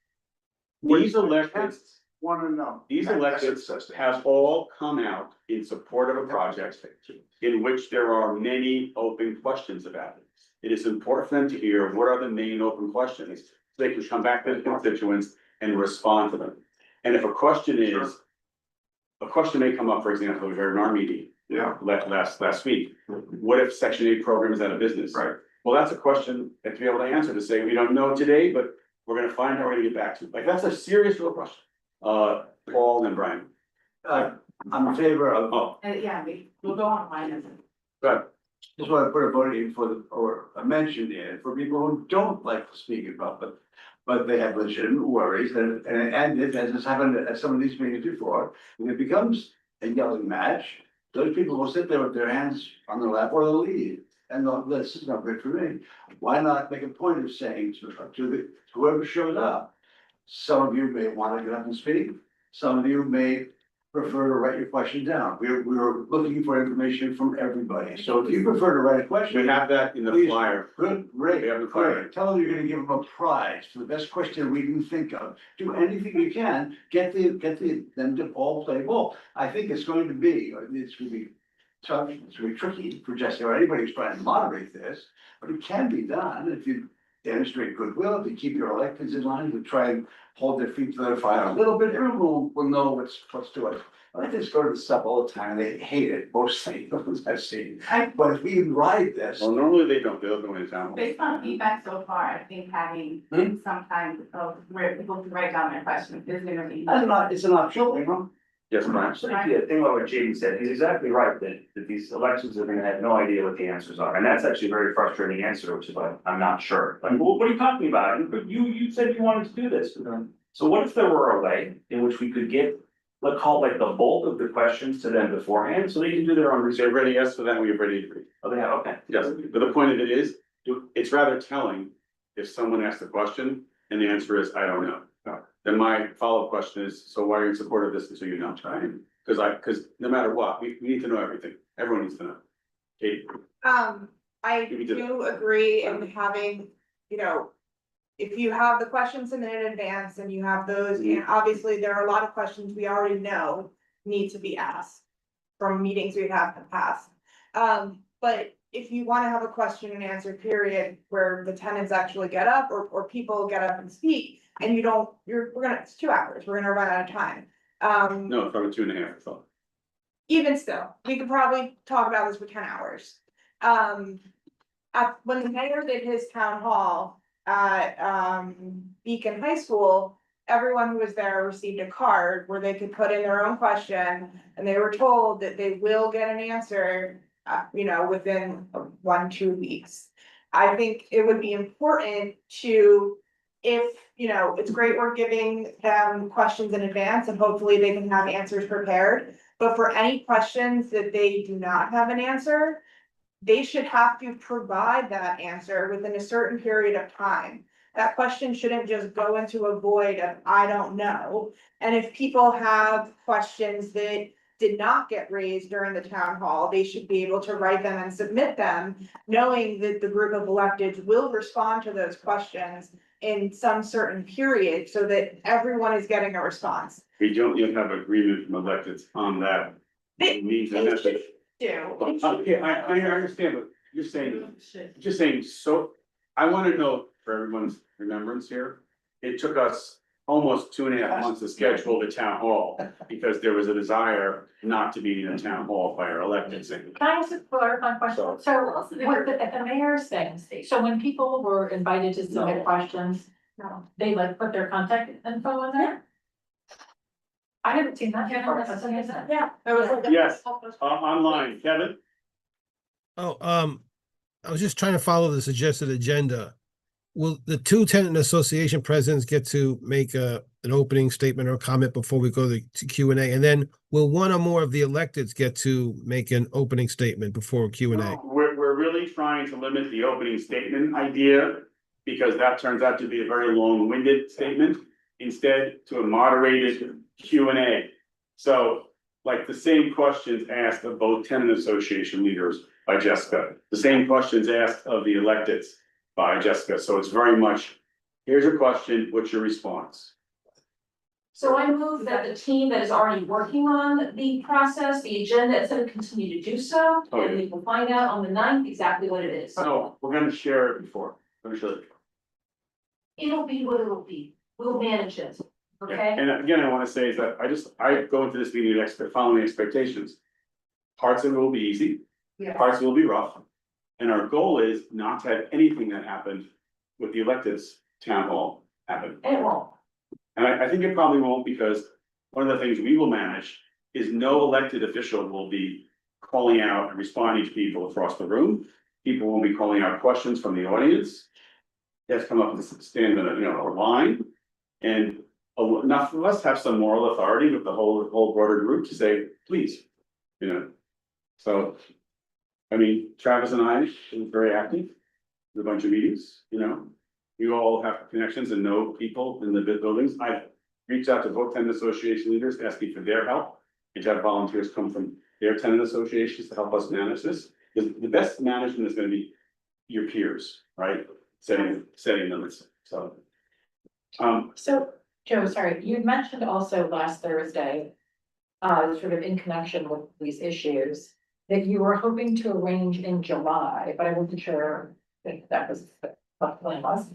C: These
F: which the
C: electeds,
F: tenants wanna know.
C: these electeds have all come out in support of a project in which there are many open questions about it. It is important for them to hear what are the main open questions, so they can come back to the constituents and respond to them. And if a question is, a question may come up, for example, we heard in our meeting.
F: Yeah.
C: Last week, what if Section 8 program is out of business?
F: Right.
C: Well, that's a question that to be able to answer, to say, we don't know today, but we're gonna find out, we're gonna get back to it. Like, that's a serious real question. Paul and Brian.
Q: I'm in favor of,
A: Yeah, we'll go online.
C: But
Q: just want to put a vote in for or a mention in for people who don't like to speak in public. but they have legitimate worries, and as has happened at some of these meetings before, when it becomes a yelling match, those people will sit there with their hands on their lap or they'll leave. And this is not good for me. Why not make a point of saying to whoever shows up, some of you may want to get up and speak, some of you may prefer to write your question down. We're looking for information from everybody. So if you prefer to write a question.
C: We have that in the
Q: please,
C: flyer.
Q: Good, great,
C: We have the flyer.
Q: great. Tell them you're gonna give them a prize for the best question we can think of. Do anything you can, get them to all play ball. I think it's going to be tough, it's gonna be tricky for Jesse or anybody who's trying to moderate this, but it can be done if you demonstrate goodwill, if you keep your electeds in line, to try and hold their feet to the fire a little bit, everyone will know what's to it. I just go to the stuff all the time, they hate it, mostly, the ones I've seen. But if we can ride this.
C: Well, normally they don't, they'll go into town hall.
A: Based on feedback so far, I think having some kind of where people can write down their questions is gonna be.
Q: It's an option, you know?
C: Yes, Brian.
H: So the thing about what Jamie said, he's exactly right, that these elections are gonna have no idea what the answers are, and that's actually a very frustrating answer, which is like, I'm not sure. Like, well, what are you talking about? You said you wanted to do this. So what if there were a way in which we could get, let's call like the bulk of the questions to them beforehand, so they can do their own research?
C: They're ready, yes, for that, we're ready to read.
H: Oh, they have, okay.
C: Yes, but the point of it is, it's rather telling if someone asks a question and the answer is, I don't know. Then my follow-up question is, so why are you in support of this until you know? Because no matter what, we need to know everything. Everyone needs to know. Katie,
N: I
C: If you did-
N: do agree in having, you know, if you have the questions submitted in advance and you have those, and obviously there are a lot of questions we already know need to be asked from meetings we've had in the past. But if you want to have a question and answer period where the tenants actually get up or people get up and speak, and you don't, it's 2 hours, we're gonna run out of time.
C: no, probably 2.5, I thought.
N: Even still, we could probably talk about this for 10 hours. When the mayor did his town hall at Beacon High School, everyone who was there received a card where they could put in their own question, and they were told that they will get an answer, within 1-2 weeks. I think it would be important to, it's great we're giving them questions in advance and hopefully they can have answers prepared. But for any questions that they do not have an answer, they should have to provide that answer within a certain period of time. That question shouldn't just go into a void of, I don't know. And if people have questions that did not get raised during the town hall, they should be able to write them and submit them, knowing that the group of electeds will respond to those questions in some certain period so that everyone is getting a response.
C: We don't yet have agreement from electeds on that. Means and message. Yeah, I understand, but you're saying, so, I wanna know for everyone's remembrance here. It took us almost 2.5 months to schedule the town hall, because there was a desire not to be in the town hall by our electeds.
B: Can I ask a clarifying question? So what the mayor's things, so when people were invited to submit questions, they like put their contact info in there? I haven't seen that.
N: Yeah.
C: Yes, online, Kevin?
P: Oh, I was just trying to follow the suggested agenda. Will the 2 tenant association presidents get to make an opening statement or comment before we go to Q&A? And then will 1 or more of the electeds get to make an opening statement before Q&A?
C: No, we're really trying to limit the opening statement idea, because that turns out to be a very long-winded statement, instead to a moderated Q&A. So, like the same questions asked of both tenant association leaders by Jessica, the same questions asked of the electeds by Jessica. So it's very much, here's your question, what's your response?
B: So I move that the team that is already working on the process, the agenda, is going to continue to do so.
C: Oh, yeah.
B: And we will find out on the 9th exactly what it is.
C: No, we're gonna share it before. We're gonna share it.
B: It'll be what it'll be. We'll manage it, okay?
C: And again, I wanna say is that I go into this meeting following expectations. Parts of it will be easy, parts of it will be rough. And our goal is not to have anything that happened with the electeds town hall happen.
B: And it won't.
C: And I think it probably won't, because one of the things we will manage is no elected official will be calling out and responding to people across the room. People will be calling out questions from the audience. has come up with a stand on, a line. And enough of us have some moral authority with the whole broader group to say, please, So, I mean, Travis and I were very active, with a bunch of meetings, You all have connections and know people in the buildings. I've reached out to both tenant association leaders asking for their help. And to have volunteers come from their tenant associations to help us manage this. Because the best management is gonna be your peers, right? Setting limits, so.
B: So, Joe, sorry, you mentioned also last Thursday, sort of in connection with these issues, that you were hoping to arrange in July, but I wasn't sure if that was what the plan was.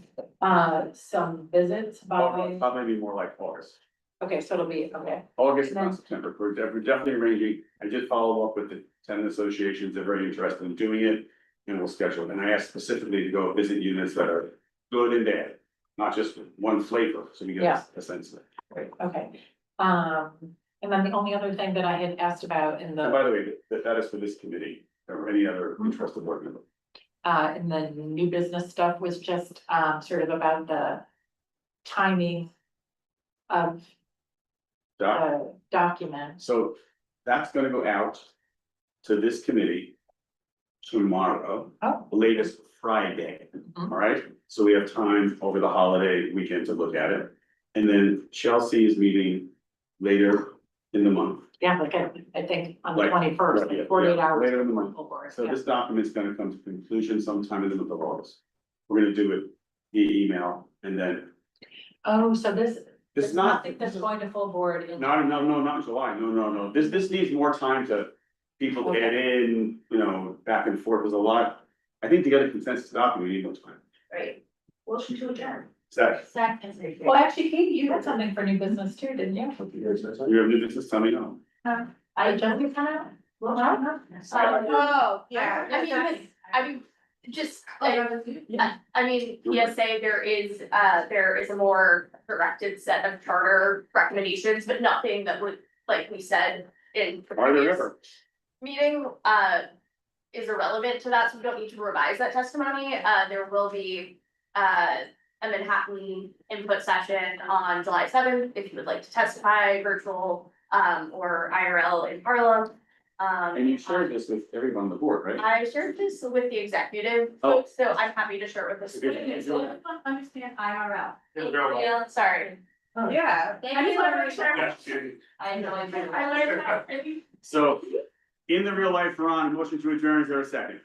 B: Some visits by,
C: Probably more like August.
B: okay, so it'll be, okay.
C: August, not September. We're definitely arranging. I did follow up with the tenant associations. They're very interested in doing it. And we'll schedule it. And I asked specifically to go visit units that are good and bad, not just one flavor, so we get a sense of it.
B: Great, okay. And then the only other thing that I had asked about in
C: And by
B: the,
C: the way, that is for this committee or any other interested board member.
B: in the new business stuff was just, sort of about the timing of the document.
C: So that's gonna go out to this committee tomorrow, latest Friday, all right? So we have time over the holiday weekend to look at it. And then Chelsea is meeting later in the month.
B: Yeah, like I think on the
C: Like,
B: 21st,
C: yeah,
B: 48
C: yeah,
B: hours.
C: later in the month.
B: before,
C: So
B: yeah.
C: this document's gonna come to conclusion sometime in the month of August. We're gonna do it via email and then.
B: Oh, so this,
C: It's
B: it's
C: not-
B: nothing that's going to full board in.
C: No, not in July, no. This needs more time to people to get in, back and forth, there's a lot. I think to get a consensus document, we need more time.
R: Right. Motion to adjourn.
B: Second. Well, actually, Katie, you had something for new business too, didn't you?
C: You have new business, tell me no.
B: I just kind of.
L: Oh, yeah.
R: I mean, just like, I mean, PSA, there is a more directed set of charter recommendations, but nothing that would, like we said in the
C: Are there
R: previous
C: ever?
R: meeting, is irrelevant to that, so we don't need to revise that testimony. There will be, a Manhattan input session on July 7th, if you would like to testify, virtual, or IRL in Harlem.
C: And you shared this with everyone on the board, right?
R: I shared this with the executive folks, so I'm happy to share it with the.
A: Understand IRL.
R: Yeah, sorry.
N: Yeah.
R: I just wanna make sure.
C: Yes.
R: I know.
C: So, in the real life, Ron, motion to adjourn, is there a second?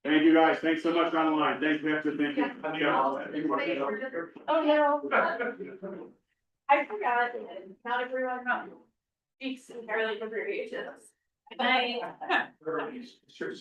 C: Thank you, guys, thanks so much on the line, thank you, thank you.
R: Oh, no. I forgot, not everyone speaks in fairly abbreviations.
C: Sure.